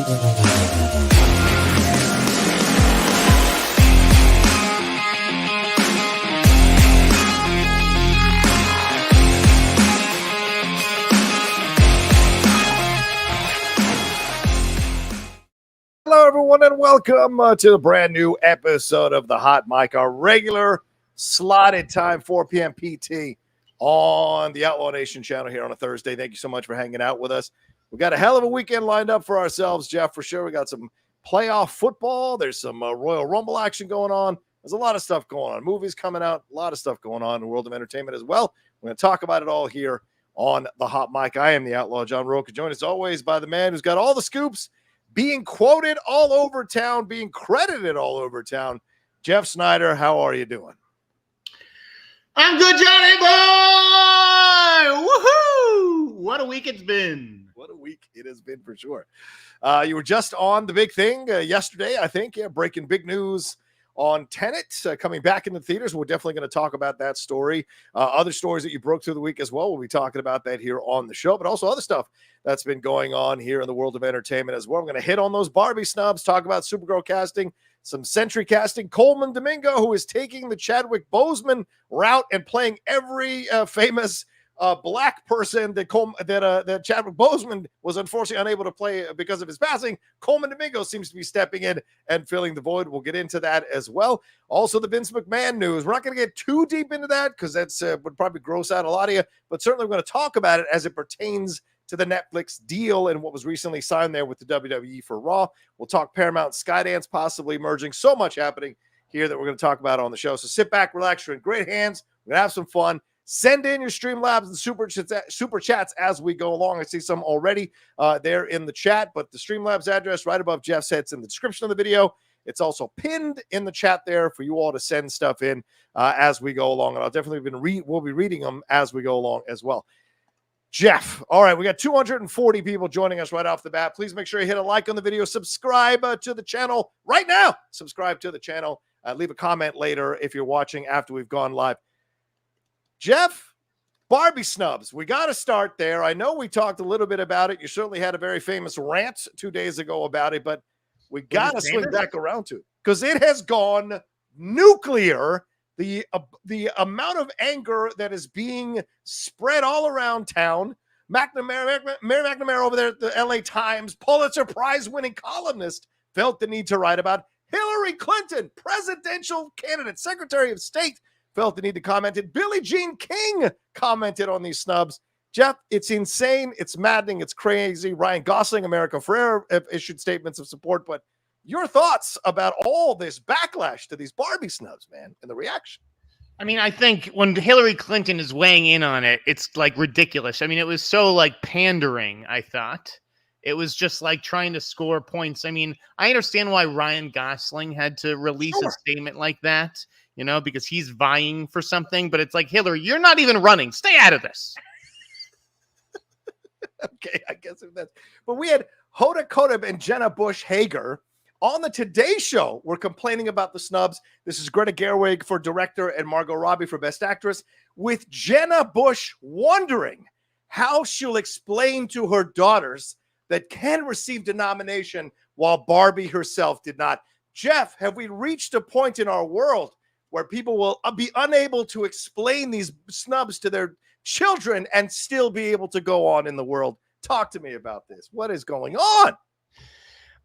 Hello, everyone, and welcome to the brand new episode of The Hot Mic, our regular slotted time, 4 p.m. PT on the Outlaw Nation channel here on a Thursday. Thank you so much for hanging out with us. We got a hell of a weekend lined up for ourselves, Jeff, for sure. We got some playoff football. There's some Royal Rumble action going on. There's a lot of stuff going on. Movies coming out, a lot of stuff going on in the world of entertainment as well. We're going to talk about it all here on The Hot Mic. I am the Outlaw John Rocha, joined as always by the man who's got all the scoops, being quoted all over town, being credited all over town. Jeff Sneider, how are you doing? I'm good, Johnny boy! Woohoo! What a week it's been. What a week it has been for sure. You were just on the big thing yesterday, I think. Yeah, breaking big news on Tenet coming back into theaters. We're definitely going to talk about that story. Other stories that you broke through the week as well. We'll be talking about that here on the show, but also other stuff that's been going on here in the world of entertainment as well. We're going to hit on those Barbie snubs, talk about Supergirl casting, some Sentry casting, Colman Domingo, who is taking the Chadwick Boseman route and playing every famous black person that Chadwick Boseman was unfortunately unable to play because of his passing. Colman Domingo seems to be stepping in and filling the void. We'll get into that as well. Also, the Vince McMahon news. We're not going to get too deep into that because that's would probably gross out a lot of you, but certainly we're going to talk about it as it pertains to the Netflix deal and what was recently signed there with the WWE for Raw. We'll talk Paramount and Skydance possibly merging. So much happening here that we're going to talk about on the show. So sit back, relax, you're in great hands. We're going to have some fun. Send in your Streamlabs and super chats as we go along. I see some already there in the chat, but the Streamlabs address right above Jeff's head's in the description of the video. It's also pinned in the chat there for you all to send stuff in as we go along. And I'll definitely we'll be reading them as we go along as well. Jeff, all right, we got 240 people joining us right off the bat. Please make sure you hit a like on the video. Subscribe to the channel right now. Subscribe to the channel. Leave a comment later if you're watching after we've gone live. Jeff, Barbie snubs. We got to start there. I know we talked a little bit about it. You certainly had a very famous rant 2 days ago about it, but we got to swing back around to it because it has gone nuclear. The amount of anger that is being spread all around town. Mary McNamara over there at the LA Times, Pulitzer Prize winning columnist, felt the need to write about Hillary Clinton, presidential candidate, Secretary of State, felt the need to comment. Billie Jean King commented on these snubs. Jeff, it's insane. It's maddening. It's crazy. Ryan Gosling, America Ferrera issued statements of support, but your thoughts about all this backlash to these Barbie snubs, man, and the reaction? I mean, I think when Hillary Clinton is weighing in on it, it's like ridiculous. I mean, it was so like pandering, I thought. It was just like trying to score points. I mean, I understand why Ryan Gosling had to release a statement like that, you know, because he's vying for something. But it's like, Hillary, you're not even running. Stay out of this. Okay, I guess if that's. But we had Hoda Kotb and Jenna Bush Hager on the Today Show. We're complaining about the snubs. This is Greta Gerwig for director and Margot Robbie for best actress, with Jenna Bush wondering how she'll explain to her daughters that Ken received a nomination while Barbie herself did not. Jeff, have we reached a point in our world where people will be unable to explain these snubs to their children and still be able to go on in the world? Talk to me about this. What is going on?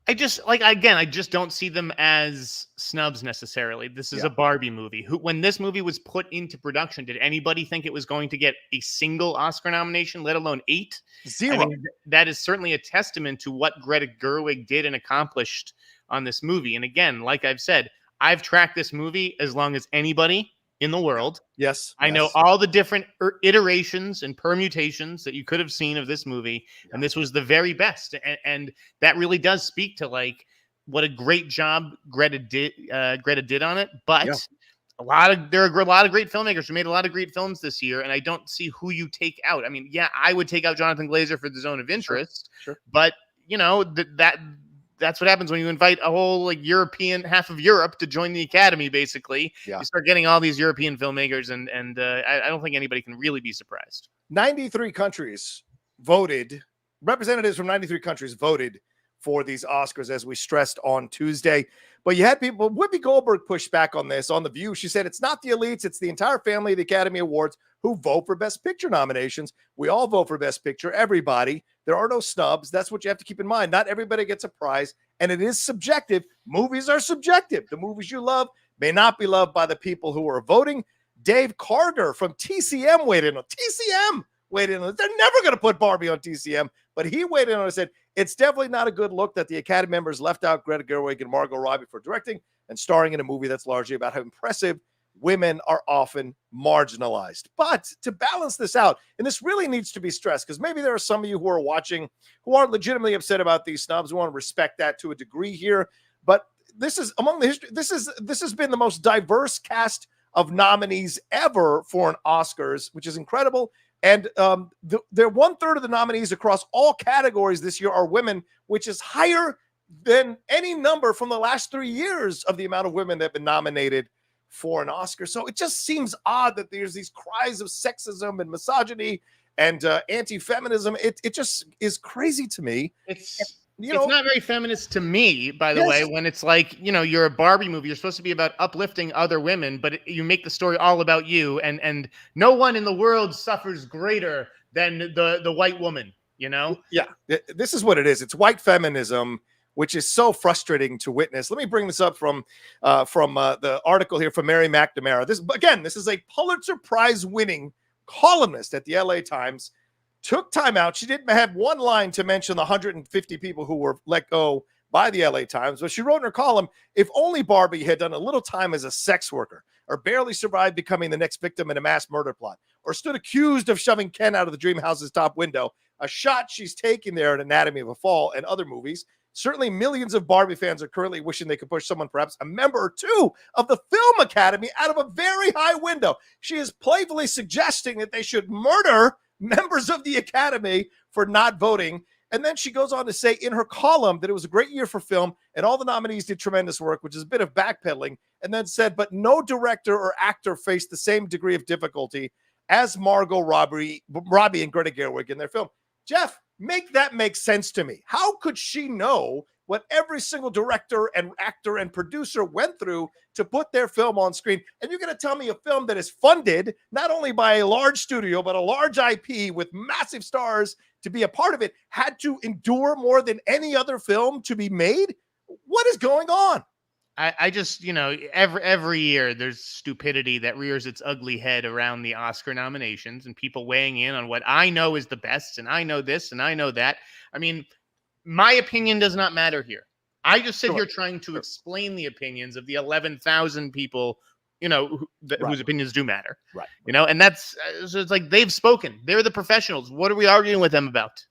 I just don't see them as snubs necessarily. This is a Barbie movie. When this movie was put into production, did anybody think it was going to get a single Oscar nomination, let alone 8? Zero. I mean, that is certainly a testament to what Greta Gerwig did and accomplished on this movie. And again, like I've said, I've tracked this movie as long as anybody in the world. Yes. I know all the different iterations and permutations that you could have seen of this movie. Yeah. And this was the very best. And that really does speak to like what a great job Greta did on it. But there are a lot of great filmmakers who made a lot of great films this year. And I don't see who you take out. I mean, I would take out Jonathan Glazer for The Zone of Interest, sure. But you know, that's what happens when you invite a whole like European half of Europe to join the Academy. Basically, you start getting all these European filmmakers, and I don't think anybody can really be surprised. 93 countries voted. Representatives from 93 countries voted for these Oscars, as we stressed on Tuesday. But you had people, Whoopi Goldberg pushed back on this on The View. She said it's not the elites, it's the entire family of the Academy Awards who vote for Best Picture nominations. We all vote for Best Picture, everybody. There are no snubs. That's what you have to keep in mind. Not everybody gets a prize, and it is subjective. Movies are subjective. The movies you love may not be loved by the people who are voting. Dave Carter from TCM weighed in. TCM weighed in. They're never going to put Barbie on TCM, but he weighed in on it and said, it's definitely not a good look that the Academy members left out Greta Gerwig and Margot Robbie for directing and starring in a movie that's largely about how impressive women are often marginalized. But to balance this out, and this really needs to be stressed, because maybe there are some of you who are watching who are legitimately upset about these snubs. We want to respect that to a degree here. But this is among the history. This has been the most diverse cast of nominees ever for an Oscars, which is incredible. And they're 1/3 of the nominees across all categories this year are women, which is higher than any number from the last 3 years of the amount of women that have been nominated for an Oscar. So it just seems odd that there's these cries of sexism and misogyny and anti-feminism. It just is crazy to me. It's not very feminist to me, by the way, when it's like, you're a Barbie movie. You're supposed to be about uplifting other women, but you make the story all about you. And no one in the world suffers greater than the white woman, Yeah. This is what it is. It's white feminism, which is so frustrating to witness. Let me bring this up from the article here from Mary McNamara. This is a Pulitzer Prize winning columnist at the LA Times. Took time out. She didn't have one line to mention the 150 people who were let go by the LA Times, but she wrote in her column, if only Barbie had done a little time as a sex worker, or barely survived becoming the next victim in a mass murder plot, or stood accused of shoving Ken out of the dream house's top window, a shot she's taking there at Anatomy of a Fall and other movies. Certainly millions of Barbie fans are currently wishing they could push someone, perhaps a member or two of the Film Academy, out of a very high window. She is playfully suggesting that they should murder members of the Academy for not voting. And then she goes on to say in her column that it was a great year for film and all the nominees did tremendous work, which is a bit of backpedaling, and then said, but no director or actor faced the same degree of difficulty as Margot Robbie and Greta Gerwig in their film. Jeff, make that make sense to me. How could she know what every single director and actor and producer went through to put their film on screen? And you're going to tell me a film that is funded not only by a large studio, but a large IP with massive stars to be a part of it, had to endure more than any other film to be made? What is going on? I just, every year there's stupidity that rears its ugly head around the Oscar nominations and people weighing in on what I know is the best, and I know this and I know that. I mean, my opinion does not matter here. I just sit here trying to explain the opinions of the 11,000 people, whose opinions do matter. Right. And that's, so it's like they've spoken. They're the professionals. What are we arguing with them about?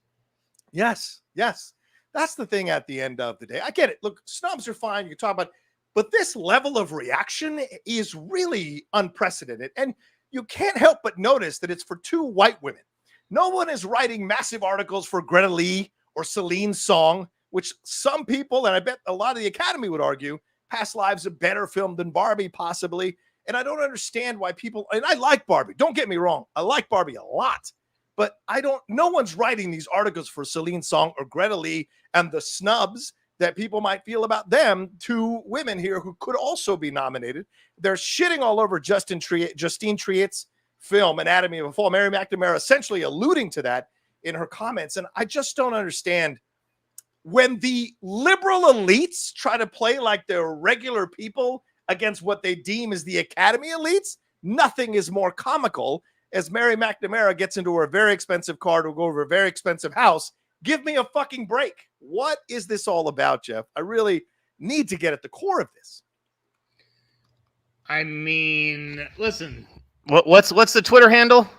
Yes. That's the thing at the end of the day. I get it. Look, snubs are fine. You talk about, but this level of reaction is really unprecedented. And you can't help but notice that it's for two white women. No one is writing massive articles for Greta Lee or Celine Song, which some people, and I bet a lot of the Academy would argue, Past Lives a better film than Barbie, possibly. And I don't understand why people, and I like Barbie, don't get me wrong, I like Barbie a lot, but no one's writing these articles for Celine Song or Greta Lee and the snubs that people might feel about them, two women here who could also be nominated. They're shitting all over Justine Triet's film, Anatomy of a Fall. Mary McNamara essentially alluding to that in her comments. And I just don't understand when the liberal elites try to play like they're regular people against what they deem as the Academy elites. Nothing is more comical as Mary McNamara gets into her very expensive car to go over a very expensive house. Give me a fucking break. What is this all about, Jeff? I really need to get at the core of this. I mean, listen, what's the Twitter handle?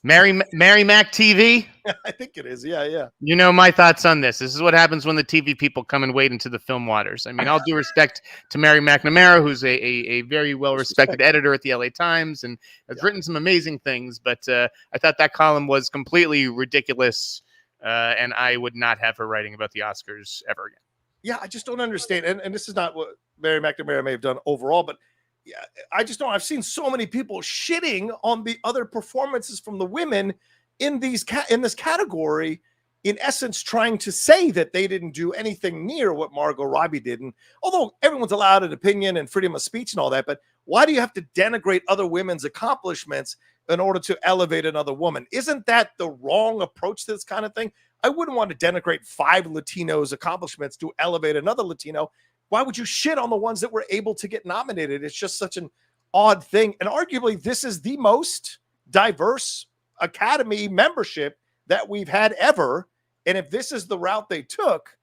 Mary Mac TV? I think it is. Yeah. You know my thoughts on this. This is what happens when the TV people come and wade into the film waters. I mean, all due respect to Mary McNamara, who's a very well-respected editor at the LA Times and has written some amazing things, but I thought that column was completely ridiculous, and I would not have her writing about the Oscars ever again. Yeah, I just don't understand. And this is not what Mary McNamara may have done overall, but yeah, I just don't. I've seen so many people shitting on the other performances from the women in this category in essence trying to say that they didn't do anything near what Margot Robbie did. And although everyone's allowed an opinion and freedom of speech and all that, but why do you have to denigrate other women's accomplishments in order to elevate another woman? Isn't that the wrong approach to this kind of thing? I wouldn't want to denigrate 5 Latinos' accomplishments to elevate another Latino. Why would you shit on the ones that were able to get nominated? It's just such an odd thing. And arguably, this is the most diverse Academy membership that we've had ever. And if this is the route they took,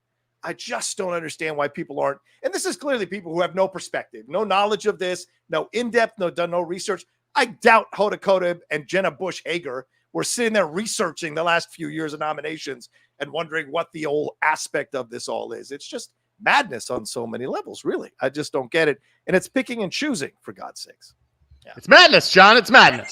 I just don't understand why people aren't. And this is clearly people who have no perspective, no knowledge of this, no in-depth, done no research. I doubt Hoda Kotb and Jenna Bush Hager were sitting there researching the last few years of nominations and wondering what the old aspect of this all is. It's just madness on so many levels, really. I just don't get it. And it's picking and choosing, for God's sakes. Yeah. It's madness, John. It's madness.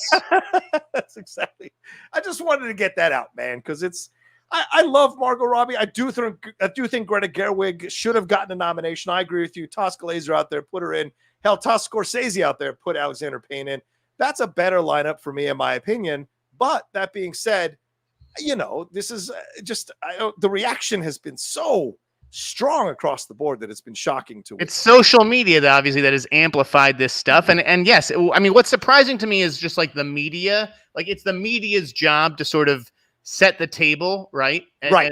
That's exactly. I just wanted to get that out, man, because I love Margot Robbie. I do think Greta Gerwig should have gotten a nomination. I agree with you. Toss Glazer out there, put her in. Hell, toss Scorsese out there, put Alexander Payne in. That's a better lineup for me, in my opinion. But that being said, this is just the reaction has been so strong across the board that it's been shocking to me. It's social media that obviously that has amplified this stuff. And yes, I mean, what's surprising to me is just like the media, like it's the media's job to sort of set the table, right? Right.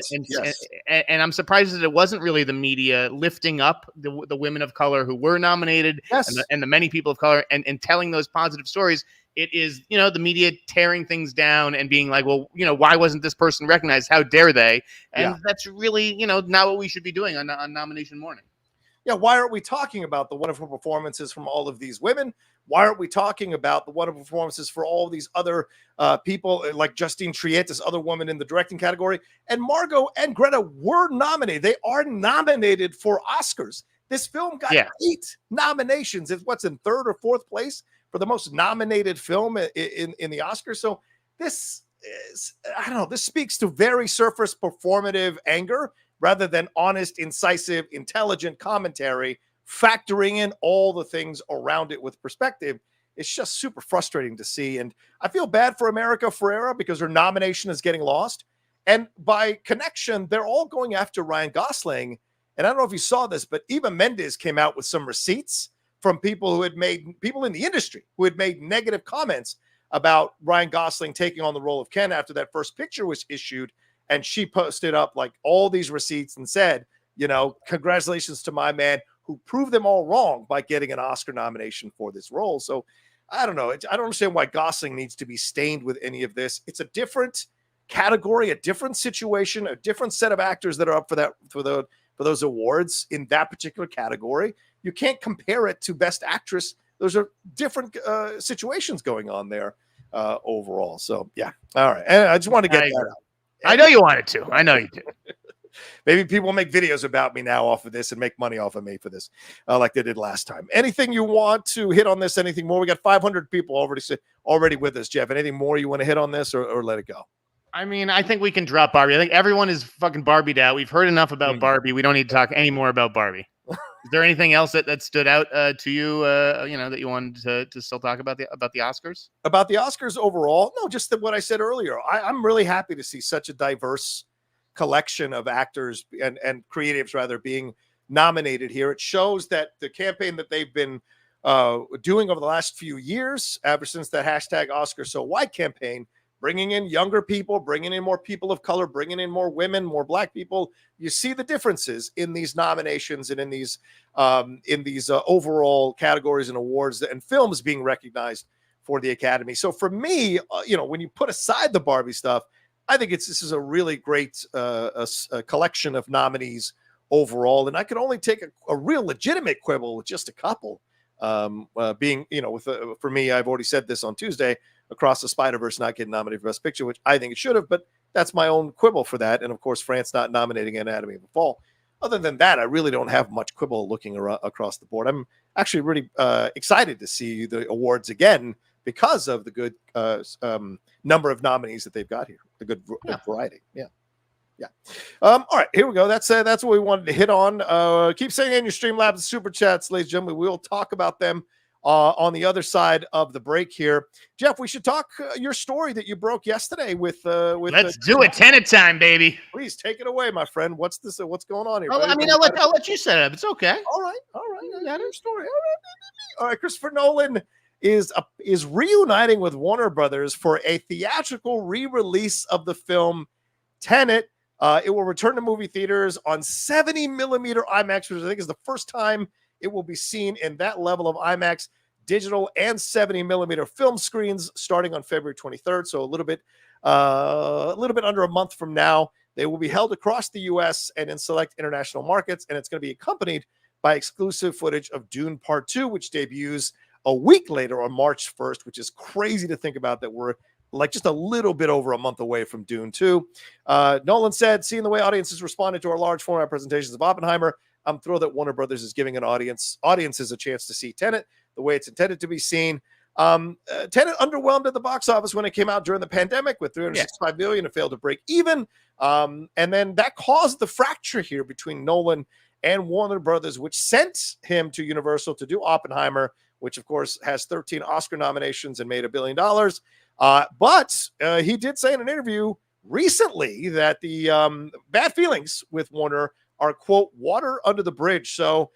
And I'm surprised that it wasn't really the media lifting up the women of color who were nominated, yes, and the many people of color and telling those positive stories. It is, the media tearing things down and being like, well, why wasn't this person recognized? How dare they? And that's really, not what we should be doing on nomination morning. Yeah, why aren't we talking about the wonderful performances from all of these women? Why aren't we talking about the wonderful performances for all of these other people like Justine Triet, this other woman in the directing category? And Margot and Greta were nominated. They are nominated for Oscars. This film got 8 nominations. It's what's in 3rd or 4th place for the most nominated film in the Oscars. So this is, I don't know, this speaks to very surface performative anger rather than honest, incisive, intelligent commentary, factoring in all the things around it with perspective. It's just super frustrating to see. And I feel bad for America Ferrera because her nomination is getting lost. And by connection, they're all going after Ryan Gosling. And I don't know if you saw this, but Eva Mendes came out with some receipts from people in the industry who had made negative comments about Ryan Gosling taking on the role of Ken after that first picture was issued. And she posted up like all these receipts and said, congratulations to my man who proved them all wrong by getting an Oscar nomination for this role. So I don't know. I don't understand why Gosling needs to be stained with any of this. It's a different category, a different situation, a different set of actors that are up for those awards in that particular category. You can't compare it to Best Actress. Those are different situations going on there overall. So, yeah. All right. And I just wanted to get that out. I know you wanted to. I know you do. Maybe people make videos about me now off of this and make money off of me for this, like they did last time. Anything you want to hit on this? Anything more? We got 500 people already with us, Jeff. Anything more you want to hit on this or let it go? I mean, I think we can drop Barbie. I think everyone is fucking Barbied out. We've heard enough about Barbie. We don't need to talk any more about Barbie. Is there anything else that stood out to you, that you wanted to still talk about the Oscars? About the Oscars overall? No, just what I said earlier. I'm really happy to see such a diverse collection of actors and creatives, rather, being nominated here. It shows that the campaign that they've been doing over the last few years, ever since the hashtag Oscar So White campaign, bringing in younger people, bringing in more people of color, bringing in more women, more Black people. You see the differences in these nominations and in these overall categories and awards and films being recognized for the Academy. So for me, when you put aside the Barbie stuff, I think this is a really great a collection of nominees overall. And I could only take a real legitimate quibble with just a couple. Being, for me, I've already said this on Tuesday, Across the Spider-Verse not getting nominated for Best Picture, which I think it should have, but that's my own quibble for that. And of course, France not nominating Anatomy of a Fall. Other than that, I really don't have much quibble looking across the board. I'm actually really excited to see the awards again because of the good number of nominees that they've got here, the good variety. Yeah. All right, here we go. That's what we wanted to hit on. Keep sending in your Streamlabs Super Chats, ladies and gentlemen. We'll talk about them on the other side of the break here. Jeff, we should talk your story that you broke yesterday with Let's do it. Tenet time, baby. Please take it away, my friend. What's this? What's going on here? I'll let you set it up. It's okay. All right. You got your story. All right. Christopher Nolan is reuniting with Warner Brothers for a theatrical re-release of the film Tenet. It will return to movie theaters on 70mm IMAX, which I think is the first time it will be seen in that level of IMAX, digital and 70mm film screens starting on February 23rd. So a little bit under a month from now. They will be held across the U.S. and in select international markets, and it's going to be accompanied by exclusive footage of Dune Part 2, which debuts a week later on March 1st, which is crazy to think about that we're like just a little bit over a month away from Dune 2. Nolan said, seeing the way audiences responded to our large format presentations of Oppenheimer, I'm thrilled that Warner Brothers is giving audiences a chance to see Tenet the way it's intended to be seen. Tenet underwhelmed at the box office when it came out during the pandemic with $365 million. It failed to break even. And then that caused the fracture here between Nolan and Warner Brothers, which sent him to Universal to do Oppenheimer, which of course has 13 Oscar nominations and made $1 billion. But he did say in an interview recently that the bad feelings with Warner are, quote, water under the bridge. So,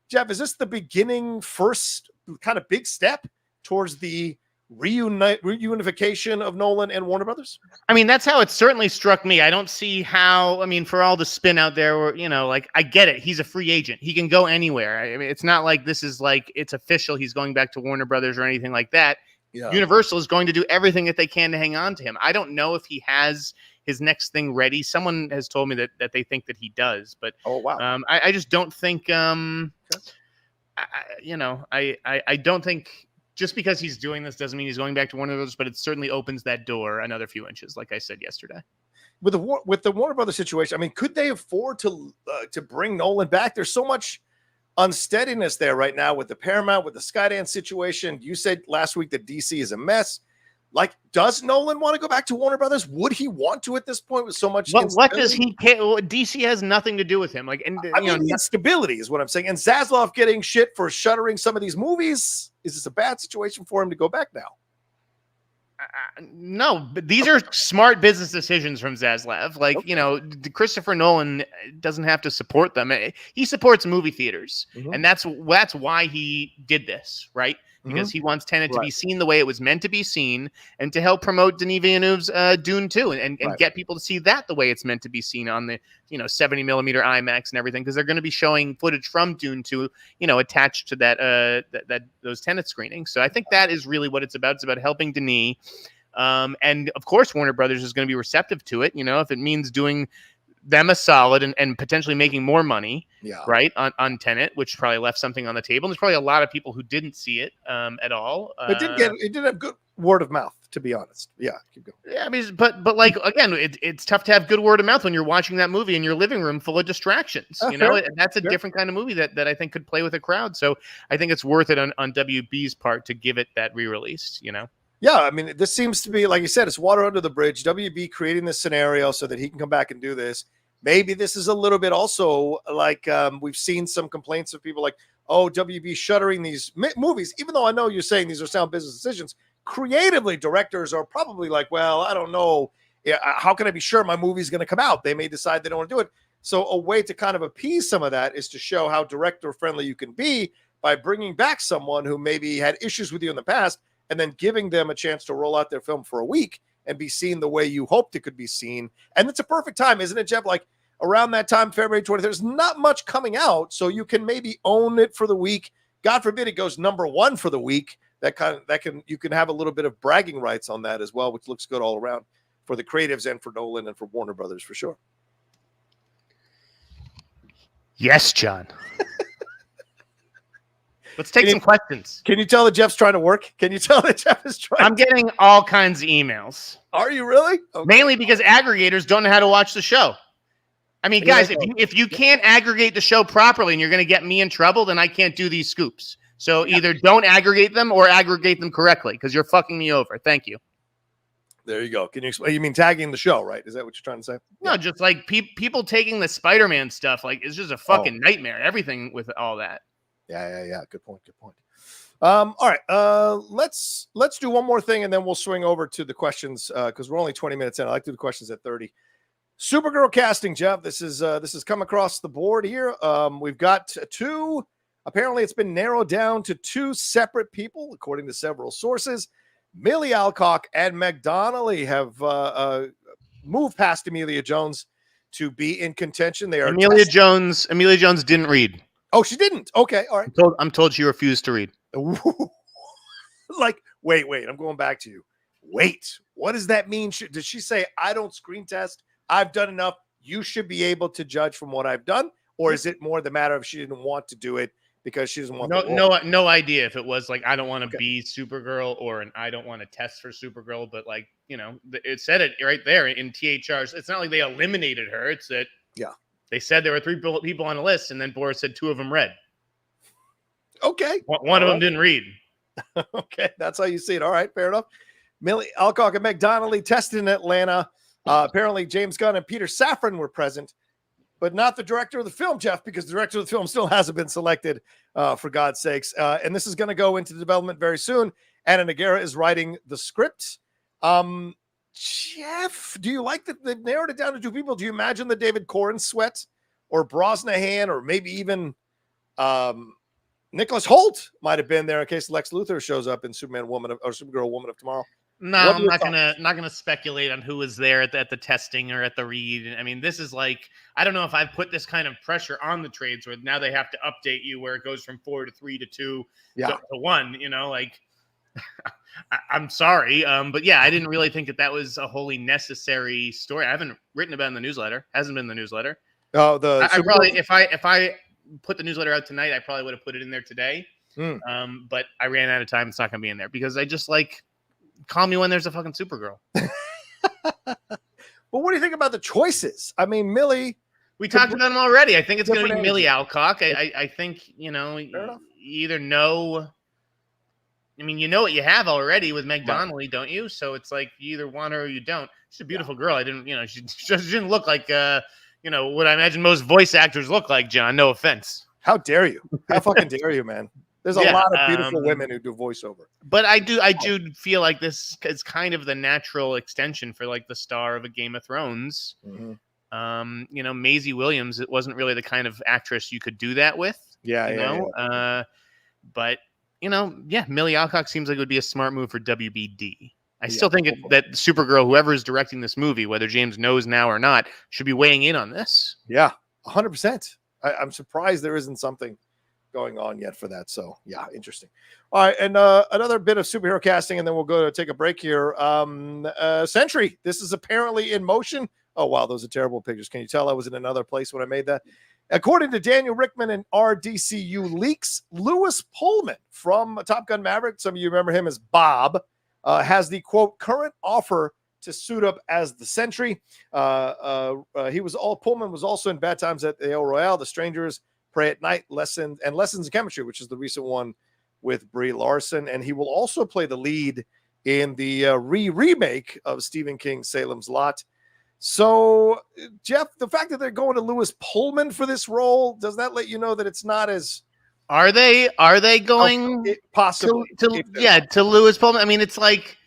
Jeff, is this the first kind of big step towards the reunification of Nolan and Warner Brothers? I mean, that's how it certainly struck me. I don't see how, I mean, for all the spin out there, where, you know, like, I get it. He's a free agent. He can go anywhere. I mean, it's not like this is like, it's official. He's going back to Warner Brothers or anything like that. Yeah. Universal is going to do everything that they can to hang on to him. I don't know if he has his next thing ready. Someone has told me that they think that he does, but I just don't think, I don't think just because he's doing this doesn't mean he's going back to Warner Brothers, but it certainly opens that door another few inches, like I said yesterday. With the Warner Brothers situation, I mean, could they afford to bring Nolan back? There's so much unsteadiness there right now with the Paramount, with the Skydance situation. You said last week that DC is a mess. Like, does Nolan want to go back to Warner Brothers? Would he want to at this point with so much? What does he care? DC has nothing to do with him. Like, and instability is what I'm saying. And Zaslav getting shit for shuttering some of these movies. Is this a bad situation for him to go back now? No, but these are smart business decisions from Zaslav. Like, Christopher Nolan doesn't have to support them. He supports movie theaters, and that's why he did this, right? Because he wants Tenet to be seen the way it was meant to be seen, and to help promote Denis Villeneuve's Dune 2, and get people to see that the way it's meant to be seen on the 70mm IMAX and everything, because they're going to be showing footage from Dune 2, attached to that those Tenet screenings. So I think that is really what it's about. It's about helping Denis, and of course Warner Brothers is going to be receptive to it. If it means doing them a solid and potentially making more money, right, on Tenet, which probably left something on the table. And there's probably a lot of people who didn't see it at all. It did have good word of mouth, to be honest. Yeah, keep going. Yeah, I mean, but like, again, it's tough to have good word of mouth when you're watching that movie in your living room full of distractions. That's a different kind of movie that I think could play with a crowd. So I think it's worth it on WB's part to give it that re-release. Yeah, I mean, this seems to be, like you said, it's water under the bridge. WB creating this scenario so that he can come back and do this. Maybe this is a little bit also like we've seen some complaints of people like, oh, WB shuttering these movies, even though I know you're saying these are sound business decisions. Creatively, directors are probably like, well, I don't know. How can I be sure my movie's going to come out? They may decide they don't want to do it. So a way to kind of appease some of that is to show how director friendly you can be by bringing back someone who maybe had issues with you in the past and then giving them a chance to roll out their film for a week and be seen the way you hoped it could be seen. And it's a perfect time, isn't it, Jeff? Like around that time, February 20th, there's not much coming out, so you can maybe own it for the week. God forbid it goes #1 for the week. You can have a little bit of bragging rights on that as well, which looks good all around for the creatives and for Nolan and for Warner Brothers for sure. Yes, John. Let's take some questions. Can you tell that Jeff's trying to work? Can you tell that Jeff is trying? I'm getting all kinds of emails. Are you really? Okay. Mainly because aggregators don't know how to watch the show. I mean, guys, if you can't aggregate the show properly and you're going to get me in trouble, then I can't do these scoops. So either don't aggregate them or aggregate them correctly, because you're fucking me over. Thank you. There you go. Can you explain? You mean tagging the show, right? Is that what you're trying to say? No, just like people taking the Spider-Man stuff. Like, it's just a fucking nightmare. Everything with all that. Yeah. Good point. All right. Let's do one more thing and then we'll swing over to the questions because we're only 20 minutes in. I like to do the questions at 30. Supergirl casting, Jeff. This is come across the board here. We've got two. Apparently, it's been narrowed down to two separate people, according to several sources. Millie Alcock and Meg Donnelly have moved past Emilia Jones to be in contention. They are Emilia Jones didn't read. Oh, she didn't. Okay, all right. I'm told she refused to read. Like, wait, I'm going back to you. Wait, what does that mean? Did she say, I don't screen test? I've done enough. You should be able to judge from what I've done. Or is it more the matter of she didn't want to do it because she doesn't want no idea if it was like, I don't want to be Supergirl or I don't want to test for Supergirl. But like, it said it right there in THRs. It's not like they eliminated her. It's that they said there were 3 people on the list. And then Boris said 2 of them read. Okay. One of them didn't read. Okay, that's how you see it. All right, fair enough. Millie Alcock and Meg Donnelly tested in Atlanta. Apparently, James Gunn and Peter Safran were present, but not the director of the film, Jeff, because the director of the film still hasn't been selected, for God's sakes. And this is going to go into development very soon. Anna Nogueira is writing the script. Jeff, do you like that they've narrowed it down to 2 people? Do you imagine the David Corn sweat or Brosnahan or maybe even Nicholas Hoult might have been there in case Lex Luthor shows up in Supergirl Woman of Tomorrow? No, I'm not gonna speculate on who was there at the testing or at the read. I mean, this is like, I don't know if I've put this kind of pressure on the trades where now they have to update you where it goes from 4 to 3 to 2 to 1. Like, I'm sorry, but yeah, I didn't really think that was a wholly necessary story. I haven't written about it in the newsletter. Hasn't been in the newsletter. Oh, I probably if I put the newsletter out tonight, I probably would have put it in there today. But I ran out of time. It's not going to be in there because I just like, call me when there's a fucking Supergirl. But what do you think about the choices? I mean, Millie. We talked about them already. I think it's going to be Millie Alcock. I think, you either know. I mean, you know what you have already with Meg Donnelly, don't you? So it's like you either want her or you don't. She's a beautiful girl. I didn't, she didn't look like, what I imagine most voice actors look like, John. No offense. How dare you? How fucking dare you, man? There's a lot of beautiful women who do voiceover. But I do feel like this is kind of the natural extension for like the star of a Game of Thrones. Mm-hmm. Maisie Williams, it wasn't really the kind of actress you could do that with. But Millie Alcock seems like it would be a smart move for WBD. I still think that Supergirl, whoever is directing this movie, whether James knows now or not, should be weighing in on this. Yeah, 100%. I'm surprised there isn't something going on yet for that. So, yeah, interesting. All right, and another bit of superhero casting, and then we'll go to take a break here. Sentry, this is apparently in motion. Oh, wow, those are terrible pictures. Can you tell I was in another place when I made that? According to Daniel Rickman and RDCU Leaks, Lewis Pullman from Top Gun Maverick, some of you remember him as Bob, has the, quote, current offer to suit up as the Sentry. Pullman was also in Bad Times at the El Royale, The Strangers, Pray at Night, Lessons in Chemistry, which is the recent one with Brie Larson. And he will also play the lead in the remake of Stephen King's Salem's Lot. So, Jeff, the fact that they're going to Lewis Pullman for this role, does that let you know that it's not as... Are they going possibly to Lewis Pullman? I mean, it's like,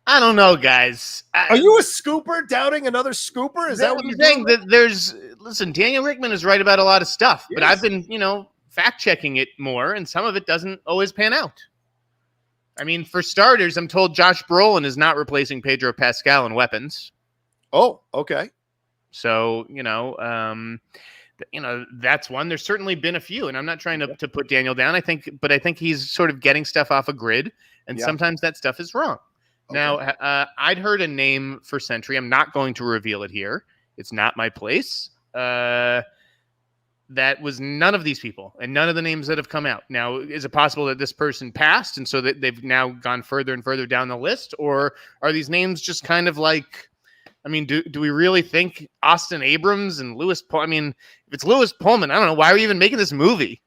I don't know, guys. Are you a scooper doubting another scooper? Is that what you're saying? Listen, Daniel Rickman is right about a lot of stuff, but I've been, fact checking it more, and some of it doesn't always pan out. I mean, for starters, I'm told Josh Brolin is not replacing Pedro Pascal in Weapons. Oh, okay. So, that's one. There's certainly been a few, and I'm not trying to put Daniel down. I think he's sort of getting stuff off a grid, and sometimes that stuff is wrong. Okay. Now, I'd heard a name for Sentry. I'm not going to reveal it here. It's not my place. That was none of these people, and none of the names that have come out. Now, is it possible that this person passed, and so that they've now gone further and further down the list, or are these names just kind of like... I mean, do we really think Austin Abrams and Lewis Pullman? I mean, if it's Lewis Pullman, I don't know. Why are we even making this movie?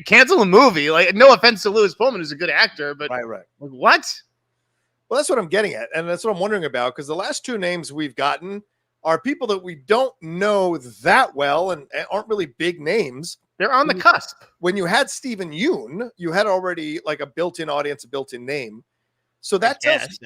Cancel a movie. Like, no offense to Lewis Pullman, who's a good actor, but right. Like, what? Well, that's what I'm getting at, and that's what I'm wondering about, because the last 2 names we've gotten are people that we don't know that well and aren't really big names. They're on the cusp. When you had Stephen Yeun, you had already like a built-in audience, a built-in name. So that tells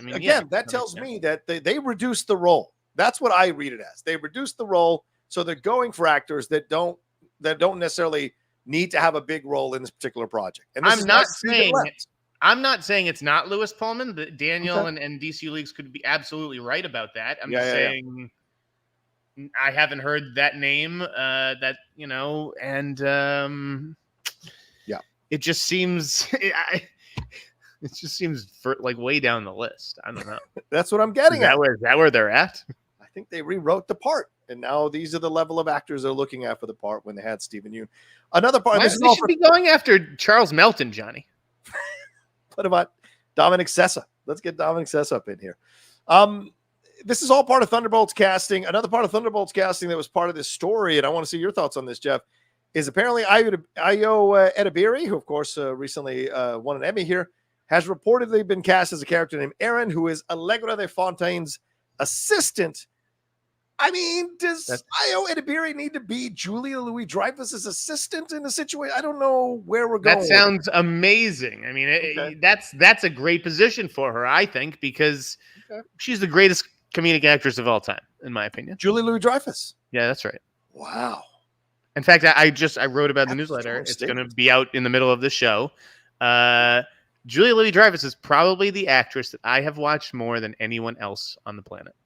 that tells me that they reduced the role. That's what I read it as. They reduced the role, so they're going for actors that don't necessarily need to have a big role in this particular project. And I'm not saying it's not Lewis Pullman. That Daniel and DC Leagues could be absolutely right about that. I'm just saying I haven't heard that name. That it just seems it just seems like way down the list. I don't know. That's what I'm getting at. Is that where they're at? I think they rewrote the part, and now these are the level of actors they're looking at for the part when they had Stephen Yeun. Another part. They should be going after Charles Melton, Johnny. What about Dominic Sessa? Let's get Dominic Sessa up in here. This is all part of Thunderbolts casting. Another part of Thunderbolts casting that was part of this story, and I want to see your thoughts on this, Jeff, is apparently Ayo Edebiri, who, of course, recently won an Emmy here, has reportedly been cast as a character named Aaron, who is Allegra de Fontaine's assistant. I mean, does Ayo Edebiri need to be Julia Louis-Dreyfus's assistant in the situation? I don't know where we're going. That sounds amazing. I mean, that's a great position for her, I think, because she's the greatest comedic actress of all time, in my opinion. Julia Louis-Dreyfus. Yeah, that's right. Wow. In fact, I wrote about the newsletter. It's going to be out in the middle of the show. Julia Louis-Dreyfus is probably the actress that I have watched more than anyone else on the planet.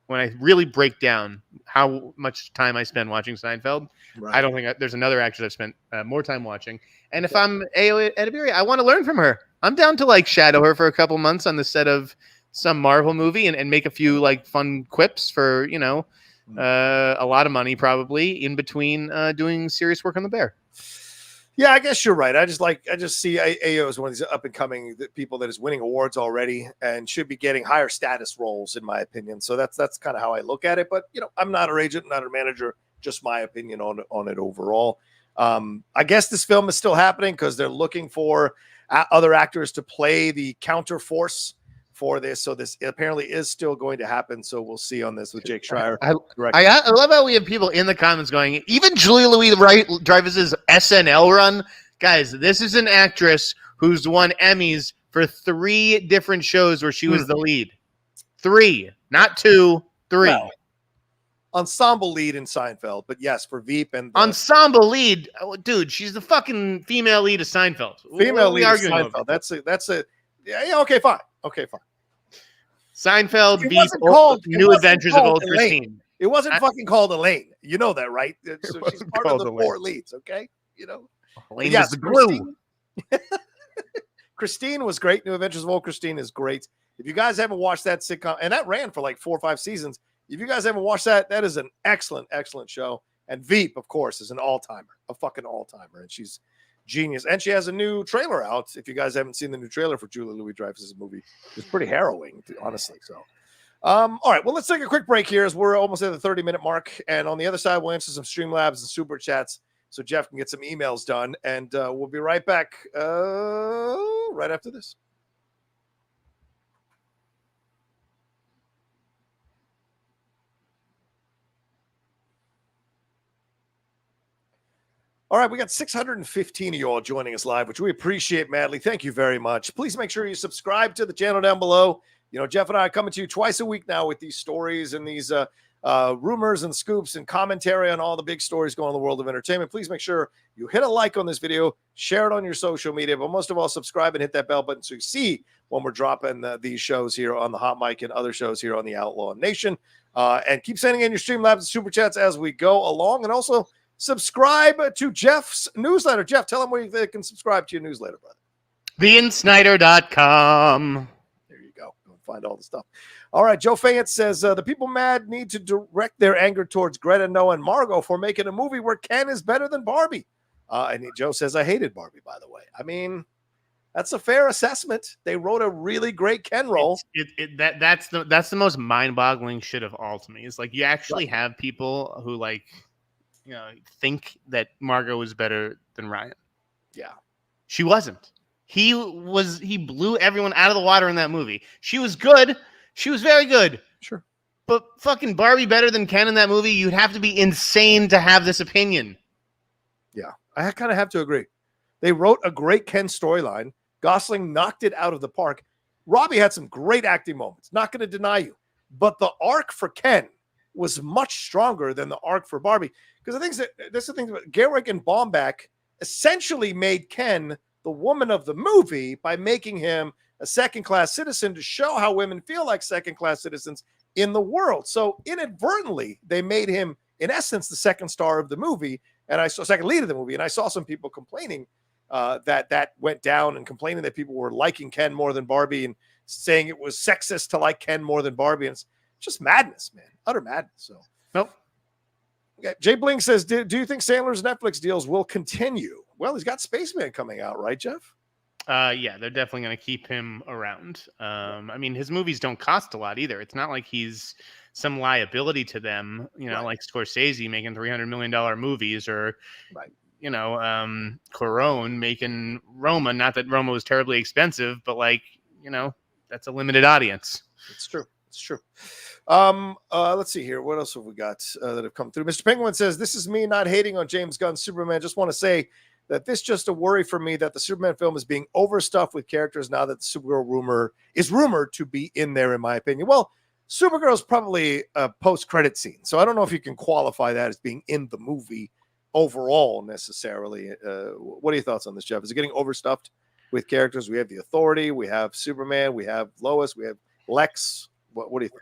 When I really break down how much time I spend watching Seinfeld, I don't think there's another actress I've spent more time watching. And if I'm Ayo Edebiri, I want to learn from her. I'm down to like shadow her for a couple months on the set of some Marvel movie and make a few like fun quips for, a lot of money probably in between doing serious work on the Bear. Yeah, I guess you're right. I just see Ayo as one of these up and coming people that is winning awards already and should be getting higher status roles, in my opinion. So that's kind of how I look at it. But I'm not her agent, not her manager. Just my opinion on it overall. I guess this film is still happening because they're looking for other actors to play the counter force for this. So this apparently is still going to happen. So we'll see on this with Jake Schreier. I love how we have people in the comments going, even Julia Louis-Dreyfus's SNL run. Guys, this is an actress who's won Emmys for 3 different shows where she was the lead. 3, not 2, 3. No. Ensemble lead in Seinfeld, but yes, for Veep and ensemble lead, dude. She's the fucking female lead of Seinfeld. Female lead of Seinfeld. That's a okay, fine. Seinfeld, Veep, New Adventures of Old Christine. It wasn't fucking called Elaine. You know that, right? So she's part of the 4 leads. Okay, Elaine is the glue. Christine was great. New Adventures of Old Christine is great. If you guys haven't watched that sitcom, and that ran for like 4 or 5 seasons. If you guys haven't watched that, that is an excellent, excellent show. And Veep, of course, is an all-timer, a fucking all-timer. And she's genius. And she has a new trailer out. If you guys haven't seen the new trailer for Julia Louis-Dreyfus' movie, it's pretty harrowing, honestly. So, all right. Well, let's take a quick break here as we're almost at the 30-minute mark. And on the other side, we'll answer some Streamlabs and Super Chats so Jeff can get some emails done. And we'll be right back right after this. All right, we got 615 of you all joining us live, which we appreciate madly. Thank you very much. Please make sure you subscribe to the channel down below. Jeff and I are coming to you twice a week now with these stories and these rumors and scoops and commentary on all the big stories going on in the world of entertainment. Please make sure you hit a like on this video, share it on your social media, but most of all, subscribe and hit that bell button so you see when we're dropping these shows here on the Hot Mic and other shows here on the Outlaw Nation. And keep sending in your Streamlabs and Super Chats as we go along. And also, subscribe to Jeff's newsletter. Jeff, tell them where they can subscribe to your newsletter, brother. TheInSnyder.com. There you go. Go find all the stuff. All right. Joe Fayette says, the people mad need to direct their anger towards Greta, Noah, and Margot for making a movie where Ken is better than Barbie. And Joe says, I hated Barbie, by the way. I mean, that's a fair assessment. They wrote a really great Ken role. That's the most mind-boggling shit of all to me. It's like you actually have people who think that Margot was better than Ryan. Yeah. She wasn't. He blew everyone out of the water in that movie. She was good. She was very good. Sure. But fucking Barbie better than Ken in that movie? You'd have to be insane to have this opinion. Yeah, I kind of have to agree. They wrote a great Ken storyline. Gosling knocked it out of the park. Robbie had some great acting moments. Not going to deny you. But the arc for Ken was much stronger than the arc for Barbie. Because I think that's the thing about Gerwig and Baumbach essentially made Ken the woman of the movie by making him a second-class citizen to show how women feel like second-class citizens in the world. So inadvertently, they made him, in essence, the second star of the movie, and I saw second lead of the movie. And I saw some people complaining that went down and complaining that people were liking Ken more than Barbie and saying it was sexist to like Ken more than Barbie. And it's just madness, man. Utter madness. So, nope. Okay. Jay Bling says, do you think Sandler's Netflix deals will continue? Well, he's got Spaceman coming out, right, Jeff? Yeah, they're definitely going to keep him around. I mean, his movies don't cost a lot either. It's not like he's some liability to them, like Scorsese making $300 million movies or, Cuarón making Roma. Not that Roma was terribly expensive, but that's a limited audience. It's true. It's true. Let's see here. What else have we got that have come through? Mr. Penguin says, this is me not hating on James Gunn's Superman. Just want to say that this just a worry for me that the Superman film is being overstuffed with characters now that the Supergirl is rumored to be in there, in my opinion. Well, Supergirl is probably a post-credit scene, so I don't know if you can qualify that as being in the movie overall necessarily. What are your thoughts on this, Jeff? Is it getting overstuffed with characters? We have the Authority, we have Superman, we have Lois, we have Lex. What do you think?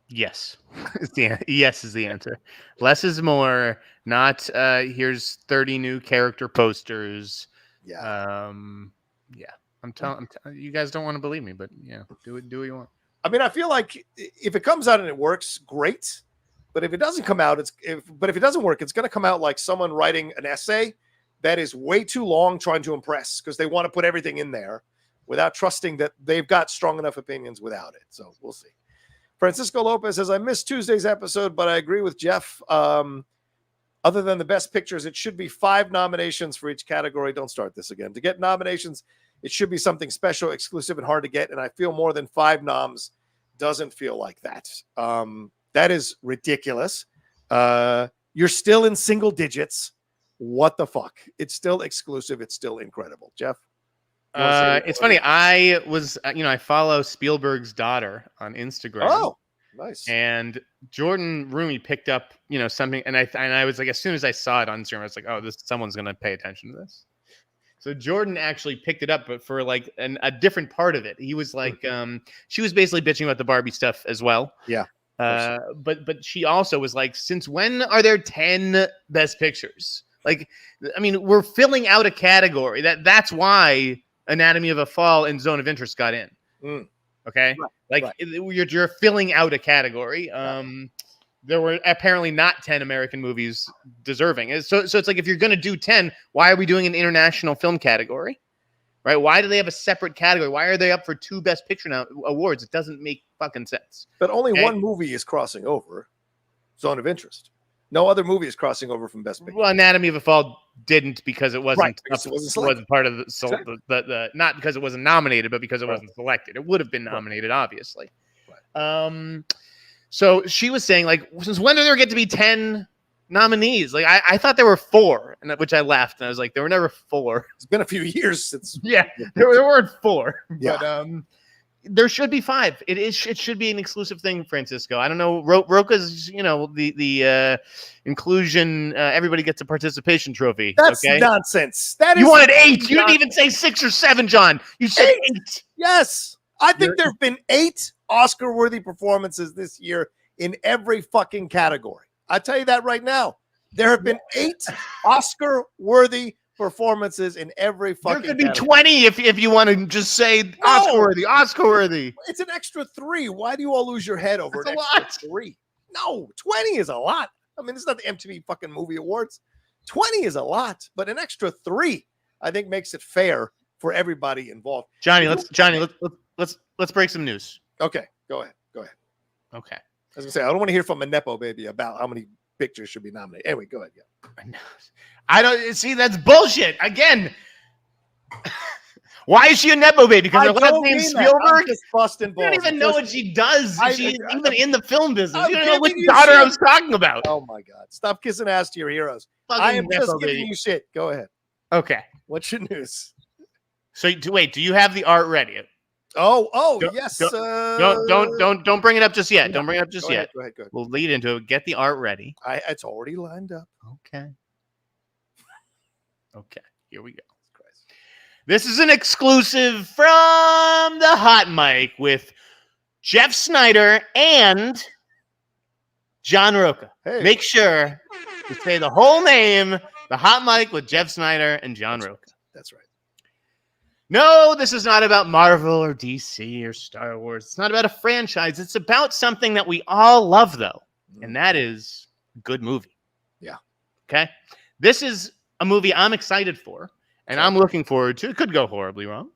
Yes. Yes is the answer. Less is more. Not here's 30 new character posters. Yeah. I'm telling you guys don't want to believe me, but do what you want. I mean, I feel like if it comes out and it works, great. But if it doesn't come out, if it doesn't work, it's going to come out like someone writing an essay that is way too long trying to impress because they want to put everything in there without trusting that they've got strong enough opinions without it. So we'll see. Francisco Lopez says, I missed Tuesday's episode, but I agree with Jeff. Other than the best pictures, it should be 5 nominations for each category. Don't start this again. To get nominations, it should be something special, exclusive, and hard to get. And I feel more than 5 noms doesn't feel like that. That is ridiculous. You're still in single digits. What the fuck? It's still exclusive. It's still incredible. Jeff? It's funny. I follow Spielberg's daughter on Instagram. Oh, nice. And Jordan Rumi picked up, something, and I was like, as soon as I saw it on Instagram, I was like, oh, someone's gonna pay attention to this. So Jordan actually picked it up, but for like a different part of it. He was like, she was basically bitching about the Barbie stuff as well. Yeah. But she also was like, since when are there 10 best pictures? Like, I mean, we're filling out a category. That's why Anatomy of a Fall and Zone of Interest got in. Okay. Right. You're filling out a category. There were apparently not 10 American movies deserving. So it's like, if you're going to do 10, why are we doing an international film category? Right? Why do they have a separate category? Why are they up for 2 Best Picture awards? It doesn't make fucking sense. But only one movie is crossing over. Zone of Interest. No other movie is crossing over from Best Picture. Well, Anatomy of a Fall didn't because it wasn't part of the not because it wasn't nominated, but because it wasn't selected. It would have been nominated, obviously. Right. So she was saying, like, since when do there get to be 10 nominees? Like, I thought there were 4, which I laughed, and I was like, there were never 4. It's been a few years since. Yeah, there weren't 4. Yeah. But there should be 5. It should be an exclusive thing, Francisco. I don't know. Rocha's, the inclusion. Everybody gets a participation trophy. That's okay? Nonsense. You wanted 8. You didn't even say 6 or 7, John. You said 8. Yes, I think there have been 8 Oscar-worthy performances this year in every fucking category. I tell you that right now. There have been 8 Oscar-worthy performances in every fucking There could be 20 if you want to just say Oscar worthy. It's an extra 3. Why do you all lose your head over That's an extra 3? No, 20 is a lot. I mean, it's not the MTV fucking Movie Awards. 20 is a lot, but an extra 3 I think makes it fair for everybody involved. Johnny, let's break some news. Okay, go ahead. Okay. I was gonna say, I don't want to hear from a Nepo baby about how many pictures should be nominated. Anyway, go ahead. Yeah. I don't see, that's bullshit. Again, Why is she a nepo baby? Because I her last don't name's mean that. I'm Spielberg. just busting You balls. don't even know what she does. She's even in the film business. I'm You don't know which giving you daughter I shit. was talking about. Oh my God! Stop kissing ass to your heroes. Fucking I am just nepo giving baby. you shit. Go ahead. Okay. What's your news? So wait, do you have the art ready? Yes. Don't bring it up just yet. Yeah. Don't bring it up just yet. Go ahead. We'll lead into it. Get the art ready. It's already lined up. Okay. Okay. Here we go. This is an exclusive from the Hot Mic with Jeff Sneider and John Rocha. Hey. Make sure to say the whole name, the Hot Mic with Jeff Sneider and John Rocha. That's right. No, this is not about Marvel or DC or Star Wars. It's not about a franchise. It's about something that we all love, though, and that is a good movie. Yeah. Okay? This is a movie I'm excited for, and I'm looking forward to. It could go horribly wrong,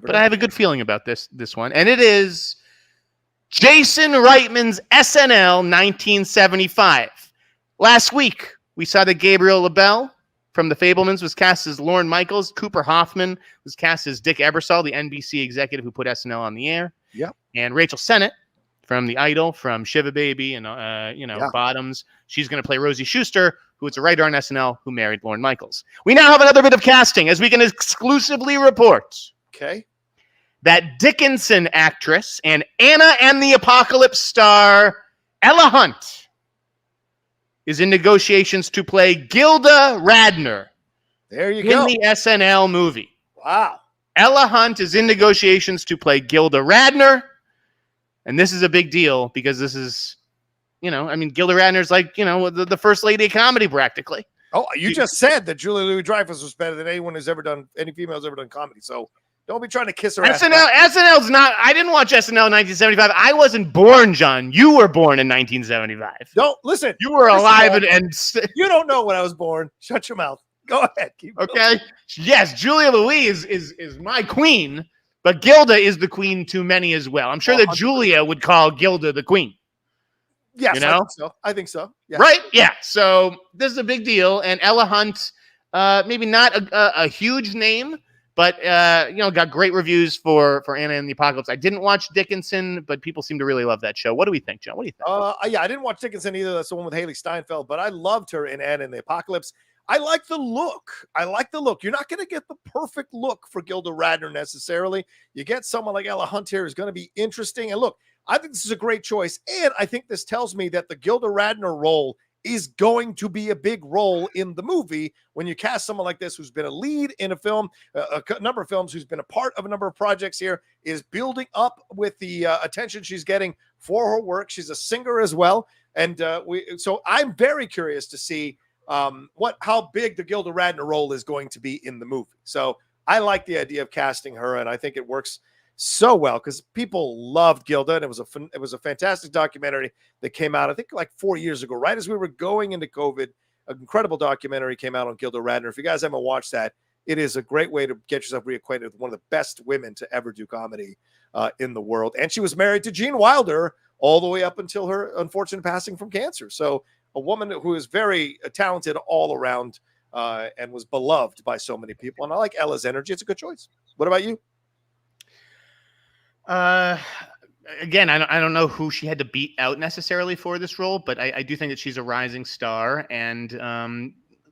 but I have a good feeling about this one, and it is Jason Reitman's SNL 1975. Last week, we saw that Gabriel LaBelle from The Fabelmans was cast as Lorne Michaels. Cooper Hoffman was cast as Dick Ebersol, the NBC executive who put SNL on the air. Yep. And Rachel Sennett from The Idol, from Shiva Baby and Bottoms. She's going to play Rosie Schuster, who is a writer on SNL who married Lorne Michaels. We now have another bit of casting, as we can exclusively report. Okay. That Dickinson actress and Anna and the Apocalypse star Ella Hunt is in negotiations to play Gilda Radner. There you go. In the SNL movie. Wow. Ella Hunt is in negotiations to play Gilda Radner. And this is a big deal because this is, Gilda Radner's like, the first lady of comedy practically. Oh, you just said that Julia Louis-Dreyfus was better than anyone who's ever done, any female who's ever done comedy. So don't be trying to kiss her ass. SNL's not, I didn't watch SNL in 1975. I wasn't born, John. You were born in 1975. Don't listen. You were alive and you don't know when I was born. Shut your mouth. Go ahead. Keep okay. going. Yes, Julia Louis is my queen, but Gilda is the queen to many as well. I'm sure that Julia would call Gilda the queen. Yes, I think so. Yeah. Right? Yeah. So this is a big deal. And Ella Hunt, maybe not a huge name, but got great reviews for Anna and the Apocalypse. I didn't watch Dickinson, but people seem to really love that show. What do we think, John? What do you think? Yeah, I didn't watch Dickinson either. That's the one with Haley Steinfeld, but I loved her in Anna and the Apocalypse. I like the look. You're not going to get the perfect look for Gilda Radner necessarily. You get someone like Ella Hunt here who's going to be interesting. And look, I think this is a great choice. And I think this tells me that the Gilda Radner role is going to be a big role in the movie when you cast someone like this who's been a lead in a film, a number of films, who's been a part of a number of projects here, is building up with the attention she's getting for her work. She's a singer as well. And so I'm very curious to see how big the Gilda Radner role is going to be in the movie. So I like the idea of casting her, and I think it works so well because people loved Gilda, and it was a fantastic documentary that came out, I think, like 4 years ago, right as we were going into COVID. An incredible documentary came out on Gilda Radner. If you guys haven't watched that, it is a great way to get yourself reacquainted with one of the best women to ever do comedy in the world. And she was married to Gene Wilder all the way up until her unfortunate passing from cancer. So a woman who is very talented all around and was beloved by so many people. And I like Ella's energy. It's a good choice. What about you? Again, I don't know who she had to beat out necessarily for this role, but I do think that she's a rising star. And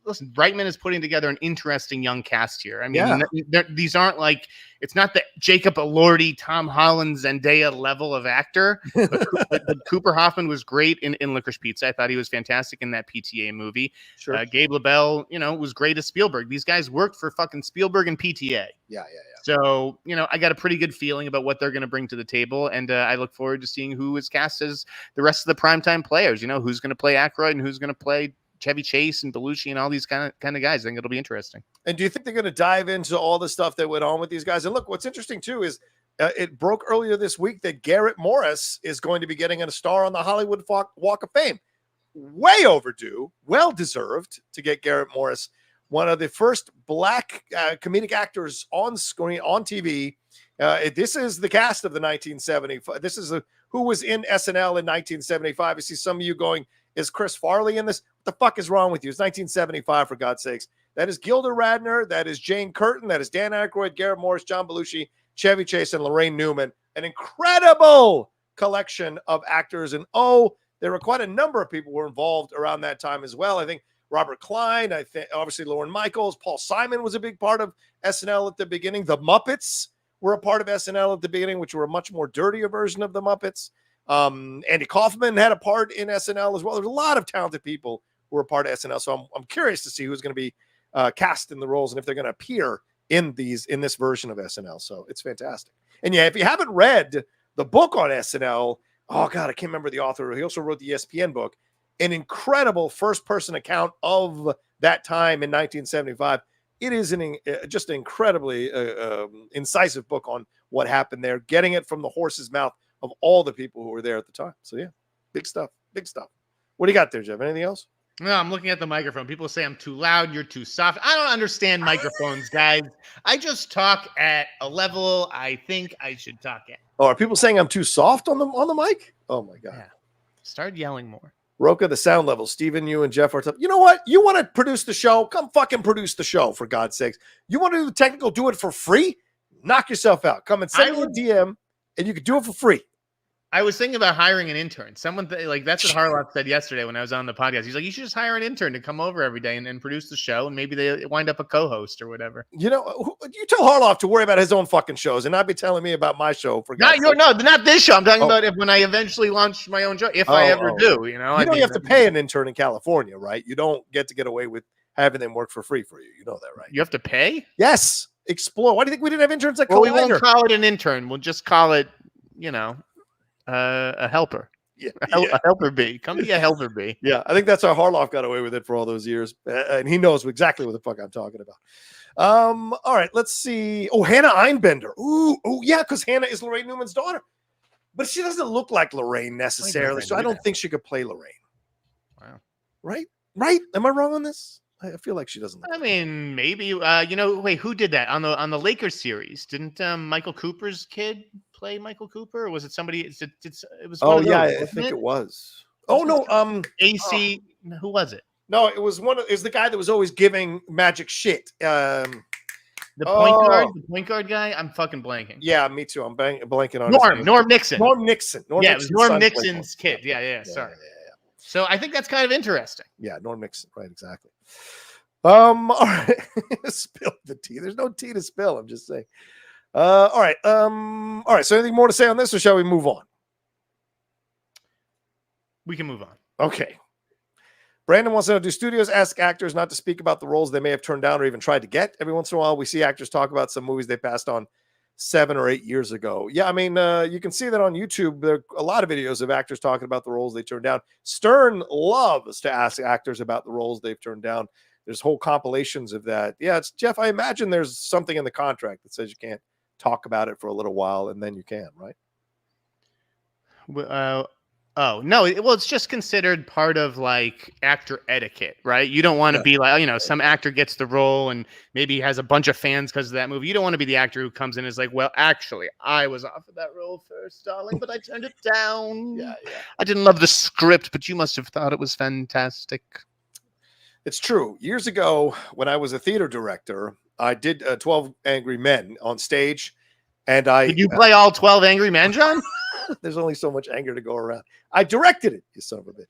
listen, Reitman is putting together an interesting young cast here. I mean, these aren't like, it's not the Jacob Elordi, Tom Holland, Zendaya level of actor, but Cooper Hoffman was great in Licorice Pizza. I thought he was fantastic in that PTA movie. Sure. Gabe LaBelle, was great as Spielberg. These guys worked for fucking Spielberg and PTA. Yeah. So, I got a pretty good feeling about what they're going to bring to the table. And I look forward to seeing who is cast as the rest of the primetime players. Who's going to play Aykroyd and who's going to play Chevy Chase and Belushi and all these kind of guys. I think it'll be interesting. And do you think they're going to dive into all the stuff that went on with these guys? And look, what's interesting too is it broke earlier this week that Garrett Morris is going to be getting a star on the Hollywood Walk of Fame. Way overdue, well deserved to get Garrett Morris, one of the first Black comedic actors on screen, on TV. This is the cast of the 1975. This is who was in SNL in 1975. I see some of you going, is Chris Farley in this? What the fuck is wrong with you? It's 1975, for God's sakes. That is Gilda Radner. That is Jane Curtin. That is Dan Aykroyd, Garrett Morris, John Belushi, Chevy Chase, and Lorraine Newman. An incredible collection of actors. And there were quite a number of people who were involved around that time as well. I think Robert Klein, I think obviously Lorne Michaels, Paul Simon was a big part of SNL at the beginning. The Muppets were a part of SNL at the beginning, which were a much more dirtier version of the Muppets. Andy Kaufman had a part in SNL as well. There's a lot of talented people who were a part of SNL. So I'm curious to see who's going to be cast in the roles and if they're going to appear in this version of SNL. So it's fantastic. And yeah, if you haven't read the book on SNL, oh God, I can't remember the author. He also wrote the ESPN book, an incredible first-person account of that time in 1975. It is just an incredibly incisive book on what happened there, getting it from the horse's mouth of all the people who were there at the time. So yeah, big stuff, big stuff. What do you got there, Jeff? Anything else? No, I'm looking at the microphone. People say I'm too loud, you're too soft. I don't understand microphones, guys. I just talk at a level I think I should talk at. Oh, are people saying I'm too soft on the mic? Oh my God. Yeah. Start yelling more. Rocha, the sound level. Steven, you and Jeff are tough. You know what? You want to produce the show? Come fucking produce the show, for God's sakes. You want to do the technical? Do it for free? Knock yourself out. Come and send me a DM, and you can do it for free. I was thinking about hiring an intern. Someone that's what Harlock said yesterday when I was on the podcast. He's like, you should just hire an intern to come over every day and produce the show, and maybe they wind up a co-host or whatever. You know, you tell Harlock to worry about his own fucking shows and not be telling me about my show. For not this show. I'm talking about when I eventually launch my own show, if I ever do. You know, you have to pay an intern in California, right? You don't get away with having them work for free for you. You know that, right? You have to pay? Yes. Explore. Why do you think we didn't have interns like we won't call it an intern. We'll just call it, a helper. Yeah, a helper bee. Come be a helper bee. Yeah, I think that's how Harloff got away with it for all those years, and he knows exactly what the fuck I'm talking about. All right, let's see. Oh, Hannah Einbender. Ooh, yeah, because Hannah is Lorraine Newman's daughter, but she doesn't look like Lorraine necessarily, so I don't think she could play Lorraine. Wow. Right? Am I wrong on this? I feel like she doesn't. I mean, maybe. Wait, who did that on the Lakers series? Didn't Michael Cooper's kid play Michael Cooper, or was it somebody? It was. Oh yeah, I think it was. Oh no, AC. Who was it? No, it was the guy that was always giving magic shit. The point guard guy. I'm fucking blanking. Yeah, me too. I'm blanking on Norm Nixon. Norm Nixon. It was Norm Nixon's kid. Yeah. Sorry. Yeah. So I think that's kind of interesting. Yeah, Norm Nixon. Right, exactly. All right. Spill the tea. There's no tea to spill. I'm just saying. All right. So anything more to say on this, or shall we move on? We can move on. Okay. Brandon wants to know, do studios ask actors not to speak about the roles they may have turned down or even tried to get? Every once in a while, we see actors talk about some movies they passed on 7 or 8 years ago. Yeah, I mean, you can see that on YouTube. There are a lot of videos of actors talking about the roles they turned down. Stern loves to ask actors about the roles they've turned down. There's whole compilations of that. Yeah, it's Jeff. I imagine there's something in the contract that says you can't talk about it for a little while, and then you can, right? Oh no! It's just considered part of like actor etiquette, right? You don't want to be like, some actor gets the role and maybe he has a bunch of fans because of that movie. You don't want to be the actor who comes in and is like, well, actually, I was offered that role first, darling, but I turned it down. Yeah. I didn't love the script, but you must have thought it was fantastic. It's true. Years ago, when I was a theater director, I did 12 Angry Men on stage, and Did you play all 12 Angry Men, John? There's only so much anger to go around. I directed it, you son of a bitch.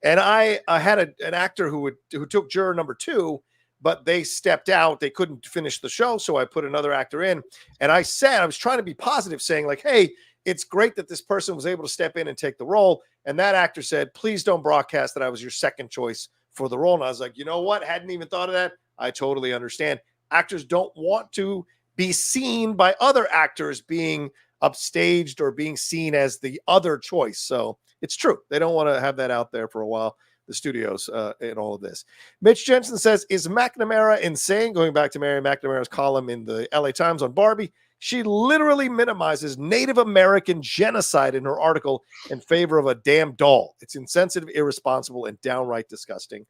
And I had an actor who took juror number 2, but they stepped out. They couldn't finish the show, so I put another actor in. And I was trying to be positive, saying like, hey, it's great that this person was able to step in and take the role. And that actor said, please don't broadcast that I was your second choice for the role. And I was like, you know what? Hadn't even thought of that. I totally understand. Actors don't want to be seen by other actors being upstaged or being seen as the other choice. So it's true. They don't want to have that out there for a while, the studios, in all of this. Mitch Jensen says, is McNamara insane? Going back to Mary McNamara's column in the LA Times on Barbie, she literally minimizes Native American genocide in her article in favor of a damn doll. It's insensitive, irresponsible, and downright disgusting.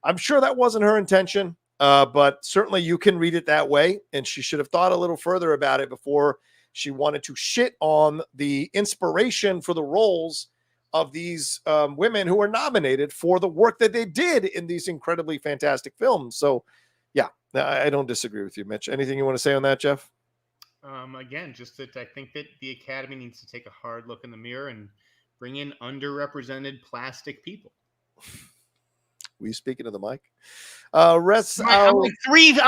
I'm sure that wasn't her intention, but certainly you can read it that way, and she should have thought a little further about it before she wanted to shit on the inspiration for the roles of these women who were nominated for the work that they did in these incredibly fantastic films. So, Yeah, I don't disagree with you, Mitch. Anything you want to say on that, Jeff? Again, just that I think that the Academy needs to take a hard look in the mirror and bring in underrepresented plastic people. Were you speaking to the mic? I'm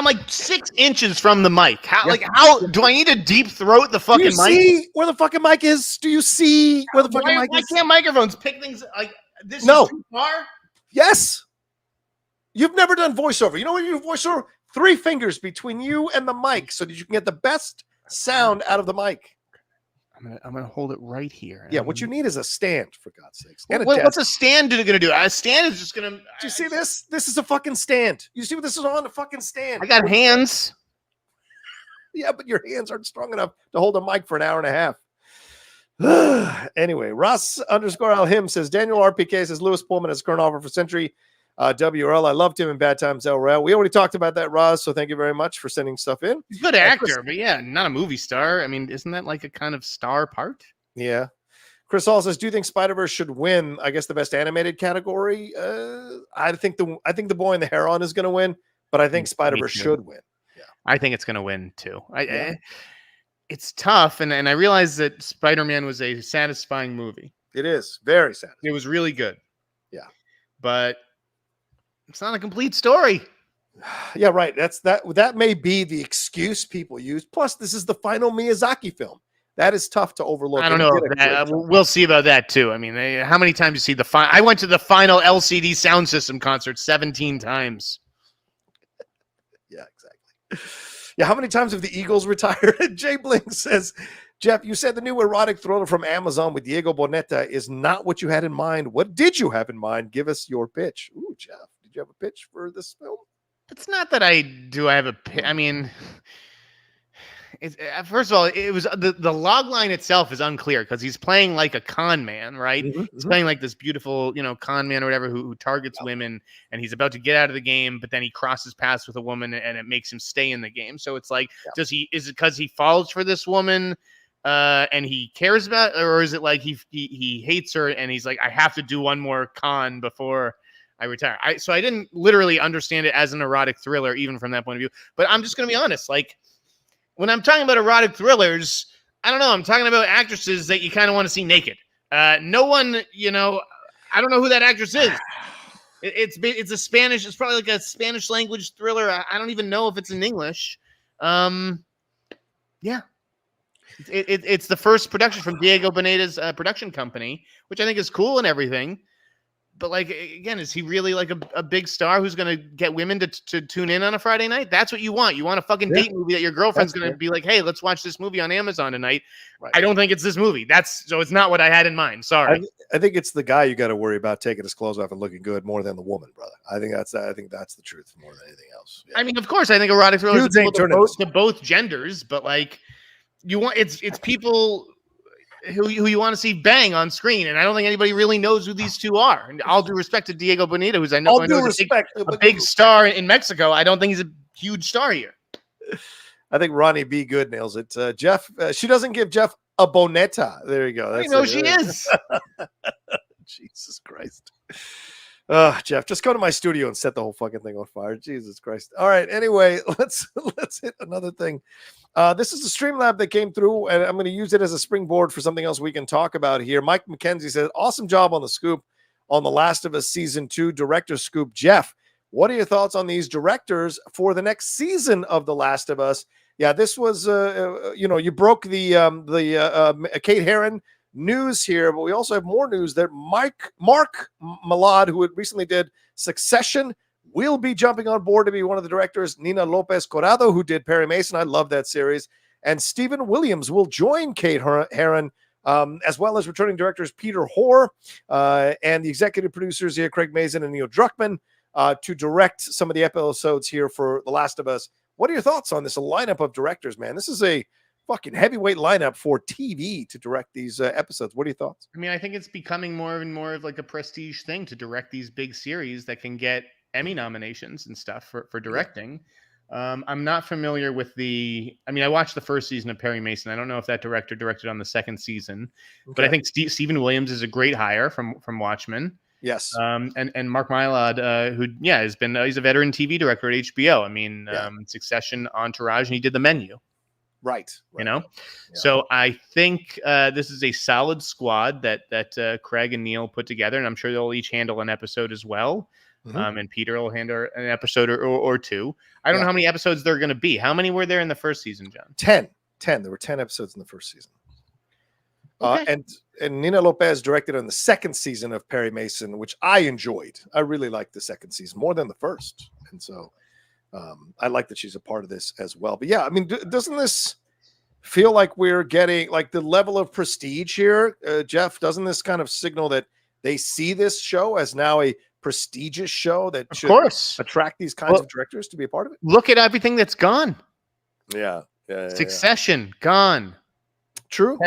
like 6 inches from the mic. How do I need to deep throat the fucking mic? Do you see where the fucking mic is? Do you see where the fucking mic is? Why can't microphones pick things like this? No. Is too far? Yes. You've never done voiceover. You know when you do voiceover? 3 fingers between you and the mic so that you can get the best sound out of the mic. I'm gonna hold it right here. Yeah, what you need is a stand, for God's sakes. And what's a stand gonna do? A stand is just gonna. Do you see this? This is a fucking stand. You see what this is on? A fucking stand. I got hands. Yeah, but your hands aren't strong enough to hold a mic for an hour and a half. Anyway, Ross_Alhim says Daniel RPK says Lewis Pullman has a current offer for Sentry. WRL, I loved him in Bad Times LRL. We already talked about that, Roz, so thank you very much for sending stuff in. He's a good actor, but yeah, not a movie star. I mean, isn't that like a kind of star part? Yeah. Chris Hall says, do you think Spider-Verse should win, I guess, the best animated category? I think the boy in the heron is going to win, but I think Spider-Verse should win. Yeah. I think it's going to win too. It's tough, and I realize that Spider-Man was a satisfying movie. It is very satisfying. It was really good. Yeah. But it's not a complete story. Yeah, right. That may be the excuse people use. Plus, this is the final Miyazaki film. That is tough to overlook. I don't know. We'll see about that too. I mean, how many times you see the final? I went to the final LCD sound system concert 17 times. Yeah, exactly. Yeah, how many times have the Eagles retired? Jay Bling says, Jeff, you said the new erotic thriller from Amazon with Diego Boneta is not what you had in mind. What did you have in mind? Give us your pitch. Ooh, Jeff, did you have a pitch for this film? It's not that I have a pitch. I mean, first of all, it was the log line itself is unclear because he's playing like a con man, right? Mm-hmm, he's playing like this beautiful, con man or whatever who targets women, and he's about to get out of the game, but then he crosses paths with a woman and it makes him stay in the game. So it's like, is it because he falls for this woman and he cares about, or is it like he hates her and he's like, I have to do one more con before I retire? So I didn't literally understand it as an erotic thriller, even from that point of view. But I'm just going to be honest, like, when I'm talking about erotic thrillers, I don't know. I'm talking about actresses that you kind of want to see naked. No one, I don't know who that actress is. It's a Spanish. It's probably like a Spanish language thriller. I don't even know if it's in English. Yeah. It's the first production from Diego Boneta's production company, which I think is cool and everything. But like, again, is he really like a big star who's going to get women to tune in on a Friday night? That's what you want. You want a fucking date movie that your girlfriend's going to be like, hey, let's watch this movie on Amazon tonight. Right. I don't think it's this movie. So it's not what I had in mind. Sorry. I think it's the guy you got to worry about taking his clothes off and looking good more than the woman, brother. I think that's the truth more than anything else. Yeah. I mean, of course, I think erotic thrillers to both genders, but like it's people who you want to see bang on screen, and I don't think anybody really knows who these two are. And all due respect to Diego Boneta, who's I know is a big star in Mexico, I don't think he's a huge star here. I think Ronnie B. Good nails it. Jeff, she doesn't give Jeff a Boneta. There you go. That's she is. Jesus Christ. Jeff, just go to my studio and set the whole fucking thing on fire. Jesus Christ. All right. Anyway, let's hit another thing. This is a Streamlab that came through, and I'm going to use it as a springboard for something else we can talk about here. Mike McKenzie says, awesome job on the scoop on The Last of Us Season 2 director scoop. Jeff, what are your thoughts on these directors for the next season of The Last of Us? Yeah, this was, you broke the Kate Herron news here, but we also have more news that Mark Malad, who recently did Succession, will be jumping on board to be one of the directors. Nina Lopez Corrado, who did Perry Mason, I love that series, and Stephen Williams will join Kate Herron, as well as returning directors Peter Hoare and the executive producers here, Craig Mazin and Neil Druckmann, to direct some of the episodes here for The Last of Us. What are your thoughts on this lineup of directors, man? This is a fucking heavyweight lineup for TV to direct these episodes. What are your thoughts? I mean, I think it's becoming more and more of like a prestige thing to direct these big series that can get Emmy nominations and stuff for directing. I'm not familiar with I watched the first season of Perry Mason. I don't know if that director directed on the second season, but I think Stephen Williams is a great hire from Watchmen. Yes. And Mark Mylod, who has been he's a veteran TV director at HBO. I mean, Succession, Entourage, and he did The Menu. Right. You know, so I think this is a solid squad that Craig and Neil put together, and I'm sure they'll each handle an episode as well. And Peter will handle an episode or two. I don't know how many episodes there are going to be. How many were there in the first season, John? 10. There were 10 episodes in the first season. Okay. And Nina Lopez directed on the second season of Perry Mason, which I enjoyed. I really liked the second season more than the first, and so I like that she's a part of this as well. But yeah, I mean, doesn't this feel like we're getting like the level of prestige here, Jeff? Doesn't this kind of signal that they see this show as now a prestigious show that should attract these kinds of directors to be a part of it? Look at everything that's gone. Yeah. Succession gone. True.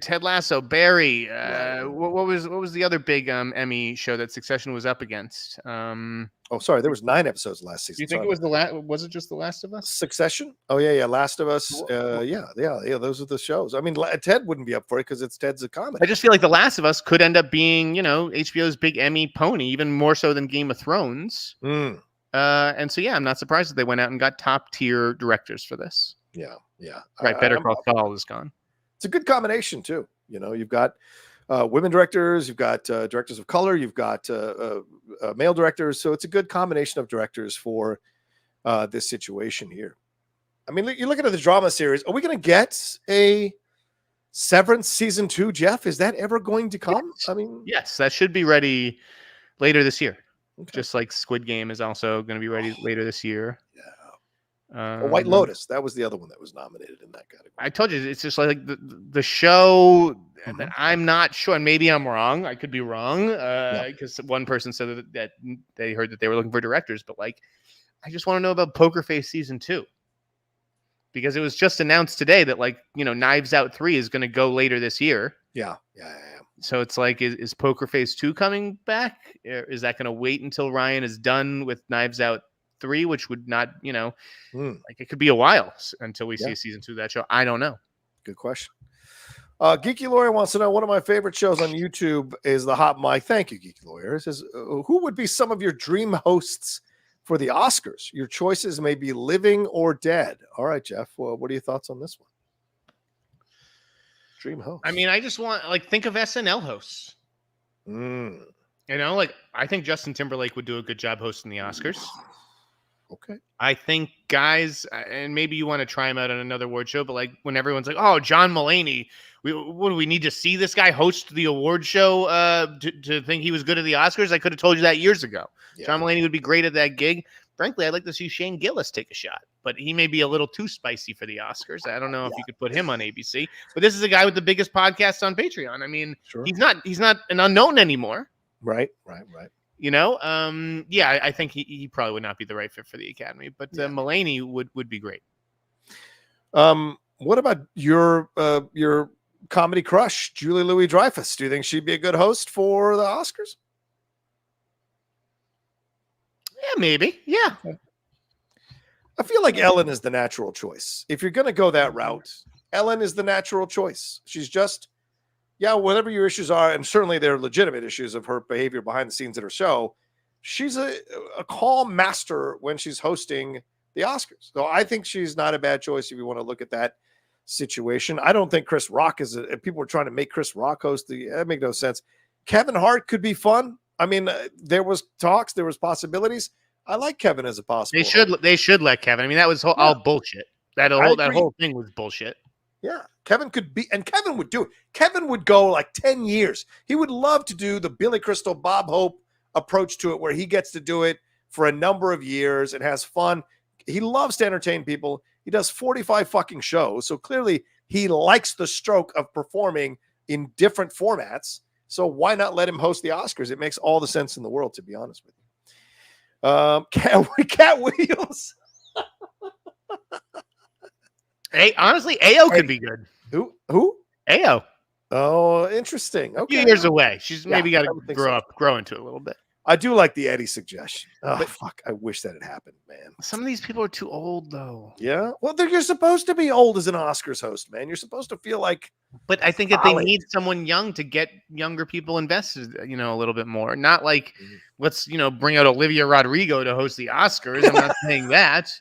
Ted Lasso, Barry. What was the other big Emmy show that Succession was up against? Sorry, there was 9 episodes last season. Do you think it was the last? Was it just The Last of Us? Succession? Oh yeah, Last of Us. Yeah. Those are the shows. I mean, Ted wouldn't be up for it because Ted's a comedy. I just feel like The Last of Us could end up being, HBO's big Emmy pony, even more so than Game of Thrones. And so I'm not surprised that they went out and got top tier directors for this. Yeah. Right. Better Call Saul is gone. It's a good combination too. You've got women directors, you've got directors of color, you've got male directors. So it's a good combination of directors for this situation here. I mean, you're looking at the drama series. Are we going to get a Severance season 2, Jeff? Is that ever going to come? Yes. I mean, yes, that should be ready later this year. Okay. Just like Squid Game is also going to be ready later this year. Yeah. White Lotus, that was the other one that was nominated in that category. I told you, it's just like the show that I'm not sure, and maybe I'm wrong. I could be wrong because one person said that they heard that they were looking for directors, but like, I just want to know about Poker Face season 2 because it was just announced today that Knives Out 3 is going to go later this year. Yeah. So it's like, is Poker Face 2 coming back? Is that going to wait until Ryan is done with Knives Out 3, which would not, like it could be a while until we see season 2 of that show. I don't know. Good question. Geeky Lawyer wants to know, one of my favorite shows on YouTube is The Hot Mic. Thank you, Geeky Lawyer. It says, who would be some of your dream hosts for the Oscars? Your choices may be living or dead. All right, Jeff. Well, what are your thoughts on this one? Dream host. I mean, I just want think of SNL hosts. I think Justin Timberlake would do a good job hosting the Oscars. Okay. I think guys, and maybe you want to try him out on another award show, but when everyone's like, "Oh, John Mulaney, what do we need to see this guy host the award show to think he was good at the Oscars?" I could have told you that years ago. Yeah. John Mulaney would be great at that gig. Frankly, I'd like to see Shane Gillis take a shot, but he may be a little too spicy for the Oscars. I don't know if you could put him on ABC. But this is a guy with the biggest podcast on Patreon. I mean, he's not an unknown anymore. Right. I think he probably would not be the right fit for the Academy, but Mulaney would be great. What about your comedy crush, Julie Louis-Dreyfus? Do you think she'd be a good host for the Oscars? Yeah, maybe. Yeah. I feel like Ellen is the natural choice. If you're going to go that route, Ellen is the natural choice. She's just, whatever your issues are, and certainly they're legitimate issues of her behavior behind the scenes at her show, she's a calm master when she's hosting the Oscars. So I think she's not a bad choice if you want to look at that situation. I don't think Chris Rock people were trying to make Chris Rock host that make no sense. Kevin Hart could be fun. I mean, there was talks, there was possibilities. I like Kevin as a possible. They should let Kevin. I mean, that was all bullshit. That whole thing was bullshit. Yeah, Kevin could be, and Kevin would do it. Kevin would go 10 years. He would love to do the Billy Crystal, Bob Hope approach to it, where he gets to do it for a number of years and has fun. He loves to entertain people. He does 45 fucking shows. So clearly he likes the stroke of performing in different formats. So why not let him host the Oscars? It makes all the sense in the world, to be honest with you. Cat Williams. Hey, honestly, AO could be good. Who? AO. Oh, interesting. Okay. A few years away. She's maybe got to grow into it a little bit. I do like the Eddie suggestion. Oh, But- fuck. I wish that had happened, man. Some of these people are too old, though. Yeah. Well, you're supposed to be old as an Oscars host, man. You're supposed to feel like. But I think that they Solid. need someone young to get younger people invested, a little bit more. Not like let's, bring out Olivia Rodrigo to host the Oscars. I'm not saying that.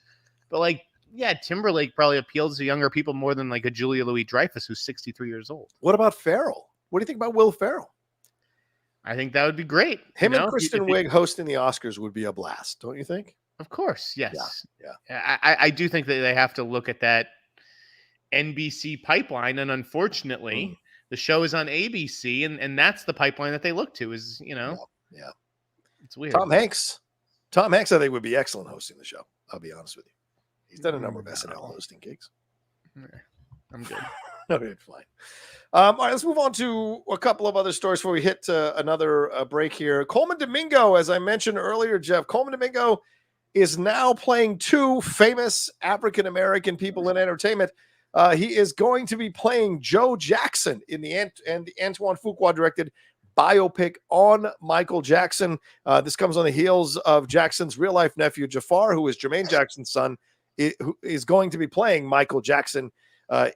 But like, yeah, Timberlake probably appeals to younger people more than like a Julia Louis-Dreyfus who's 63 years old. What about Ferrell? What do you think about Will Ferrell? I think that would be great. Him and Kristen Wiig hosting the Oscars would be a blast, don't you think? Of course, yes. Yeah. I do think that they have to look at that NBC pipeline, and unfortunately, the show is on ABC, and that's the pipeline that they look to. Is Yeah. It's weird. Tom Hanks, I think would be excellent hosting the show. I'll be honest with you. He's done a number of SNL hosting gigs. I'm good. Okay, fine. All right, let's move on to a couple of other stories before we hit another break here. Colman Domingo, as I mentioned earlier, Jeff, Colman Domingo is now playing two famous African-American people in entertainment. He is going to be playing Joe Jackson in the Antoine Fuqua-directed biopic on Michael Jackson. This comes on the heels of Jackson's real-life nephew, Jafar, who is Jermaine Jackson's son, who is going to be playing Michael Jackson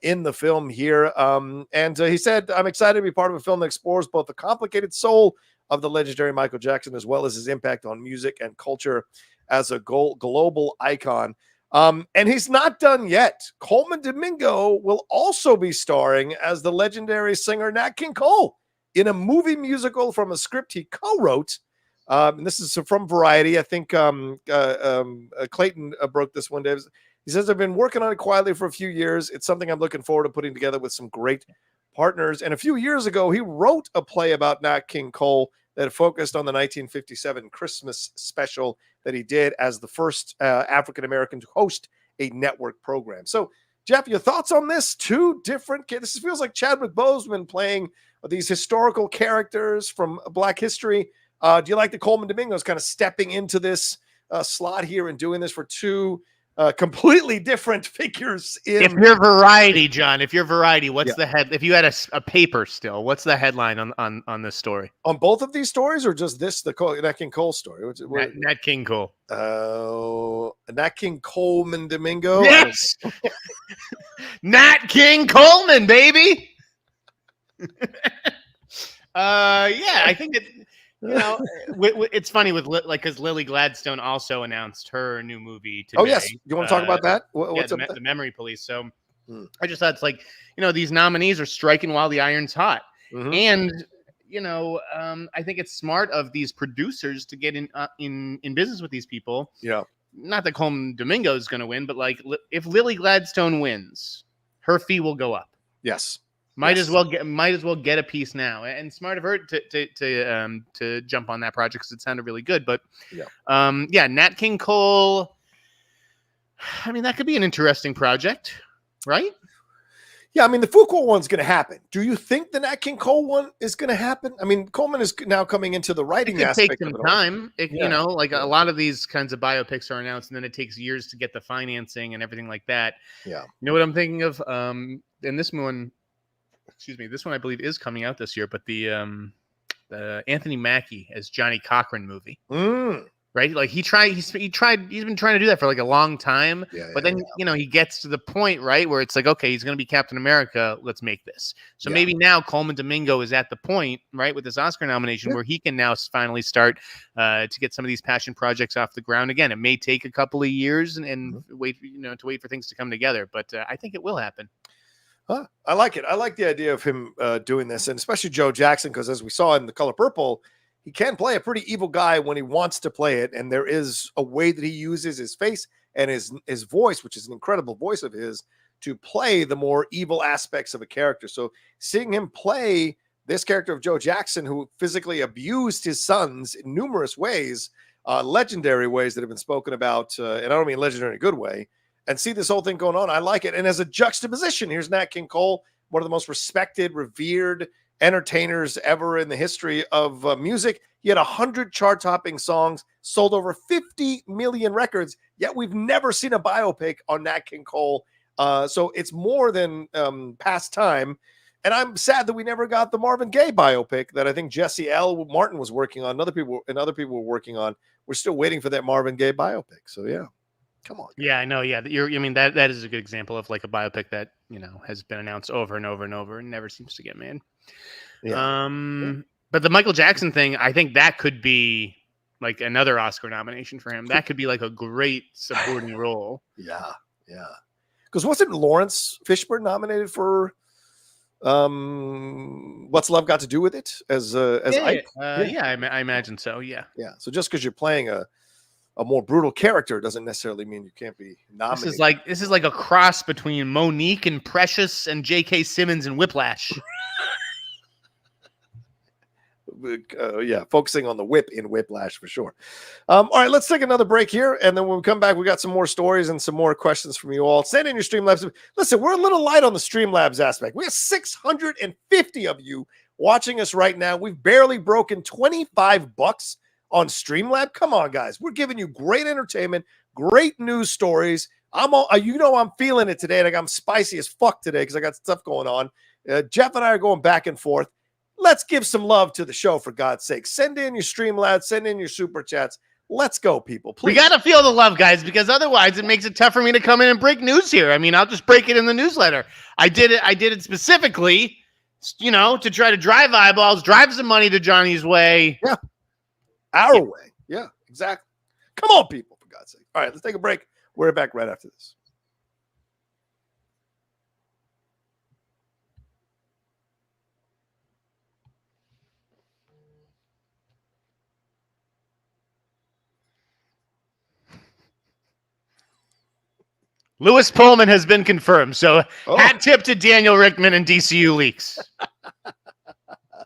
in the film here. And he said, I'm excited to be part of a film that explores both the complicated soul of the legendary Michael Jackson as well as his impact on music and culture as a global icon. And he's not done yet. Colman Domingo will also be starring as the legendary singer Nat King Cole in a movie musical from a script he co-wrote. And this is from Variety. I think Clayton broke this one day. He says, I've been working on it quietly for a few years. It's something I'm looking forward to putting together with some great partners. And a few years ago, he wrote a play about Nat King Cole that focused on the 1957 Christmas special that he did as the first African-American to host a network program. So, Jeff, your thoughts on this? Two different kids. This feels like Chadwick Boseman playing these historical characters from Black history. Do you like the Colman Domingos kind of stepping into this slot here and doing this for two completely different figures? If you're Variety, John, what's the head? If you had a paper still, what's the headline on this story? On both of these stories, or just this, the Nat King Cole story? Nat King Cole. Nat King Colman Domingo. Yes, Nat King Coleman, baby. Yeah, I think it. It's funny because Lily Gladstone also announced her new movie today. Oh yes, you want to talk about that? What's the Memory Police. So I just thought it's like these nominees are striking while the iron's hot, and I think it's smart of these producers to get in business with these people. Yeah, not that Colman Domingo is going to win, but like if Lily Gladstone wins, her fee will go up. Yes. Might as well get a piece now, and smart of her to jump on that project because it sounded really good. But Nat King Cole. I mean, that could be an interesting project, right? Yeah, I mean, the Fuqua one's going to happen. Do you think the Nat King Cole one is going to happen? I mean, Colman is now coming into the writing aspect. It could take some time. A lot of these kinds of biopics are announced, and then it takes years to get the financing and everything like that. Yeah. You know what I'm thinking of? And this one. Excuse me, this one I believe is coming out this year, but the Anthony Mackie as Johnny Cochran movie, right? Like he's been trying to do that for like a long time, but then he gets to the point, right, where it's like, okay, he's going to be Captain America, let's make this. So maybe now Colman Domingo is at the point, right, with this Oscar nomination where he can now finally start to get some of these passion projects off the ground again. It may take a couple of years and wait for things to come together, but I think it will happen. I like it. I like the idea of him doing this, and especially Joe Jackson, because as we saw in The Color Purple, he can play a pretty evil guy when he wants to play it, and there is a way that he uses his face and his voice, which is an incredible voice of his, to play the more evil aspects of a character. So seeing him play this character of Joe Jackson, who physically abused his sons in numerous ways, legendary ways that have been spoken about, and I don't mean legendary in a good way, and see this whole thing going on. I like it. And as a juxtaposition, here's Nat King Cole, one of the most respected, revered entertainers ever in the history of music. He had 100 chart-topping songs, sold over 50 million records, yet we've never seen a biopic on Nat King Cole. So it's more than past time. And I'm sad that we never got the Marvin Gaye biopic that I think Jesse L. Martin was working on. Other people were working on. We're still waiting for that Marvin Gaye biopic. So yeah, come on. Yeah, I know. Yeah, I mean that is a good example of like a biopic that has been announced over and over and over and never seems to get made. Yeah. But the Michael Jackson thing, I think that could be like another Oscar nomination for him. That could be like a great supporting role. Yeah. Because wasn't Lawrence Fishburne nominated for What's Love Got to Do with It as Ike? I imagine so. Yeah. So just because you're playing a more brutal character doesn't necessarily mean you can't be nominated. This is like a cross between Monique and Precious and J.K. Simmons and Whiplash. Focusing on the whip in Whiplash for sure. All right, let's take another break here, and then when we come back, we got some more stories and some more questions from you all. Send in your Streamlabs. Listen, we're a little light on the Streamlabs aspect. We have 650 of you watching us right now. We've barely broken $25 on Streamlab. Come on, guys. We're giving you great entertainment, great news stories. I'm feeling it today, and I'm spicy as fuck today because I got stuff going on. Jeff and I are going back and forth. Let's give some love to the show, for God's sake. Send in your Streamlabs, send in your Super Chats. Let's go, people. Please. We got to feel the love, guys, because otherwise it makes it tough for me to come in and break news here. I mean, I'll just break it in the newsletter. I did it specifically, to try to drive eyeballs, drive some money to Johnny's way. Yeah. Our way. Yeah, exactly. Come on, people, for God's sake. All right, let's take a break. We're back right after this. Louis Pullman has been confirmed. So hat tip to Daniel Rickman and DCU Leaks.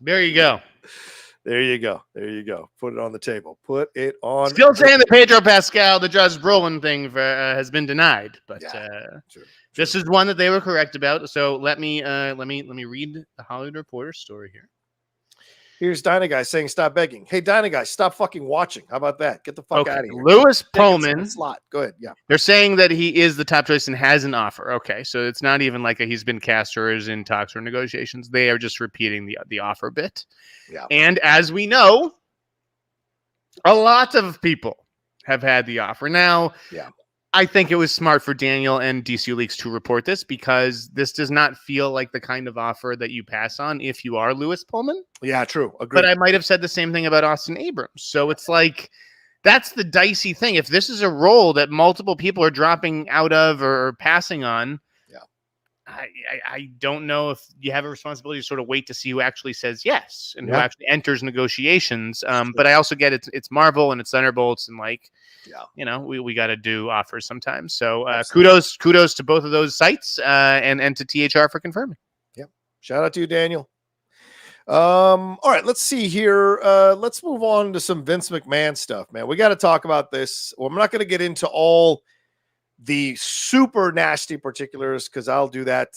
There you go. There you go. Put it on the table. Put it on. Still saying the Pedro Pascal, the Josh Brolin thing has been denied, but true. This is one that they were correct about. So let me read the Hollywood Reporter story here. Here's Dinah Guy saying, "Stop begging." Hey, Dinah Guy, stop fucking watching. How about that? Get the fuck out of here. Louis Pullman. Slot. Go ahead. Yeah. They're saying that he is the top choice and has an offer. Okay, so it's not even like he's been cast or is in talks or negotiations. They are just repeating the offer bit. Yeah. And as we know, a lot of people have had the offer. Now, I think it was smart for Daniel and DCU Leaks to report this because this does not feel like the kind of offer that you pass on if you are Louis Pullman. Yeah, true. Agreed. But I might have said the same thing about Austin Abrams. So it's like, that's the dicey thing. If this is a role that multiple people are dropping out of or passing on, I don't know if you have a responsibility to sort of wait to see who actually says yes and who actually enters negotiations. But I also get it's Marvel and it's Thunderbolts and we got to do offers sometimes. So kudos to both of those sites and to THR for confirming. Yep. Shout out to you, Daniel. All right, let's see here. Let's move on to some Vince McMahon stuff, man. We got to talk about this. Well, I'm not going to get into all the super nasty particulars because I'll do that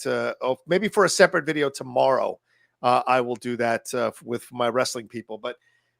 maybe for a separate video tomorrow. I will do that with my wrestling people. But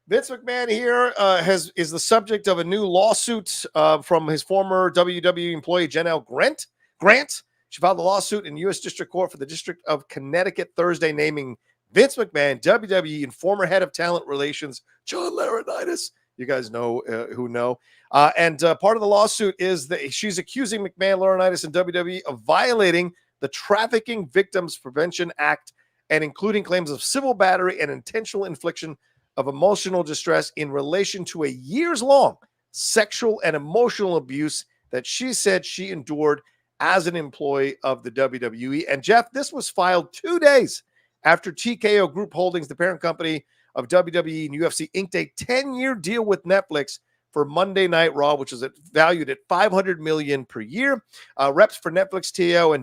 Vince McMahon here is the subject of a new lawsuit from his former WWE employee Janelle Grant. She filed a lawsuit in U.S. District Court for the District of Connecticut Thursday, naming Vince McMahon, WWE, and former head of talent relations John Laurinaitis. You guys know who know. And part of the lawsuit is that she's accusing McMahon, Laurinaitis, and WWE of violating the Trafficking Victims Prevention Act and including claims of civil battery and intentional infliction of emotional distress in relation to a years-long sexual and emotional abuse that she said she endured as an employee of the WWE. And Jeff, this was filed 2 days after TKO Group Holdings, the parent company of WWE and UFC, inked a 10-year deal with Netflix for Monday Night Raw, which is valued at $500 million per year. Reps for Netflix, TKO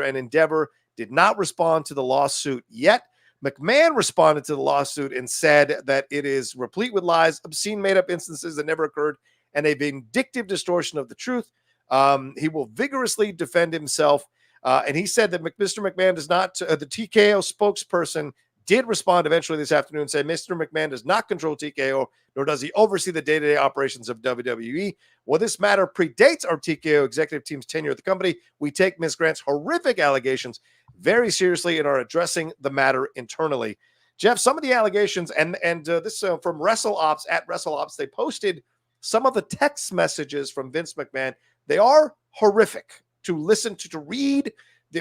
and Endeavor did not respond to the lawsuit yet. McMahon responded to the lawsuit and said that it is replete with lies, obscene made-up instances that never occurred, and a vindictive distortion of the truth. He will vigorously defend himself. And he said that Mr. McMahon does not, the TKO spokesperson did respond eventually this afternoon and said Mr. McMahon does not control TKO, nor does he oversee the day-to-day operations of WWE. While this matter predates our TKO executive team's tenure at the company, we take Ms. Grant's horrific allegations very seriously and are addressing the matter internally. Jeff, some of the allegations, and this from WrestleOps at WrestleOps, they posted some of the text messages from Vince McMahon. They are horrific to listen to read.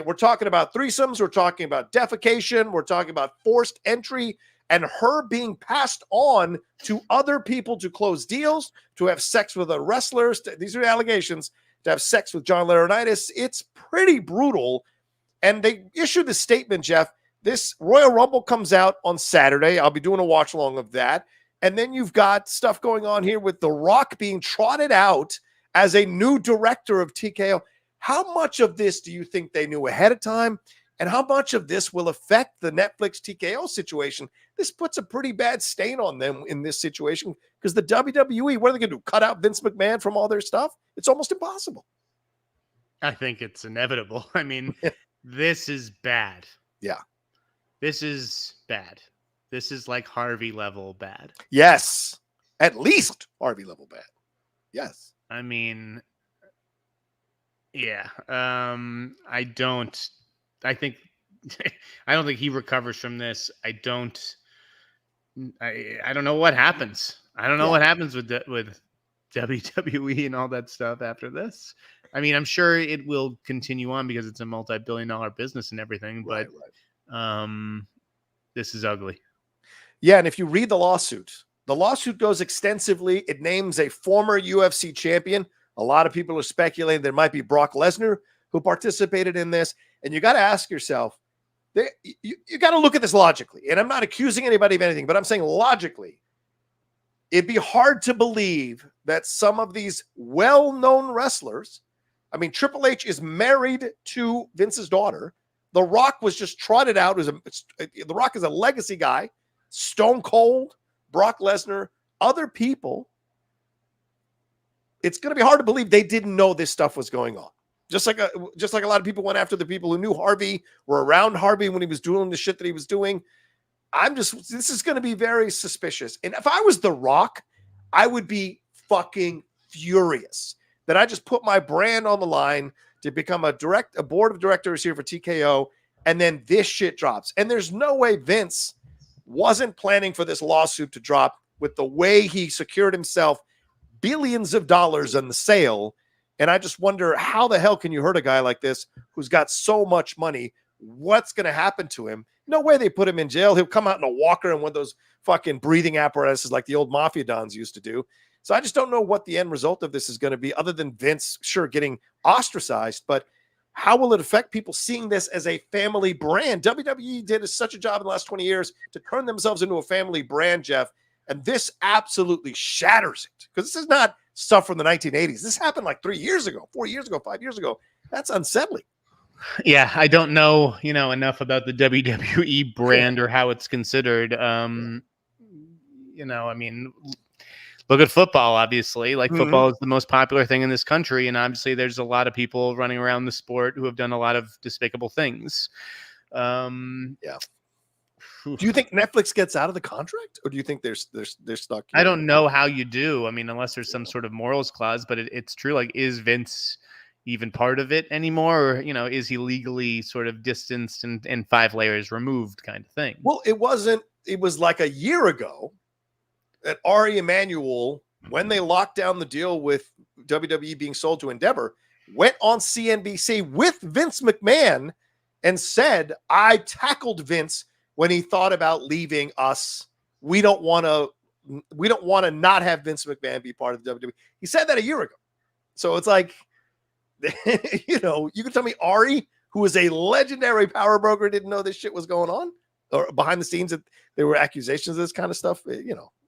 We're talking about threesomes. We're talking about defecation. We're talking about forced entry and her being passed on to other people to close deals, to have sex with other wrestlers. These are allegations, to have sex with John Laurinaitis. It's pretty brutal. And they issued the statement, Jeff. This Royal Rumble comes out on Saturday. I'll be doing a watch along of that. And then you've got stuff going on here with The Rock being trotted out as a new director of TKO. How much of this do you think they knew ahead of time? And how much of this will affect the Netflix TKO situation? This puts a pretty bad stain on them in this situation because the WWE, what are they going to do? Cut out Vince McMahon from all their stuff? It's almost impossible. I think it's inevitable. I mean, this is bad. Yeah. This is bad. This is like Harvey level bad. Yes. At least Harvey level bad. Yes. I mean, yeah. I don't think he recovers from this. I don't know what happens. I don't know what happens with WWE and all that stuff after this. I mean, I'm sure it will continue on because it's a multi-billion-dollar business and everything, but this is ugly. Yeah, and if you read the lawsuit goes extensively. It names a former UFC champion. A lot of people are speculating there might be Brock Lesnar who participated in this. And you got to ask yourself, you got to look at this logically. And I'm not accusing anybody of anything, but I'm saying logically, it'd be hard to believe that some of these well-known wrestlers, I mean, Triple H is married to Vince's daughter. The Rock was just trotted out. The Rock is a legacy guy. Stone Cold, Brock Lesnar, other people. It's going to be hard to believe they didn't know this stuff was going on. Just like a lot of people went after the people who knew Harvey, were around Harvey when he was doing the shit that he was doing. This is going to be very suspicious. And if I was The Rock, I would be fucking furious that I just put my brand on the line to become a board of directors here for TKO, and then this shit drops. And there's no way Vince wasn't planning for this lawsuit to drop with the way he secured himself billions of dollars on the sale. And I just wonder, how the hell can you hurt a guy like this who's got so much money? What's going to happen to him? No way they put him in jail. He'll come out in a walker and one of those fucking breathing apparatuses like the old mafia dons used to do. So I just don't know what the end result of this is going to be, other than Vince, sure, getting ostracized. But how will it affect people seeing this as a family brand? WWE did such a job in the last 20 years to turn themselves into a family brand, Jeff. And this absolutely shatters it, because this is not stuff from the 1980s. This happened like 3 years ago, 4 years ago, 5 years ago. That's unsettling. Yeah, I don't know, enough about the WWE brand or how it's considered. I mean, look at football, obviously. Like, football is the most popular thing in this country, and obviously there's a lot of people running around the sport who have done a lot of despicable things. Do you think Netflix gets out of the contract, or do you think they're stuck here? I don't know how you do. I mean, unless there's some sort of morals clause, but it's true. Like, is Vince even part of it anymore? Or, is he legally sort of distanced and 5 layers removed kind of thing? Well, it wasn't. It was like a year ago that Ari Emanuel, when they locked down the deal with WWE being sold to Endeavor, went on CNBC with Vince McMahon and said, I tackled Vince when he thought about leaving us. We don't want to not have Vince McMahon be part of the WWE. He said that a year ago. So it's like, you can tell me Ari, who is a legendary power broker, didn't know this shit was going on, or behind the scenes that there were accusations of this kind of stuff.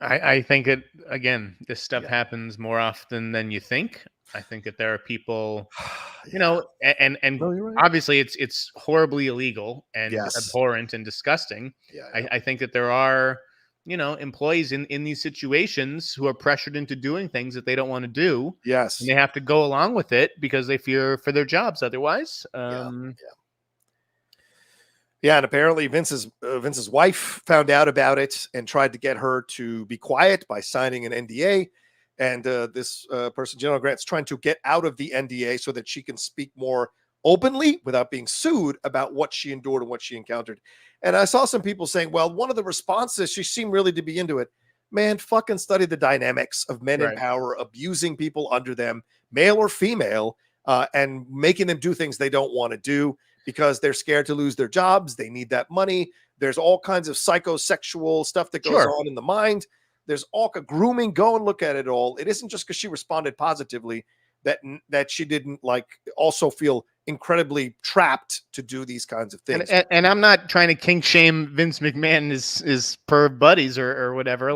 I think this stuff happens more often than you think. I think that there are people, and right. Obviously it's horribly illegal and abhorrent and disgusting. I think that there are, employees in these situations who are pressured into doing things that they don't want to do. Yes. And they have to go along with it because they fear for their jobs otherwise. Yeah, and apparently Vince's wife found out about it and tried to get her to be quiet by signing an NDA. And this person, General Grant's trying to get out of the NDA so that she can speak more openly without being sued about what she endured and what she encountered. And I saw some people saying, well, one of the responses, she seemed really to be into it. Man, fucking study the dynamics of men in power, abusing people under them, male or female, and making them do things they don't want to do because they're scared to lose their jobs. They need that money. There's all kinds of psychosexual stuff that goes on in the mind. There's all grooming. Go and look at it all. It isn't just because she responded positively that she didn't also feel incredibly trapped to do these kinds of things. And I'm not trying to kink shame Vince McMahon is per buddies or whatever.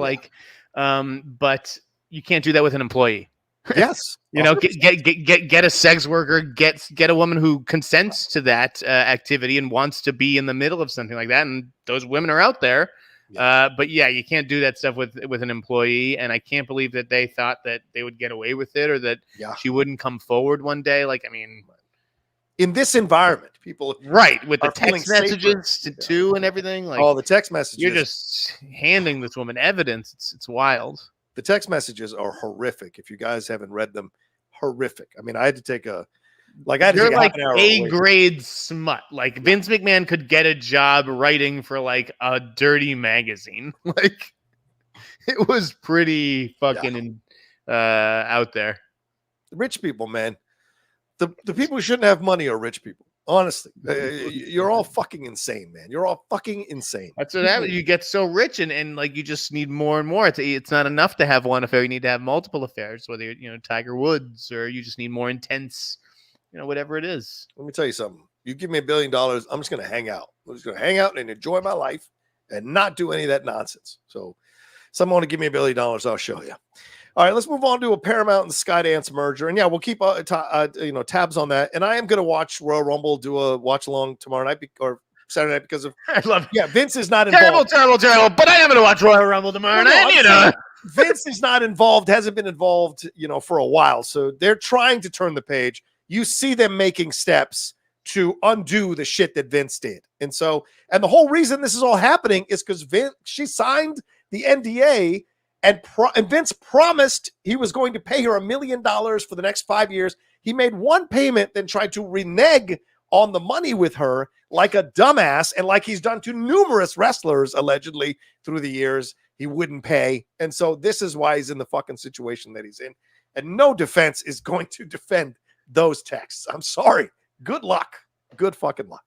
But you can't do that with an employee. Yes. Get a sex worker, get a woman who consents to that activity and wants to be in the middle of something like that. And those women are out there. But yeah, you can't do that stuff with an employee. And I can't believe that they thought that they would get away with it or that she wouldn't come forward one day. In this environment, people with the text messages too and everything. The text messages. You're just handing this woman evidence. It's wild. The text messages are horrific. If you guys haven't read them, horrific. I mean, I had to take a you're like A-grade smut. Vince McMahon could get a job writing for a dirty magazine. It was pretty fucking out there. Rich people, man. The people who shouldn't have money are rich people. Honestly, you're all fucking insane, man. You're all fucking insane. That's what happens. You get so rich and you just need more and more. It's not enough to have one affair. You need to have multiple affairs, whether you're Tiger Woods or you just need more intense, whatever it is. Let me tell you something. You give me $1 billion, I'm just going to hang out. I'm just going to hang out and enjoy my life and not do any of that nonsense. So someone want to give me $1 billion, I'll show you. All right, let's move on to a Paramount and Skydance merger. And yeah, we'll keep tabs on that. And I am going to watch Royal Rumble, do a watch along tomorrow night or Saturday night because of I love it. Yeah, Vince is not involved. Terrible. But I am going to watch Royal Rumble tomorrow night. Vince is not involved, hasn't been involved, for a while. So they're trying to turn the page. You see them making steps to undo the shit that Vince did. And the whole reason this is all happening is because she signed the NDA. And Vince promised he was going to pay her $1 million for the next 5 years. He made one payment, then tried to renege on the money with her like a dumbass, and like he's done to numerous wrestlers, allegedly, through the years. He wouldn't pay. And so this is why he's in the fucking situation that he's in. And no defense is going to defend those texts. I'm sorry. Good luck. Good fucking luck.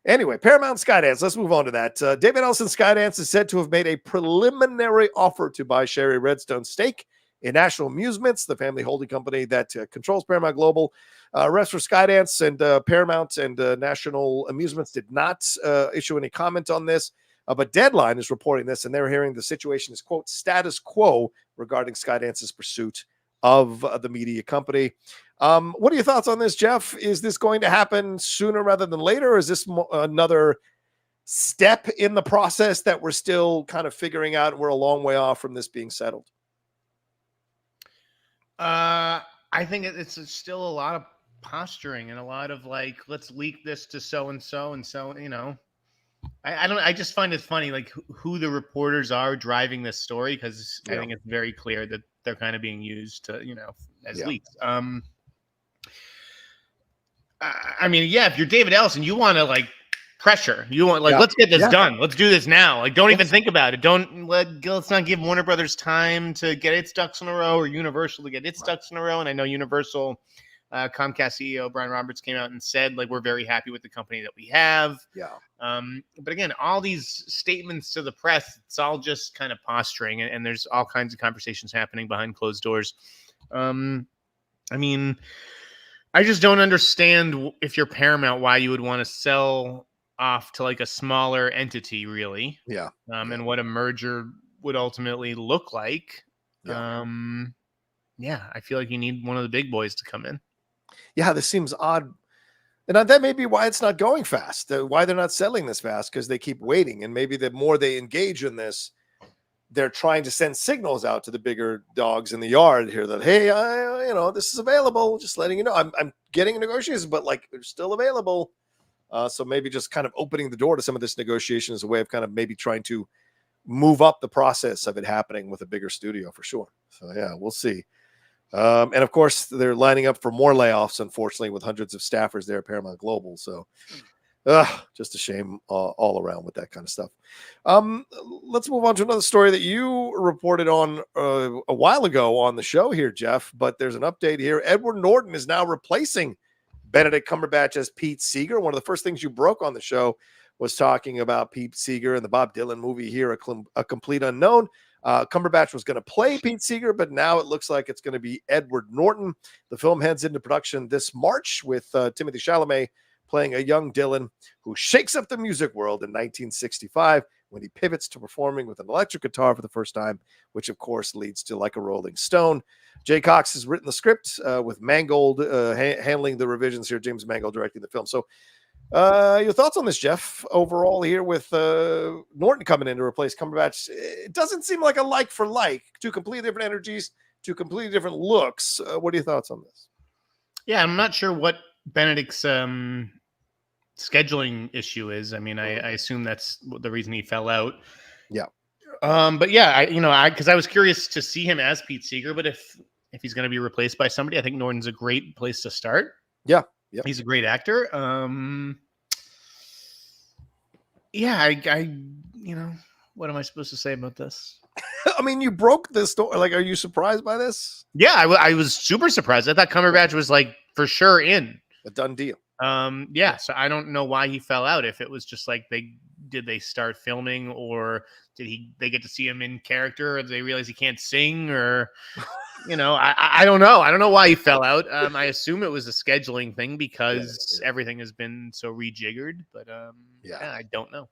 Anyway, Paramount Skydance. Let's move on to that. David Ellison Skydance is said to have made a preliminary offer to buy Sherry Redstone's stake in National Amusements, the family holding company that controls Paramount Global. Rest for Skydance and Paramount and National Amusements did not issue any comment on this, but Deadline is reporting this, and they're hearing the situation is, quote, status quo regarding Skydance's pursuit of the media company. What are your thoughts on this, Jeff? Is this going to happen sooner rather than later? Or is this another step in the process that we're still kind of figuring out? We're a long way off from this being settled. I think it's still a lot of posturing and a lot of let's leak this to so-and-so and so, I just find it funny, who the reporters are driving this story, because I think it's very clear that they're kind of being used to, as leaks. I mean, if you're David Ellison, you want to pressure. You want let's get this done. Let's do this now. Don't even think about it. Let's not give Warner Brothers time to get its ducks in a row, or Universal to get its ducks in a row. And I know Universal, Comcast CEO Brian Roberts came out and said we're very happy with the company that we have. But again, all these statements to the press, it's all just kind of posturing, and there's all kinds of conversations happening behind closed doors. I mean, I just don't understand, if you're Paramount, why you would want to sell off to a smaller entity, really. And what a merger would ultimately look like. I feel like you need one of the big boys to come in. Yeah, this seems odd. And that may be why it's not going fast, why they're not selling this fast, because they keep waiting. And maybe the more they engage in this, they're trying to send signals out to the bigger dogs in the yard here that, hey, this is available. Just letting you know, I'm getting negotiations, but they're still available. So maybe just kind of opening the door to some of this negotiation is a way of kind of maybe trying to move up the process of it happening with a bigger studio for sure. So yeah, we'll see. And of course, they're lining up for more layoffs, unfortunately, with hundreds of staffers there at Paramount Global. So just a shame all around with that kind of stuff. Let's move on to another story that you reported on a while ago on the show here, Jeff. But there's an update here. Edward Norton is now replacing Benedict Cumberbatch as Pete Seeger. One of the first things you broke on the show was talking about Pete Seeger and the Bob Dylan movie here, A Complete Unknown. Cumberbatch was going to play Pete Seeger, but now it looks like it's going to be Edward Norton. The film heads into production this March with Timothée Chalamet playing a young Dylan who shakes up the music world in 1965 when he pivots to performing with an electric guitar for the first time, which of course leads to Like a Rolling Stone. Jay Cox has written the script with Mangold handling the revisions here, James Mangold directing the film. So your thoughts on this, Jeff, overall here with Norton coming in to replace Cumberbatch? It doesn't seem like a like for like, two completely different energies, two completely different looks. What are your thoughts on this? Yeah, I'm not sure what Benedict's scheduling issue is. I mean, I assume that's the reason he fell out. Yeah. But yeah, because I was curious to see him as Pete Seeger, but if he's going to be replaced by somebody, I think Norton's a great place to start. Yeah. Yep. He's a great actor. Yeah, I what am I supposed to say about this? I mean, you broke this story. Like, are you surprised by this? Yeah, I was super surprised. I thought Cumberbatch was like for sure in. A done deal. Yeah, so I don't know why he fell out. If it was just like they start filming, or they get to see him in character, or they realize he can't sing, or I don't know. I don't know why he fell out. I assume it was a scheduling thing because everything has been so rejiggered, but I don't know.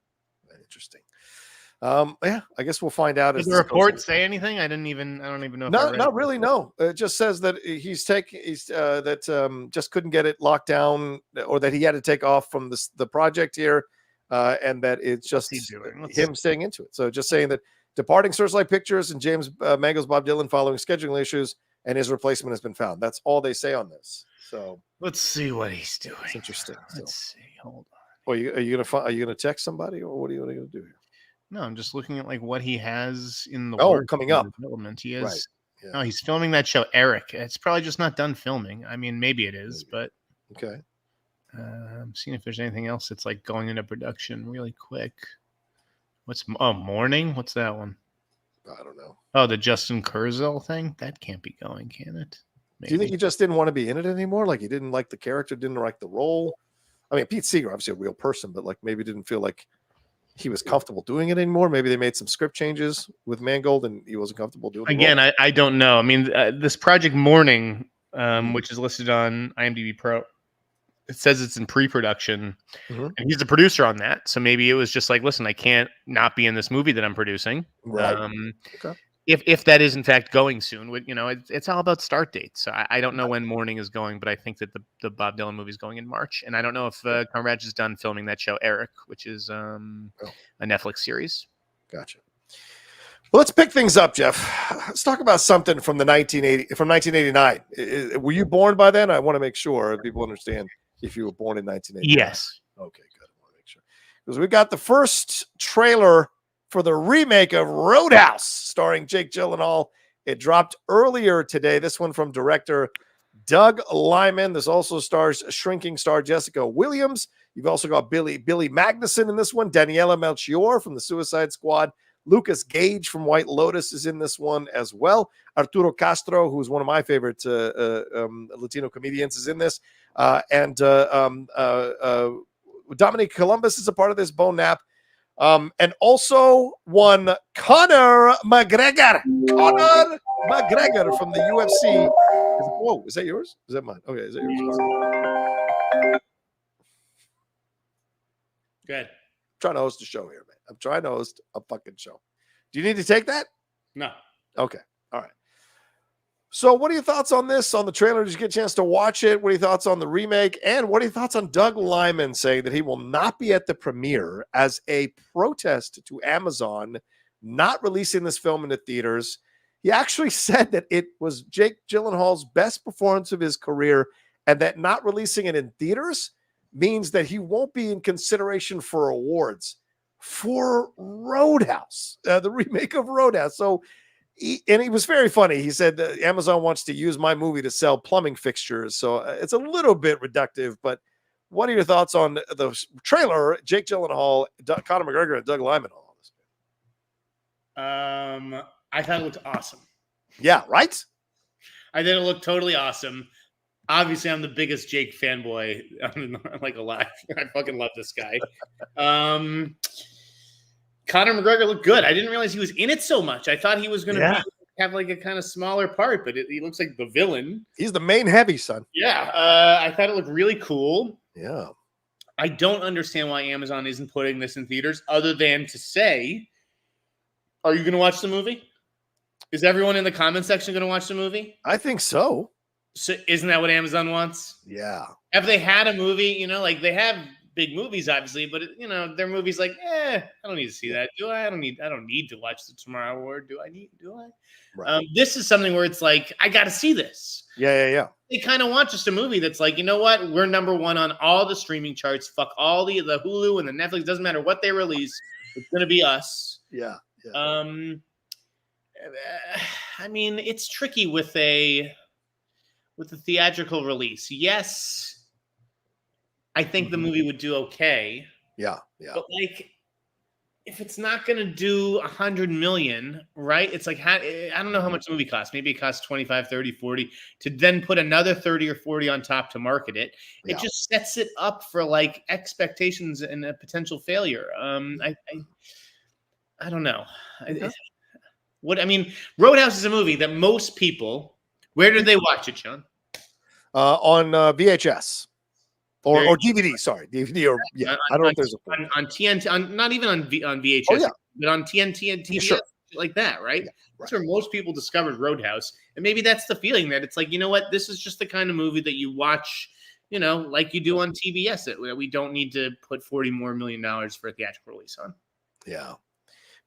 Interesting. Yeah, I guess we'll find out. Does the report say anything? I don't even know. No, not really. No, it just says that just couldn't get it locked down, or that he had to take off from the project here, and that it's just him staying into it. So just saying that departing Searchlight Pictures and James Mangold's Bob Dylan following scheduling issues, and his replacement has been found. That's all they say on this. So let's see what he's doing. It's interesting. Let's see. Hold on. Well, are you gonna text somebody, or what are you gonna do here? No, I'm just looking at like what he has in the coming up development. He is. Right. Yeah. No, he's filming that show, Eric. It's probably just not done filming. I mean, maybe it is, but okay. I'm seeing if there's anything else that's like going into production really quick. Morning? What's that one? I don't know. Oh, the Justin Kurzel thing? That can't be going, can it? Maybe. Do you think he just didn't want to be in it anymore? Like he didn't like the character, didn't like the role? I mean, Pete Seeger, obviously a real person, but like maybe didn't feel like he was comfortable doing it anymore. Maybe they made some script changes with Mangold and he wasn't comfortable doing it. Again, I don't know. I mean, this Project Morning, which is listed on IMDb Pro, it says it's in pre-production, and he's the producer on that. So maybe it was just like, listen, I can't not be in this movie that I'm producing. Right. Okay. If that is in fact going soon, it's all about start dates. So I don't know when Morning is going, but I think that the Bob Dylan movie is going in March, and I don't know if Cumberbatch is done filming that show, Eric, which is a Netflix series. Gotcha. Well, let's pick things up, Jeff. Let's talk about something from 1989. Were you born by then? I want to make sure people understand if you were born in 1989. Yes. Okay, good. I want to make sure because we got the first trailer for the remake of Roadhouse, starring Jake Gyllenhaal. It dropped earlier today. This one from director Doug Liman. This also stars shrinking star Jessica Williams. You've also got Billy Magnuson in this one. Daniela Melchior from the Suicide Squad. Lucas Gage from White Lotus is in this one as well. Arturo Castro, who's one of my favorite Latino comedians, is in this. And Dominic Columbus is a part of this. Bo Knapp. And also one Conor McGregor. Conor McGregor from the UFC. Whoa, is that yours? Is that mine? Okay, is that yours? Go ahead. I'm trying to host a show here, man. I'm trying to host a fucking show. Do you need to take that? No. Okay. All right. So what are your thoughts on this, on the trailer? Did you get a chance to watch it? What are your thoughts on the remake? And what are your thoughts on Doug Liman saying that he will not be at the premiere as a protest to Amazon not releasing this film into theaters? He actually said that it was Jake Gyllenhaal's best performance of his career and that not releasing it in theaters means that he won't be in consideration for awards for Roadhouse, the remake of Roadhouse. So, he was very funny. He said Amazon wants to use my movie to sell plumbing fixtures. So it's a little bit reductive, but what are your thoughts on the trailer? Jake Gyllenhaal, Conor McGregor, and Doug Liman. All this. I thought it looked awesome. Yeah, right? I thought it looked totally awesome. Obviously, I'm the biggest Jake fanboy like alive. I fucking love this guy. Conor McGregor looked good. I didn't realize he was in it so much. I thought he was going to have like a kind of smaller part, but he looks like the villain. He's the main heavy, son. Yeah, I thought it looked really cool. Yeah. I don't understand why Amazon isn't putting this in theaters other than to say, are you going to watch the movie? Is everyone in the comment section going to watch the movie? I think so. So isn't that what Amazon wants? Yeah. Have they had a movie, like they have big movies, obviously, but their movies like, I don't need to see that. Do I? I don't need to watch the Tomorrow War. Do I? Right. This is something where it's like, I got to see this. Yeah. They kind of want just a movie that's like, you know what? We're number one on all the streaming charts. Fuck all the Hulu and the Netflix. Doesn't matter what they release. It's going to be us. Yeah. I mean, it's tricky with a theatrical release. Yes, I think the movie would do okay. Yeah. But like, if it's not going to do 100 million, right? It's like, I don't know how much the movie costs. Maybe it costs 25, 30, 40 to then put another 30 or 40 on top to market it. It just sets it up for like expectations and a potential failure. I don't know. Roadhouse is a movie that most people, where did they watch it, Sean? On VHS or DVD. Sorry, DVD or I don't know if there's on TNT, not even on VHS, but on TNT and TV, like that, right? Yeah, That's where most people discovered Roadhouse, and maybe that's the feeling that it's like, you know what, this is just the kind of movie that you watch, like you do on TBS. That we don't need to put $40 million more for a theatrical release on. Yeah,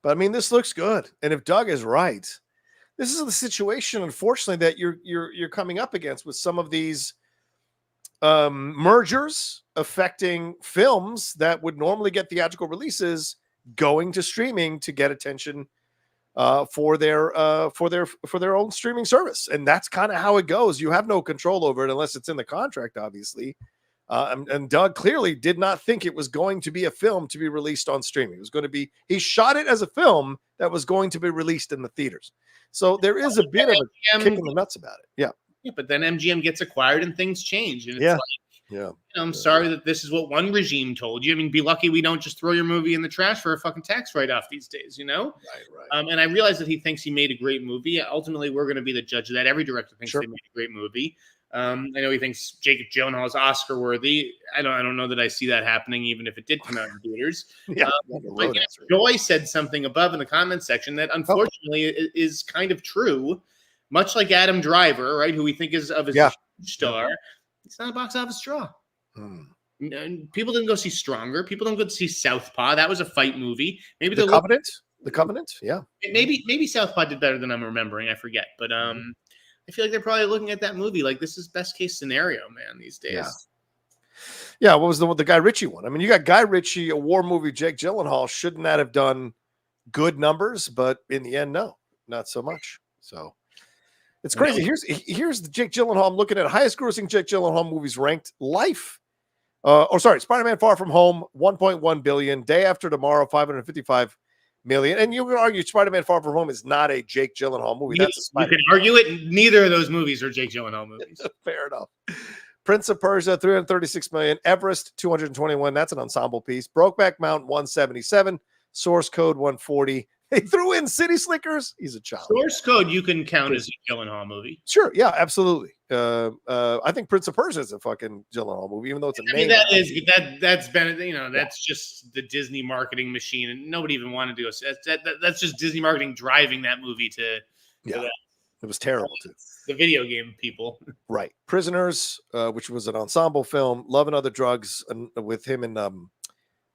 but I mean, this looks good, and if Doug is right. This is the situation, unfortunately, that you're coming up against with some of these mergers affecting films that would normally get theatrical releases going to streaming to get attention for their own streaming service, and that's kind of how it goes. You have no control over it unless it's in the contract, obviously. And Doug clearly did not think it was going to be a film to be released on streaming. It was going to be, he shot it as a film that was going to be released in the theaters. So there is a bit of a kick in the nuts about it. Yeah. But then MGM gets acquired and things change. And it's I'm sorry that this is what one regime told you. I mean, be lucky we don't just throw your movie in the trash for a fucking tax write-off these days, Right. And I realize that he thinks he made a great movie. Ultimately, we're going to be the judge of that. Every director thinks they made a great movie. I know he thinks Jacob Gyllenhaal is Oscar worthy. I don't know that I see that happening, even if it did come out in theaters. Joy said something above in the comments section that unfortunately is kind of true. Much like Adam Driver, right, who we think is of his star, it's not a box office draw. People didn't go see Stronger. People don't go to see Southpaw. That was a fight movie. Maybe The Covenant. The Covenant. Yeah. Maybe Southpaw did better than I'm remembering. I forget, but I feel like they're probably looking at that movie like this is best case scenario, man, these days. Yeah. What was the Guy Ritchie one? I mean, you got Guy Ritchie, a war movie. Jake Gyllenhaal shouldn't that have done good numbers, but in the end, no, not so much. So it's crazy. Here's the Jake Gyllenhaal. I'm looking at highest grossing Jake Gyllenhaal movies ranked. Life. Spider-Man Far From Home, 1.1 billion. Day After Tomorrow, 555 million. And you can argue Spider-Man Far From Home is not a Jake Gyllenhaal movie. You can argue it. Neither of those movies are Jake Gyllenhaal movies. Fair enough. Prince of Persia, 336 million. Everest, 221. That's an ensemble piece. Brokeback Mountain, 177. Source Code, 140. They threw in City Slickers. He's a child. Source Code you can count as a Gyllenhaal movie. Sure. Yeah, absolutely. I think Prince of Persia is a fucking Gyllenhaal movie, even though it's a name. That's been, that's just the Disney marketing machine, and nobody even wanted to go. That's just Disney marketing driving that movie to that. It was terrible too. The video game people. Right. Prisoners, which was an ensemble film. Love and Other Drugs, with him and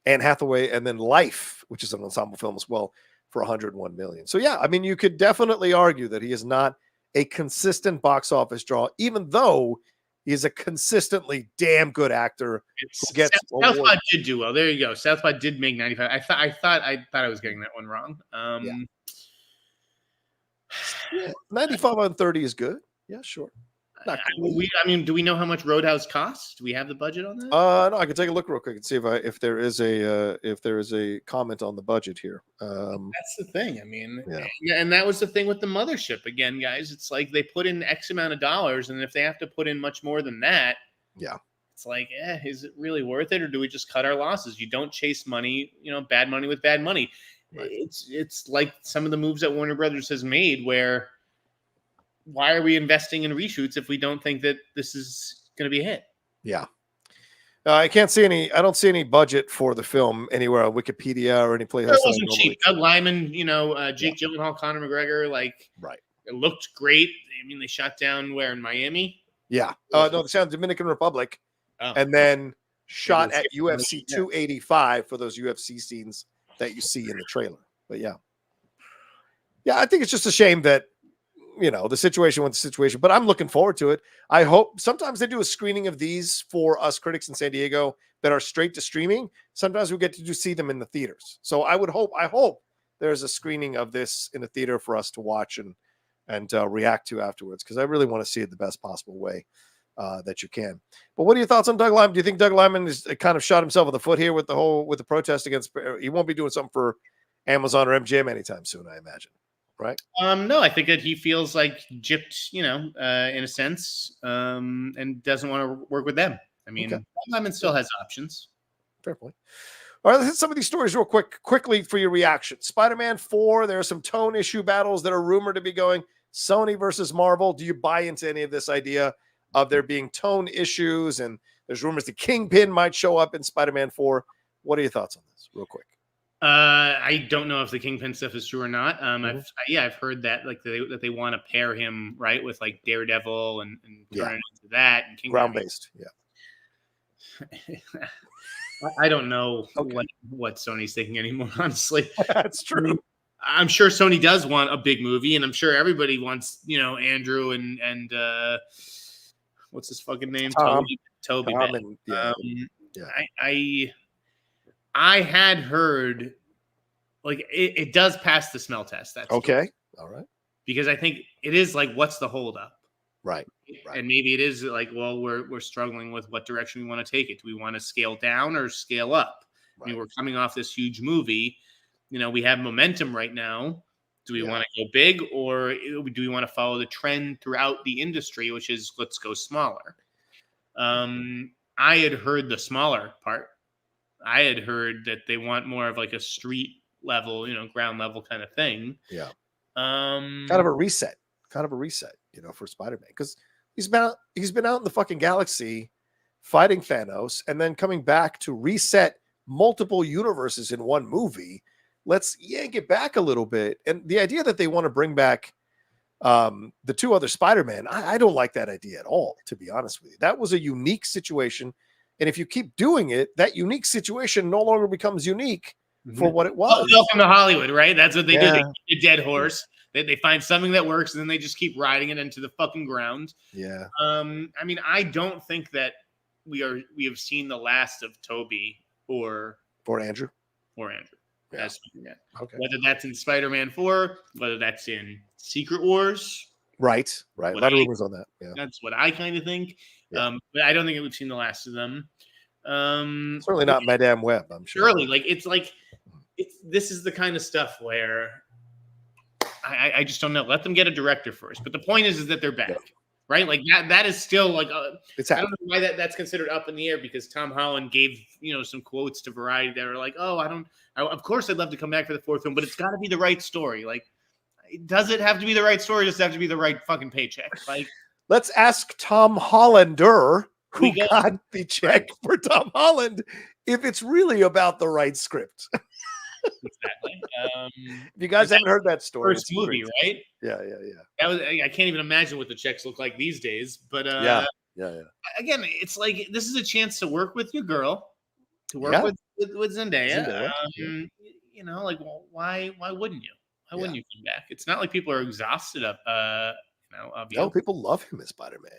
Anne Hathaway, and then Life, which is an ensemble film as well, for 101 million. So yeah, I mean, you could definitely argue that he is not a consistent box office draw, even though He's a consistently damn good actor who gets Southpaw did do well. There you go. Southpaw did make 95. I thought I was getting that one wrong. Yeah, 95 on 30 is good. Yeah, sure. I mean, do we know how much Roadhouse costs? Do we have the budget on that? No, I can take a look real quick and see if there is a comment on the budget here. That's the thing. I mean, and that was the thing with the mothership again, guys. It's like they put in X amount of dollars, and if they have to put in much more than that, it's like, is it really worth it, or do we just cut our losses? You don't chase money, bad money with bad money. Right. It's like some of the moves that Warner Brothers has made where. Why are we investing in reshoots if we don't think that this is going to be a hit? Yeah. I don't see any budget for the film anywhere on Wikipedia or any place. It wasn't cheap. Doug Liman, Jake Gyllenhaal, Conor McGregor, right. It looked great. I mean, they shot down where in Miami? Yeah. No, they shot in Dominican Republic and then shot at UFC 285 for those UFC scenes that you see in the trailer. But yeah, I think it's just a shame that, the situation with the situation, but I'm looking forward to it. I hope sometimes they do a screening of these for us critics in San Diego that are straight to streaming. Sometimes we get to see them in the theaters. So I hope there's a screening of this in the theater for us to watch and react to afterwards. Cause I really want to see it the best possible way that you can. But what are your thoughts on Doug Liman? Do you think Doug Liman is kind of shot himself in the foot here with the protest against, he won't be doing something for Amazon or MGM anytime soon, I imagine. Right. No, I think that he feels like gypped, in a sense, and doesn't want to work with them. I mean, Lemon still has options. Fair point. All right, let's hit some of these stories real quickly for your reaction. Spider-Man 4, there are some tone issue battles that are rumored to be going. Sony versus Marvel. Do you buy into any of this idea of there being tone issues? And there's rumors the Kingpin might show up in Spider-Man 4. What are your thoughts on this, real quick? I don't know if the Kingpin stuff is true or not. I've heard that that they want to pair him right with like Daredevil and turn it into that and ground based. Yeah. I don't know what Sony's thinking anymore. Honestly, that's true. I'm sure Sony does want a big movie, and I'm sure everybody wants Andrew and what's his fucking name? Toby. I had heard like it does pass the smell test. That's okay. True. All right. Because I think it is like, what's the holdup? Right. And maybe it is like, well, we're struggling with what direction we want to take it. Do we want to scale down or scale up? Right. I mean, we're coming off this huge movie. We have momentum right now. Do we want to go big, or do we want to follow the trend throughout the industry, which is let's go smaller? I had heard the smaller part. I had heard that they want more of like a street level, ground level kind of thing. Yeah. Kind of a reset for Spider-Man, because he's been out in the fucking galaxy fighting Thanos and then coming back to reset multiple universes in one movie. Let's yank it back a little bit. And the idea that they want to bring back the two other Spider-Man, I don't like that idea at all, to be honest with you. That was a unique situation. And if you keep doing it, that unique situation no longer becomes unique for what it was. Welcome to Hollywood, right? That's what they do. They keep a dead horse. They find something that works, and then they just keep riding it into the fucking ground. Yeah. I mean, I don't think that we have seen the last of Toby or Andrew. Yeah. Okay. Whether that's in Spider-Man 4, whether that's in Secret Wars. Right. A lot of rumors on that. Yeah. That's what I kind of think. Yeah. But I don't think we've seen the last of them. Certainly not Madame Web, I'm sure. Surely, this is the kind of stuff where I just don't know. Let them get a director first. But the point is that they're back, right? Like that is still like I don't know why that's considered up in the air, because Tom Holland gave some quotes to Variety that were like, of course I'd love to come back for the fourth film, but it's got to be the right story. Like, does it have to be the right story? Or does it have to be the right fucking paycheck? Like. Let's ask Tom Hollander, who got the check for Tom Holland, if it's really about the right script. Exactly. If you guys haven't heard that story, first movie, right? Yeah. That was. I can't even imagine what the checks look like these days. But yeah. Again, it's like this is a chance to work with your girl, to work with Zendaya. Like, well, why wouldn't you? Why wouldn't you come back? It's not like people are exhausted of you. No, people love him as Spider-Man.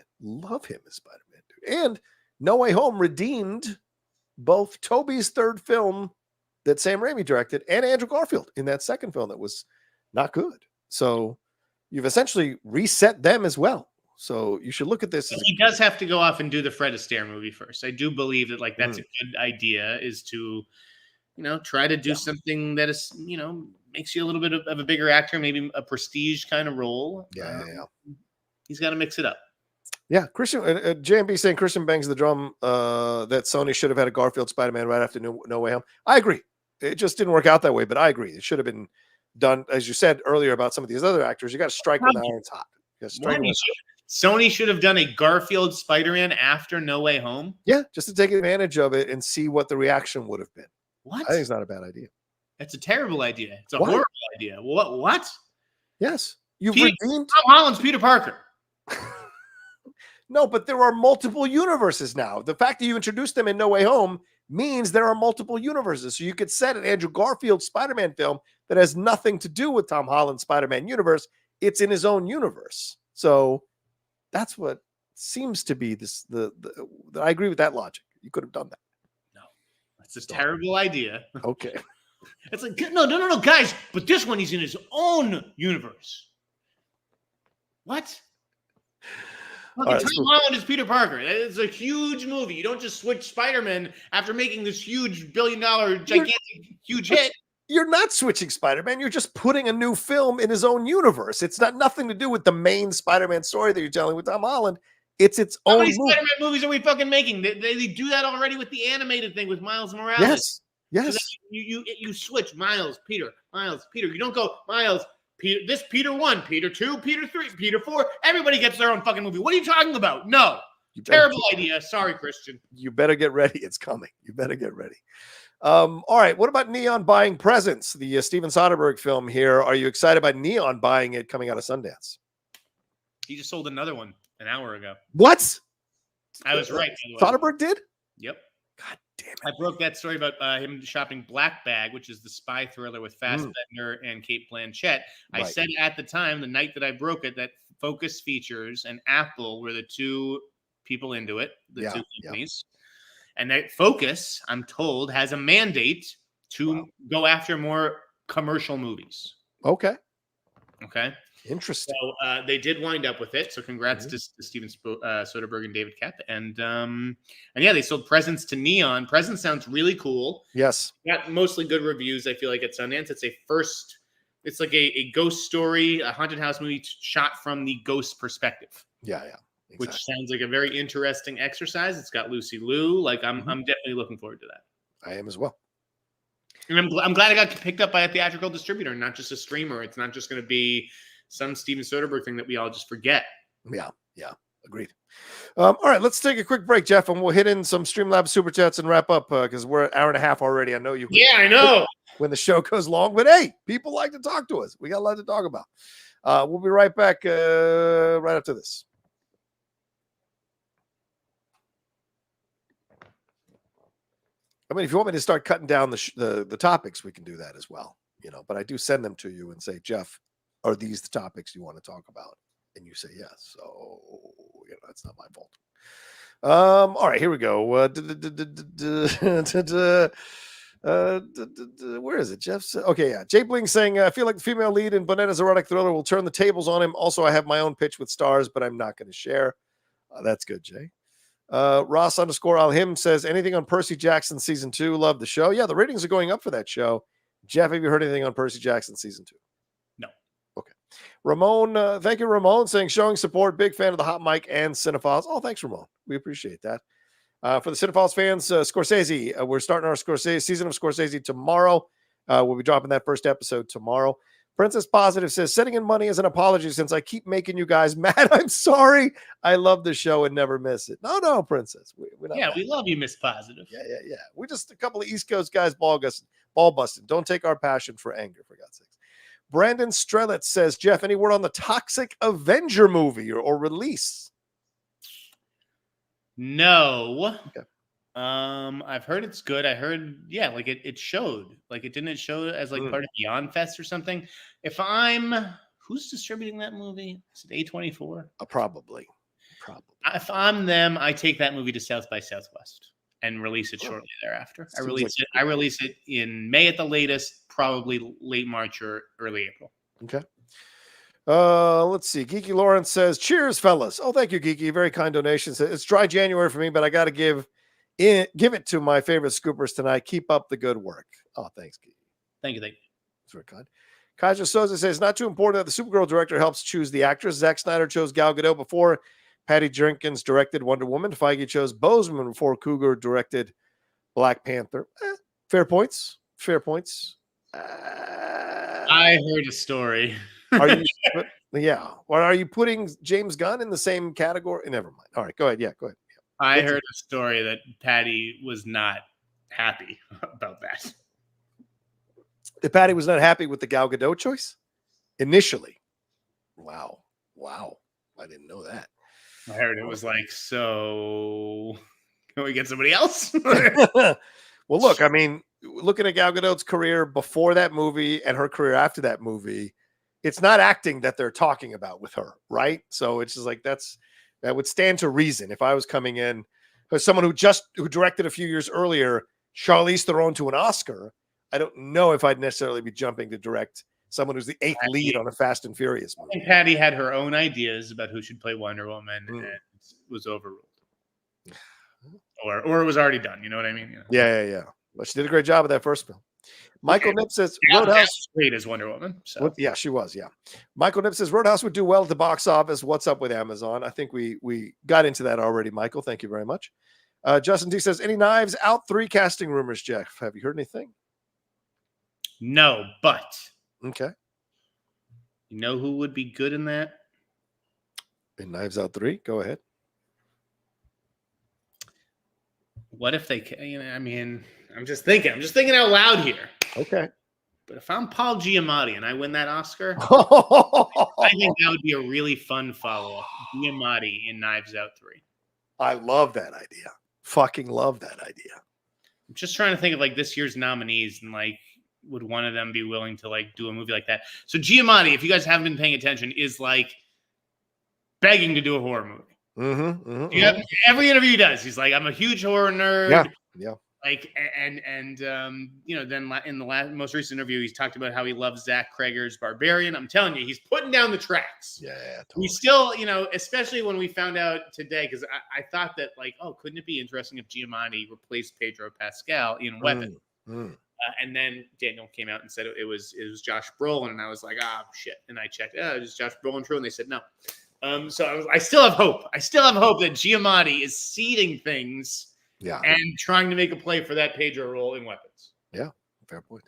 And No Way Home redeemed both Tobey's third film that Sam Raimi directed and Andrew Garfield in that second film that was not good. So you've essentially reset them as well. So you should look at this. He does have to go off and do the Fred Astaire movie first. I do believe that that's a good idea, is to, try to do something that is, makes you a little bit of a bigger actor, maybe a prestige kind of role. Yeah. He's got to mix it up. Yeah, Christian JMB saying Christian bangs the drum that Sony should have had a Garfield Spider-Man right after No Way Home. I agree. It just didn't work out that way, but I agree. It should have been done, as you said earlier about some of these other actors. You got to strike when the iron's hot. Sony should have done a Garfield Spider-Man after No Way Home. Yeah, just to take advantage of it and see what the reaction would have been. What? I think it's not a bad idea. That's a terrible idea. It's a horrible idea. What? Yes. You've redeemed Tom Holland's Peter Parker. No, but there are multiple universes now. The fact that you introduced them in No Way Home means there are multiple universes. So you could set an Andrew Garfield Spider-Man film that has nothing to do with Tom Holland's Spider-Man universe. It's in his own universe. So that's what seems to be this. I agree with that logic. You could have done that. No, that's a terrible idea. Okay. It's like, no, guys, but this one he's in his own universe. What? Right, Tom Holland is Peter Parker. It's a huge movie. You don't just switch Spider-Man after making this huge billion-dollar, gigantic, huge hit. You're not switching Spider-Man. You're just putting a new film in his own universe. It's not nothing to do with the main Spider-Man story that you're telling with Tom Holland. It's its own movie. How many Spider-Man movies are we fucking making? They do that already with the animated thing with Miles Morales. Yes. So you switch Miles, Peter. You don't go Miles, Peter. This Peter 1, Peter 2, Peter 3, Peter 4. Everybody gets their own fucking movie. What are you talking about? No. Terrible idea. Sorry, Christian. You better get ready. It's coming. You better get ready. All right. What about Neon buying presents? The Steven Soderbergh film here. Are you excited about Neon buying it coming out of Sundance? He just sold another one an hour ago. What? I was right. Soderbergh did? Yep. God damn it. I broke that story about him shopping Black Bag, which is the spy thriller with Fassbender and Cate Blanchett. I said at the time, the night that I broke it, that Focus Features and Apple were the two people into it, the two companies. And that Focus, I'm told, has a mandate to go after more commercial movies. Okay. Interesting. So they did wind up with it. So congrats to Steven Soderbergh and David Koepp. And yeah, they sold Presents to Neon. Presents sounds really cool. Yes. Got mostly good reviews, I feel like, at Sundance. It's like a ghost story, a haunted house movie shot from the ghost perspective. Yeah. Exactly. Which sounds like a very interesting exercise. It's got Lucy Liu. Like I'm definitely looking forward to that. I am as well. And I'm glad I got picked up by a theatrical distributor, not just a streamer. It's not just going to be some Steven Soderbergh thing that we all just forget. Yeah. Agreed. All right, let's take a quick break, Jeff, and we'll hit in some Streamlabs super chats and wrap up because we're an hour and a half already. I know you. Yeah, I know. When the show goes long, but hey, people like to talk to us. We got a lot to talk about. We'll be right back right after this. I mean, if you want me to start cutting down the topics, we can do that as well. But I do send them to you and say, Jeff, are these the topics you want to talk about? And you say yes. So that's not my fault. All right, here we go. Where is it, Jeff? Okay, yeah. Jay Bling saying, I feel like the female lead in Bonetta's erotic thriller will turn the tables on him. Also, I have my own pitch with stars, but I'm not going to share. That's good, Jay. Ross _ him says, anything on Percy Jackson season 2? Love the show. Yeah, the ratings are going up for that show. Jeff, have you heard anything on Percy Jackson season 2? No. Okay. Ramon, thank you, Ramon, saying showing support. Big fan of the hot mic and Cinephiles. Oh, thanks, Ramon. We appreciate that. For the Cinephiles fans, Scorsese, we're starting our season of Scorsese tomorrow. We'll be dropping that first episode tomorrow. Princess Positive says, sending in money as an apology since I keep making you guys mad. I'm sorry. I love the show and never miss it. No, Princess. We're not mad. We love you, Miss Positive. Yeah. We're just a couple of East Coast guys ball busting. Don't take our passion for anger, for God's sakes. Brandon Strelitz says, Jeff, any word on the Toxic Avenger movie or release? No. Okay. I've heard it's good. I heard, it showed. Didn't it show as part of Beyond Fest or something? Who's distributing that movie? Is it A24? Probably. Probably. If I'm them, I take that movie to South by Southwest and release it shortly thereafter. I release it in May at the latest, probably late March or early April. Okay. Let's see. Geeky Lawrence says, "Cheers, fellas." Oh, thank you, Geeky. Very kind donation. It's dry January for me, but I got to give it to my favorite scoopers tonight. Keep up the good work. Oh, thanks, Geeky. Thank you. That's very kind. Kaiser Soza says, "Not too important that the Supergirl director helps choose the actress. Zack Snyder chose Gal Gadot before Patty Jenkins directed Wonder Woman. Feige chose Boseman before Cougar directed Black Panther." Fair points. Fair points. I heard a story. Are you? Yeah. Or are you putting James Gunn in the same category? Never mind. All right. Go ahead. Yeah. Go ahead. Yeah. I heard a story that Patty was not happy about that. That Patty was not happy with the Gal Gadot choice initially. Wow. I didn't know that. I heard it was like, so can we get somebody else? Well, look, I mean, looking at Gal Gadot's career before that movie and her career after that movie, it's not acting that they're talking about with her, right? So it's just like that would stand to reason if I was coming in as someone who directed a few years earlier, Charlize Theron to an Oscar. I don't know if I'd necessarily be jumping to direct someone who's the 8th lead on a Fast and Furious movie. And Patty had her own ideas about who should play Wonder Woman and was overruled. Or it was already done. You know what I mean? Yeah. But she did a great job with that first film. Michael Nip says Roadhouse great as Wonder Woman. So. Yeah, she was. Yeah. Michael Nip says Roadhouse would do well at the box office. What's up with Amazon? I think we got into that already, Michael. Thank you very much. Justin D says, any Knives Out 3 casting rumors, Jeff? Have you heard anything? No, but okay. You know who would be good in that? In Knives Out 3? Go ahead. What if they, I mean, I'm just thinking out loud here. Okay. But if I'm Paul Giamatti and I win that Oscar, I think that would be a really fun follow-up. Giamatti in Knives Out 3. I love that idea. Fucking love that idea. I'm just trying to think of like this year's nominees and like, would one of them be willing to like do a movie like that? So Giamatti, if you guys haven't been paying attention, is like begging to do a horror movie. Every interview he does, he's like, I'm a huge horror nerd. Yeah. Like, and you know, then in the most recent interview, he's talked about how he loves Zach Cregger's Barbarian. I'm telling you, he's putting down the tracks. Yeah, totally. We still, you know, especially when we found out today, because I thought that like, oh, couldn't it be interesting if Giamatti replaced Pedro Pascal in Weapon? And then Daniel came out and said it was Josh Brolin, and I was like, shit. And I checked, is Josh Brolin true? And they said no. So I still have hope. I still have hope that Giamatti is seeding things. Yeah, and trying to make a play for that Pedro role in Weapons. Yeah, fair point.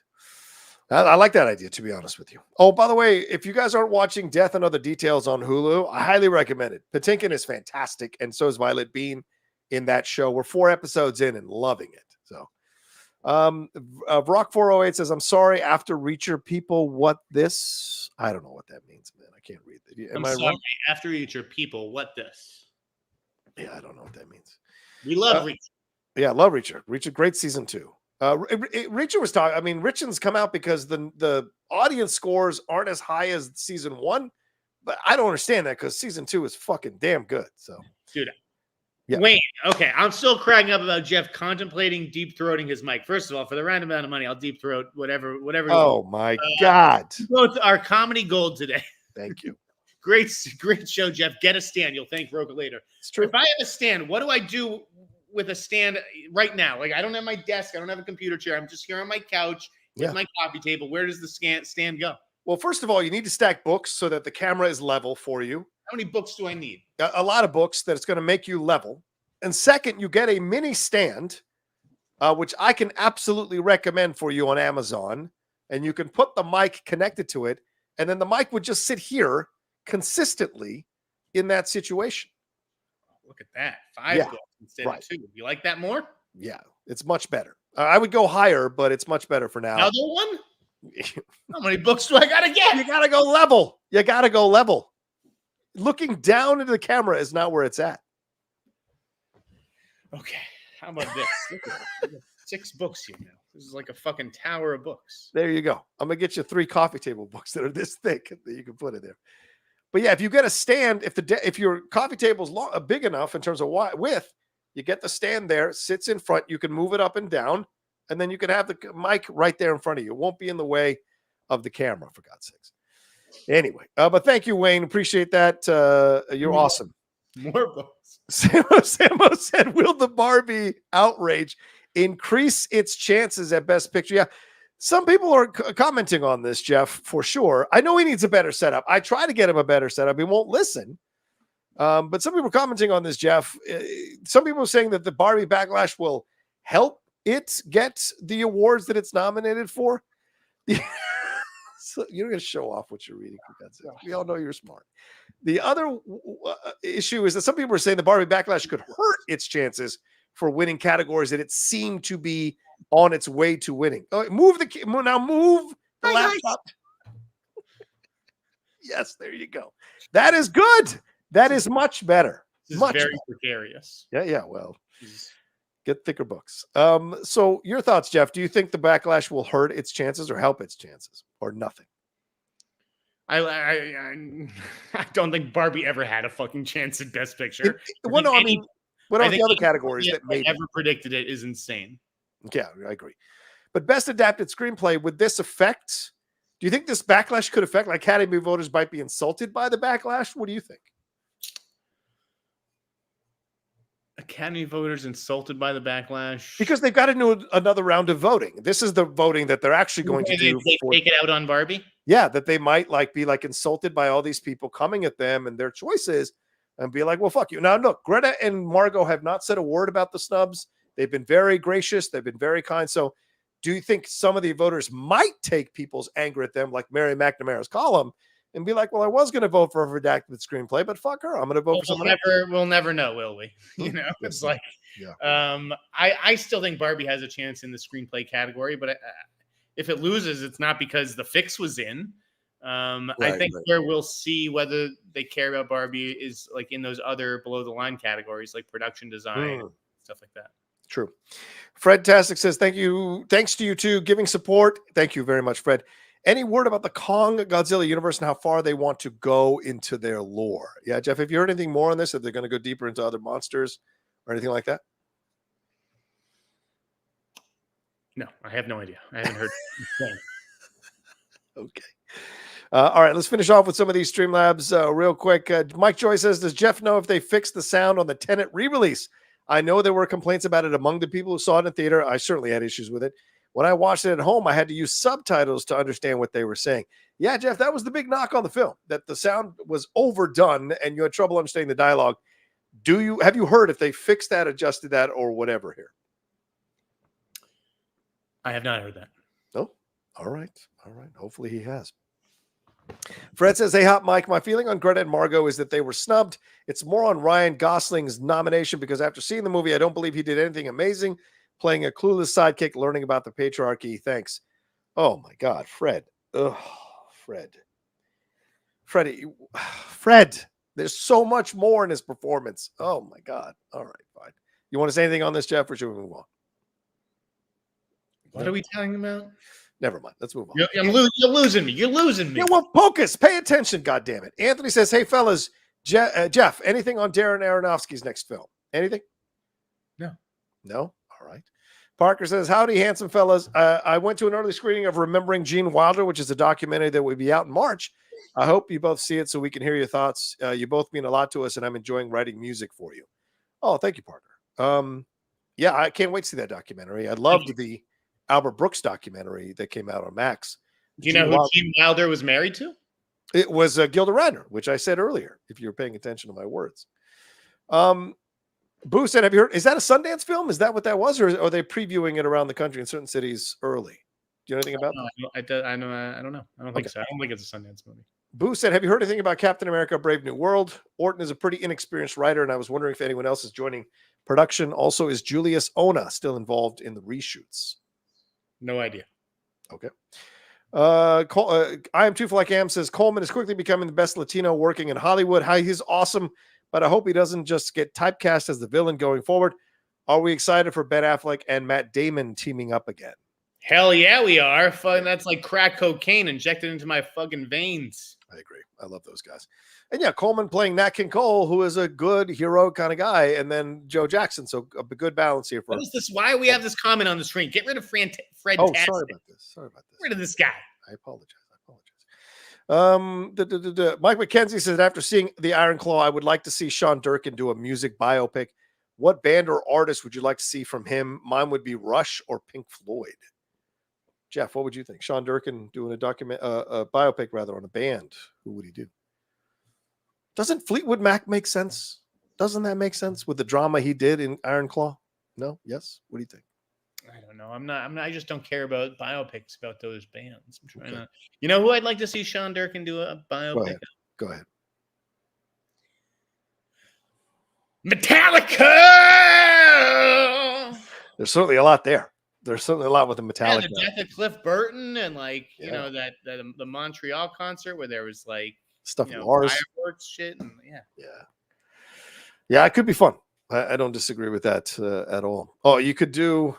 I like that idea, to be honest with you. Oh, by the way, if you guys aren't watching Death and Other Details on Hulu, I highly recommend it. Patinkin is fantastic, and so is Violet Bean in that show. We're 4 episodes in and loving it. So, Rock 408 says, "I'm sorry, after Reacher people, what this?" I don't know what that means, man. I can't read that. I'm sorry, after Reacher people, what this? Yeah, I don't know what that means. We love Reacher. Yeah, love Reacher. Reacher, great season 2. Reacher was talking. I mean, Richard's come out because the audience scores aren't as high as season 1, but I don't understand that because season 2 is fucking damn good. So, dude, Wayne. Okay, I'm still cracking up about Jeff contemplating deep throating his mic. First of all, for the right amount of money, I'll deep throat whatever. Oh my god! Both our comedy gold today. Thank you. Great show, Jeff. Get a stand. You'll thank Rocha later. It's true. If I have a stand, what do I do with a stand right now? Like, I don't have my desk. I don't have a computer chair. I'm just here on my couch with my coffee table. Where does the stand go? Well, first of all, you need to stack books so that the camera is level for you. How many books do I need? A lot of books that it's going to make you level. And second, you get a mini stand, which I can absolutely recommend for you on Amazon. And you can put the mic connected to it. And then the mic would just sit here consistently in that situation. Look at that. 5 books instead of 2. You like that more? Yeah, it's much better. I would go higher, but it's much better for now. Another one? How many books do I got to get? You got to go level. You got to go level. Looking down into the camera is not where it's at. Okay. How about this? 6 books here now. This is like a fucking tower of books. There you go. I'm going to get you 3 coffee table books that are this thick that you can put in there. But yeah, if you get a stand, if your coffee table is big enough in terms of width, you get the stand there, sits in front. You can move it up and down, and then you can have the mic right there in front of you. It won't be in the way of the camera, for God's sakes. Anyway, but thank you, Wayne. Appreciate that. You're awesome. More votes. Samo said, will the Barbie outrage increase its chances at Best Picture? Yeah. Some people are commenting on this, Jeff, for sure. I know he needs a better setup. I try to get him a better setup. He won't listen. But some people are commenting on this, Jeff. Some people are saying that the Barbie Backlash will help it get the awards that it's nominated for. So you're going to show off what you're reading. We all know you're smart. The other issue is that some people are saying the Barbie Backlash could hurt its chances for winning categories that it seemed to be on its way to winning. Oh, move the laptop. Yes, there you go. That is good. That is much better. This is much very better. precarious. Yeah. Well, get thicker books. So your thoughts, Jeff? Do you think the Backlash will hurt its chances or help its chances, or nothing? I don't think Barbie ever had a fucking chance at Best Picture. What are the other categories that maybe ever predicted it is insane. Yeah, I agree. But Best Adapted Screenplay, would this affect? Do you think this Backlash could affect? Like, Academy voters might be insulted by the Backlash. What do you think? Academy voters insulted by the Backlash because they've got to do another round of voting. This is the voting that they're actually going to do. They take it out on Barbie. Yeah, that they might be insulted by all these people coming at them and their choices, and be like, "Well, fuck you." Now, look, Greta and Margot have not said a word about the snubs. They've been very gracious. They've been very kind. So, do you think some of the voters might take people's anger at them, like Mary McNamara's column, and be like, well, I was going to vote for a redacted screenplay, but fuck her. I'm going to vote for someone else. We'll never know, will we? You know, it's like, I still think Barbie has a chance in the screenplay category, but if it loses, it's not because the fix was in. I think where we'll see whether they care about Barbie is like in those other below the line categories, like production design, stuff like that. True. Fred Tastic says, thank you. Thanks to you too, giving support. Thank you very much, Fred. Any word about the Kong Godzilla universe and how far they want to go into their lore? Yeah, Jeff, have you heard anything more on this? If they're going to go deeper into other monsters or anything like that? No, I have no idea. I haven't heard anything. Okay. All right, let's finish off with some of these Streamlabs real quick. Mike Joy says, does Jeff know if they fixed the sound on the Tenet re-release? I know there were complaints about it among the people who saw it in theater. I certainly had issues with it. When I watched it at home, I had to use subtitles to understand what they were saying. Yeah, Jeff, that was the big knock on the film, that the sound was overdone and you had trouble understanding the dialogue. Have you heard if they fixed that, adjusted that, or whatever here? I have not heard that. No? All right. Hopefully he has. Fred says, hey, Hot Mike, my feeling on Greta and Margot is that they were snubbed. It's more on Ryan Gosling's nomination because after seeing the movie, I don't believe he did anything amazing. Playing a clueless sidekick, learning about the patriarchy. Thanks. Oh, my God, Fred. Ugh, Fred, there's so much more in his performance. Oh, my God. All right, fine. You want to say anything on this, Jeff, or should we move on? What are we talking about? Never mind. Let's move on. You're losing me. You're losing me. Yeah, well, focus. Pay attention, goddammit. Anthony says, hey, fellas, Jeff, anything on Darren Aronofsky's next film? Anything? No. All right. Parker says, howdy, handsome fellas. I went to an early screening of Remembering Gene Wilder, which is a documentary that will be out in March. I hope you both see it so we can hear your thoughts. You both mean a lot to us, and I'm enjoying writing music for you. Oh, thank you, Parker. Yeah, I can't wait to see that documentary. I loved the Albert Brooks documentary that came out on Max. Do you know who Gene Wilder was married to? It was Gilda Radner, which I said earlier, if you were paying attention to my words. Boo said, have you heard? Is that a Sundance film? Is that what that was? Or are they previewing it around the country in certain cities early? Do you know anything about that? I don't know. I don't think so. I don't think it's a Sundance movie. Boo said, have you heard anything about Captain America Brave New World? Orton is a pretty inexperienced writer, and I was wondering if anyone else is joining production. Also, is Julius Ona still involved in the reshoots? No idea. Okay. I am too like Am says Colman is quickly becoming the best Latino working in Hollywood. He's awesome, but I hope he doesn't just get typecast as the villain going forward. Are we excited for Ben Affleck and Matt Damon teaming up again? Hell yeah, we are. That's like crack cocaine injected into my fucking veins. I agree. I love those guys. And yeah, Colman playing Nat King Cole, who is a good hero kind of guy, and then Joe Jackson. So a good balance here for. What is this? Why we have this comment on the screen? Get rid of Fred. Oh, sorry about this. Get rid of this guy. I apologize. Mike McKenzie says, after seeing The Iron Claw, I would like to see Sean Durkin do a music biopic. What band or artist would you like to see from him? Mine would be Rush or Pink Floyd. Jeff, what would you think? Sean Durkin doing a biopic rather on a band. Who would he do? Doesn't Fleetwood Mac make sense? Doesn't that make sense with the drama he did in Iron Claw? No? Yes? What do you think? I don't know. I'm not. I just don't care about biopics about those bands. I'm trying to. You know who I'd like to see Sean Durkin do a biopic? Go ahead. Metallica. There's certainly a lot there. There's certainly a lot with the Metallica. Yeah, the death of Cliff Burton and that the Montreal concert where there was stuff with Lars, fireworks shit, and yeah, it could be fun. I don't disagree with that at all. Oh, you could do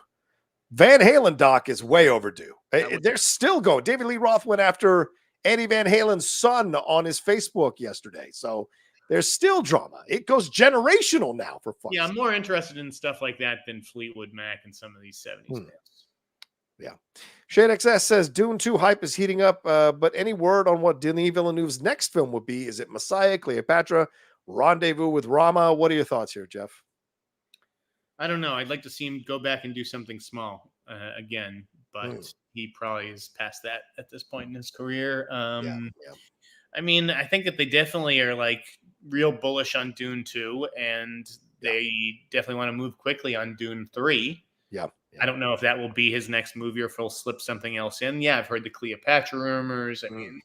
Van Halen doc is way overdue. They're still going. David Lee Roth went after Eddie Van Halen's son on his Facebook yesterday. So there's still drama. It goes generational now for fun. Yeah, I'm more interested in stuff like that than Fleetwood Mac and some of these 70s bands. Yeah. Shane XS says Dune 2 hype is heating up, but any word on what Denis Villeneuve's next film would be? Is it Messiah, Cleopatra, Rendezvous with Rama? What are your thoughts here, Jeff? I don't know. I'd like to see him go back and do something small again, but he probably is past that at this point in his career. I mean, I think that they definitely are real bullish on Dune 2, and they definitely want to move quickly on Dune 3. Yeah. I don't know if that will be his next movie or if he'll slip something else in. Yeah, I've heard the Cleopatra rumors. I mean,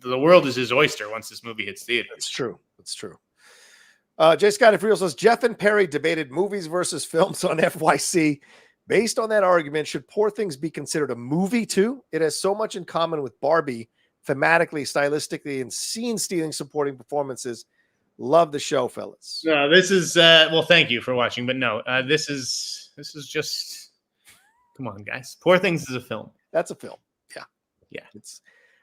the world is his oyster once this movie hits theaters. It's true. It's true. Jay Scott Freal says, Jeff and Perry debated movies versus films on FYC. Based on that argument, should Poor Things be considered a movie too? It has so much in common with Barbie, thematically, stylistically, and scene-stealing supporting performances. Love the show, fellas. No, this is well, thank you for watching, but no, this is just, come on, guys. Poor Things is a film. That's a film. Yeah.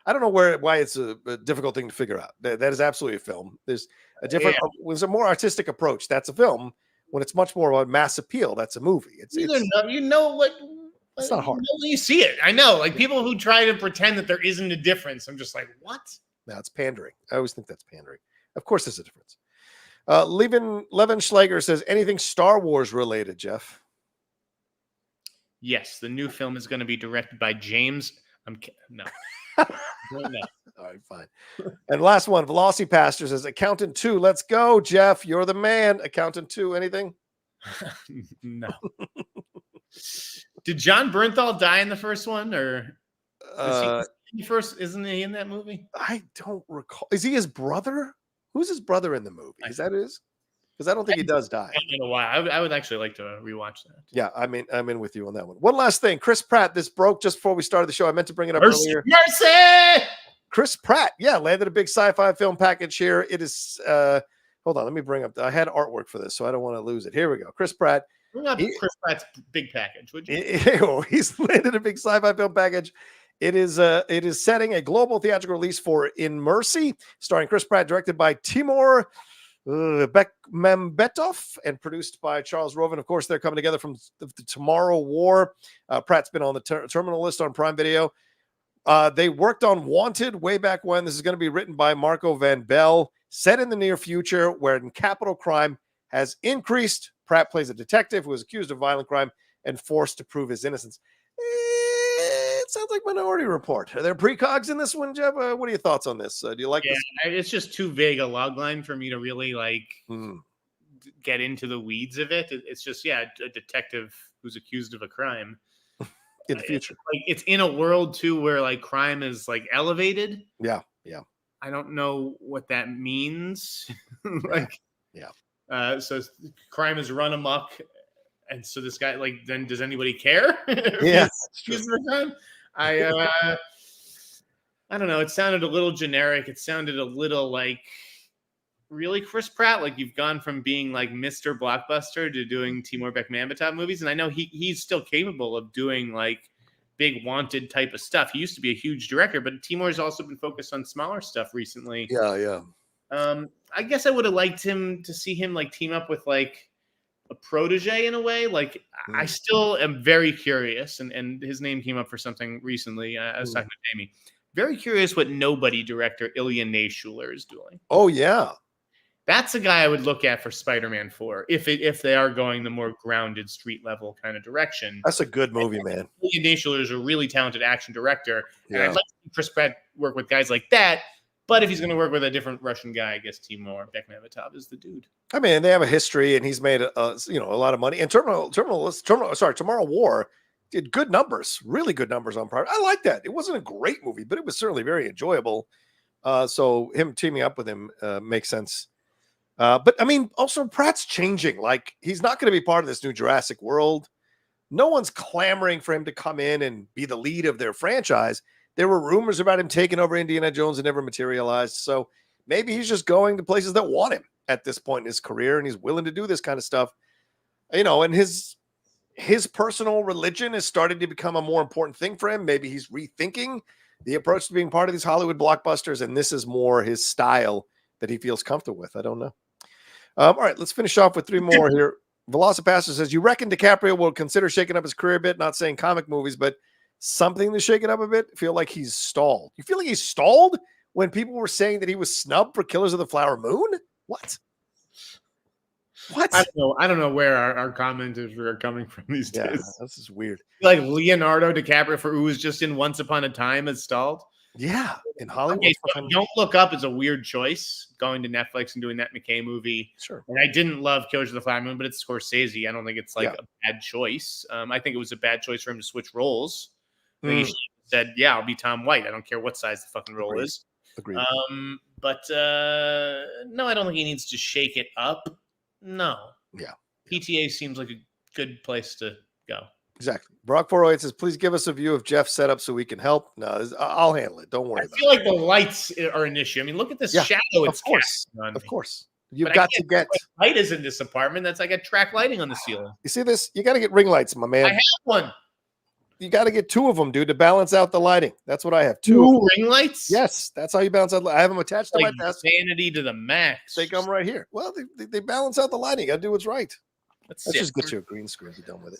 I don't know why it's a difficult thing to figure out. That is absolutely a film. There's a different, there's a more artistic approach. That's a film. When it's much more of a mass appeal, that's a movie. It's not hard. You see it. I know. People who try to pretend that there isn't a difference. I'm just like, what? No, it's pandering. I always think that's pandering. Of course, there's a difference. Levin Schlager says, anything Star Wars related, Jeff? Yes, the new film is going to be directed by James. No. No. All right, fine. And last one, Velocity Pastor says, Accountant 2. Let's go, Jeff. You're the man. Accountant 2. Anything? No. Did John Bernthal die in the first one, or isn't he in that movie? I don't recall. Is he his brother? Who's his brother in the movie? Is that his? Because I don't think he does die. I don't know why. I would actually like to rewatch that. Yeah, I'm in with you on that one. One last thing. Chris Pratt, this broke just before we started the show. I meant to bring it up earlier. Mercy! Chris Pratt, landed a big sci-fi film package here. It is, hold on, let me bring up, I had artwork for this, so I don't want to lose it. Here we go. Chris Pratt. Bring up Chris Pratt's big package, would you? He's landed a big sci-fi film package. It is setting a global theatrical release for In Mercy, starring Chris Pratt, directed by Timur Bekmambetov and produced by Charles Roven. Of course, they're coming together from the Tomorrow War. Pratt's been on the terminal list on Prime Video. They worked on Wanted way back when. This is going to be written by Marco Van Bell, set in the near future where capital crime has increased. Pratt plays a detective who is accused of violent crime and forced to prove his innocence. It sounds like Minority Report. Are there precogs in this one, Jeff? What are your thoughts on this? Do you like this? It's just too vague a logline for me to really get into the weeds of it. It's just, a detective who's accused of a crime. In the future. It's in a world too where crime is elevated. Yeah. I don't know what that means. So crime is run amok, and so this guy then does anybody care? Yeah. I don't know. It sounded a little generic. It sounded a little really Chris Pratt. You've gone from being Mr. Blockbuster to doing Timur Bekmambetov movies, and I know he's still capable of doing big Wanted type of stuff. He used to be a huge director, but Timur's also been focused on smaller stuff recently. Yeah. I guess I would have liked him to see him like team up with like a protege in a way. Like I still am very curious, and his name came up for something recently. I was talking to Jamie. Very curious what Nobody director Ilya Naishuller is doing. Oh yeah, that's a guy I would look at for Spider-Man 4 if they are going the more grounded street level kind of direction. That's a good movie, man. Ilya Naishuller is a really talented action director, and I'd like to see Chris Pratt work with guys like that. But if he's going to work with a different Russian guy, I guess Timur Bekmambetov is the dude. I mean, they have a history, and he's made a lot of money. And Tomorrow War did good numbers, really good numbers on Prime. I like that. It wasn't a great movie, but it was certainly very enjoyable. So him teaming up with him makes sense. But I mean, also Pratt's changing. Like he's not going to be part of this new Jurassic World. No one's clamoring for him to come in and be the lead of their franchise. There were rumors about him taking over Indiana Jones and never materialized. So maybe he's just going to places that want him at this point in his career, and he's willing to do this kind of stuff. And his personal religion is starting to become a more important thing for him. Maybe he's rethinking the approach to being part of these Hollywood blockbusters, and this is more his style that he feels comfortable with. I don't know. All right, let's finish off with three more here. Velocipaster says, you reckon DiCaprio will consider shaking up his career a bit, not saying comic movies, but something to shake it up a bit? Feel like he's stalled. You feel like he's stalled when people were saying that he was snubbed for Killers of the Flower Moon? What? I don't know where our commenters are coming from these days. Yeah, this is weird. Like Leonardo DiCaprio who was just in Once Upon a Time is stalled. Yeah, in Hollywood. Okay, so Don't Look Up is a weird choice, going to Netflix and doing that McKay movie. Sure. And I didn't love Killers of the Flower Moon, but it's Scorsese. I don't think it's like a bad choice. I think it was a bad choice for him to switch roles. I think he said, yeah, I'll be Tom White. I don't care what size the fucking role is. Agreed. But no, I don't think he needs to shake it up. No. Yeah. PTA seems like a good place to go. Exactly. Brock 408 says, please give us a view of Jeff's setup so we can help. No, I'll handle it. Don't worry about it. I feel like the lights are an issue. I mean, look at this shadow. It's of course. You've got to get light is in this apartment. That's like a track lighting on the ceiling. You see this? You got to get ring lights, my man. I have one. You got to get two of them, dude, to balance out the lighting. That's what I have. Two ring lights? Yes, that's how you balance out. I have them attached to my desk. Vanity to the max. They come right here. Well, they balance out the lighting. You got to do what's right. Let's just get you a green screen. Be done with it.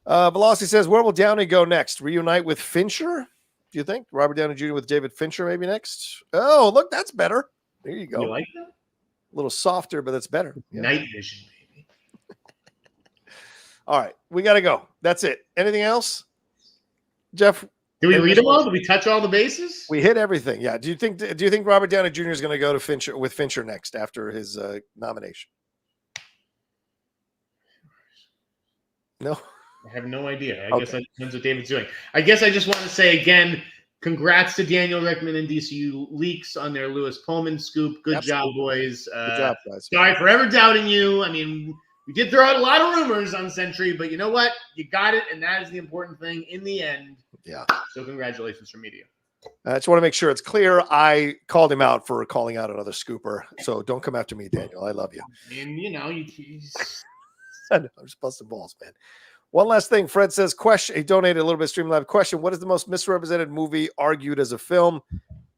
Velocity says, where will Downey go next? Reunite with Fincher? Do you think? Robert Downey Jr. with David Fincher maybe next? Oh, look, that's better. There you go. You like that? A little softer, but that's better. Yeah. Night vision, baby. All right, we got to go. That's it. Anything else? Jeff? Did we read them all? Did we touch all the bases? We hit everything. Yeah. Do you think Robert Downey Jr. is going to go to Fincher next after his nomination? No. I have no idea. I guess that depends what David's doing. I guess I just want to say again, congrats to Daniel Rickman and DCU Leaks on their Lewis Pullman scoop. Good job, boys. Good job, guys. Sorry for ever doubting you. I mean, we did throw out a lot of rumors on Sentry, but you know what? You got it, and that is the important thing in the end. Yeah. So congratulations from media. I just want to make sure it's clear. I called him out for calling out another scooper, so don't come after me, Daniel. I love you. And I'm just busting balls, man. One last thing. Fred says, question. He donated a little bit of Streamlabs. Question. What is the most misrepresented movie argued as a film?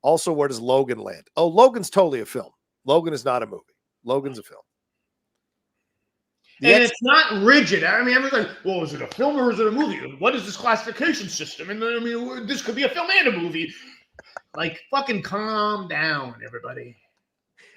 Also, where does Logan land? Oh, Logan's totally a film. Logan is not a movie. Logan's a film. It's not rigid. I mean, everyone's like, well, is it a film or is it a movie? What is this classification system? And I mean, this could be a film and a movie. Like, fucking calm down, everybody.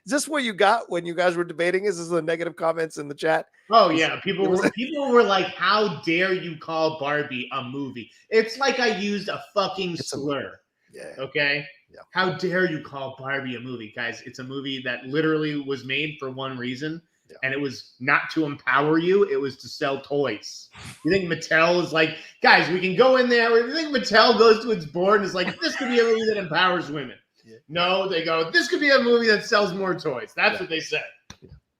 Is this what you got when you guys were debating? Is this the negative comments in the chat? Oh yeah, people were like, "How dare you call Barbie a movie?" It's like I used a fucking slur. Yeah. Okay. Yeah. How dare you call Barbie a movie, guys? It's a movie that literally was made for one reason, and it was not to empower you. It was to sell toys. You think Mattel is like, guys? We can go in there. You think Mattel goes to its board and is like, this could be a movie that empowers women? Yeah. No, they go, this could be a movie that sells more toys. That's what they said.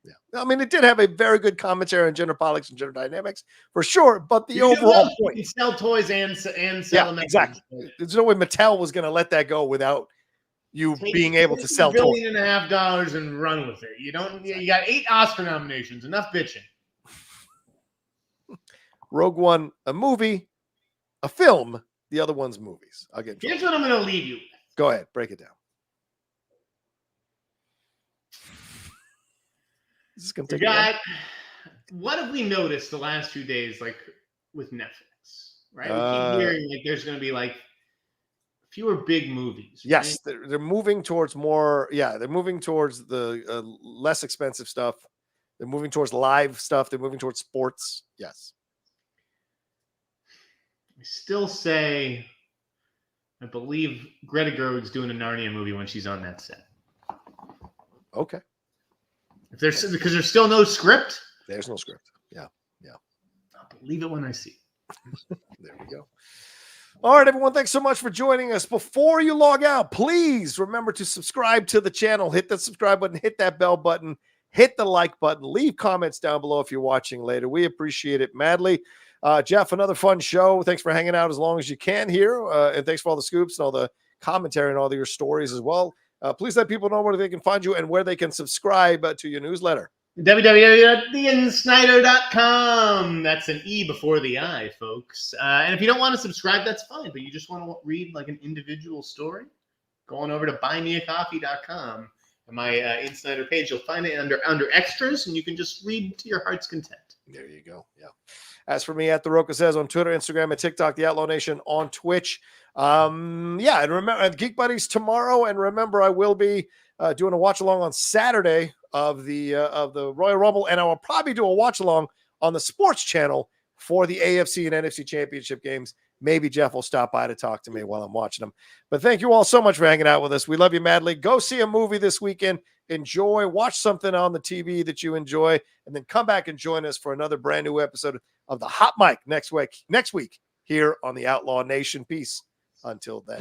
Yeah. I mean, it did have a very good commentary on gender politics and gender dynamics, for sure. But the overall point, you can sell toys and sell them. Exactly. There's no way Mattel was going to let that go without you being able to sell toys. $1.5 billion and run with it. You don't. You got 8 Oscar nominations. Enough bitching. Rogue One, a movie, a film. The other one's movies. I'll get. Here's what I'm going to leave you with. Go ahead, break it down. This is going to take. What have we noticed the last few days, like with Netflix? Right, we keep hearing like there's going to be like fewer big movies. Right? Yes, they're moving towards more. Yeah, they're moving towards the less expensive stuff. They're moving towards live stuff. They're moving towards sports. Yes. I still say, I believe Greta Gerwig's doing a Narnia movie when she's on that set. Okay. Because there's still no script. There's no script. Yeah. I'll believe it when I see it. There we go. All right, everyone. Thanks so much for joining us. Before you log out, please remember to subscribe to the channel. Hit that subscribe button. Hit that bell button. Hit the like button. Leave comments down below if you're watching later. We appreciate it madly. Jeff, another fun show. Thanks for hanging out as long as you can here. And thanks for all the scoops and all the commentary and all your stories as well. Please let people know where they can find you and where they can subscribe to your newsletter. www.theinsnyder.com. That's an E before the I, folks. And if you don't want to subscribe, that's fine. But you just want to read like an individual story, go on over to buymeacoffee.com. On my Insider page, you'll find it under extras, and you can just read to your heart's content. There you go. Yeah. As for me, at the Rocha Says on Twitter, Instagram, and TikTok, the Outlaw Nation on Twitch. And remember, Geek Buddies tomorrow. And remember, I will be doing a watch along on Saturday of the Royal Rumble, and I will probably do a watch along on the Sports Channel for the AFC and NFC Championship games. Maybe Jeff will stop by to talk to me while I'm watching them. But thank you all so much for hanging out with us. We love you madly. Go see a movie this weekend. Enjoy. Watch something on the TV that you enjoy, and then come back and join us for another brand new episode of the Hot Mic next week here on the Outlaw Nation. Peace. Until then.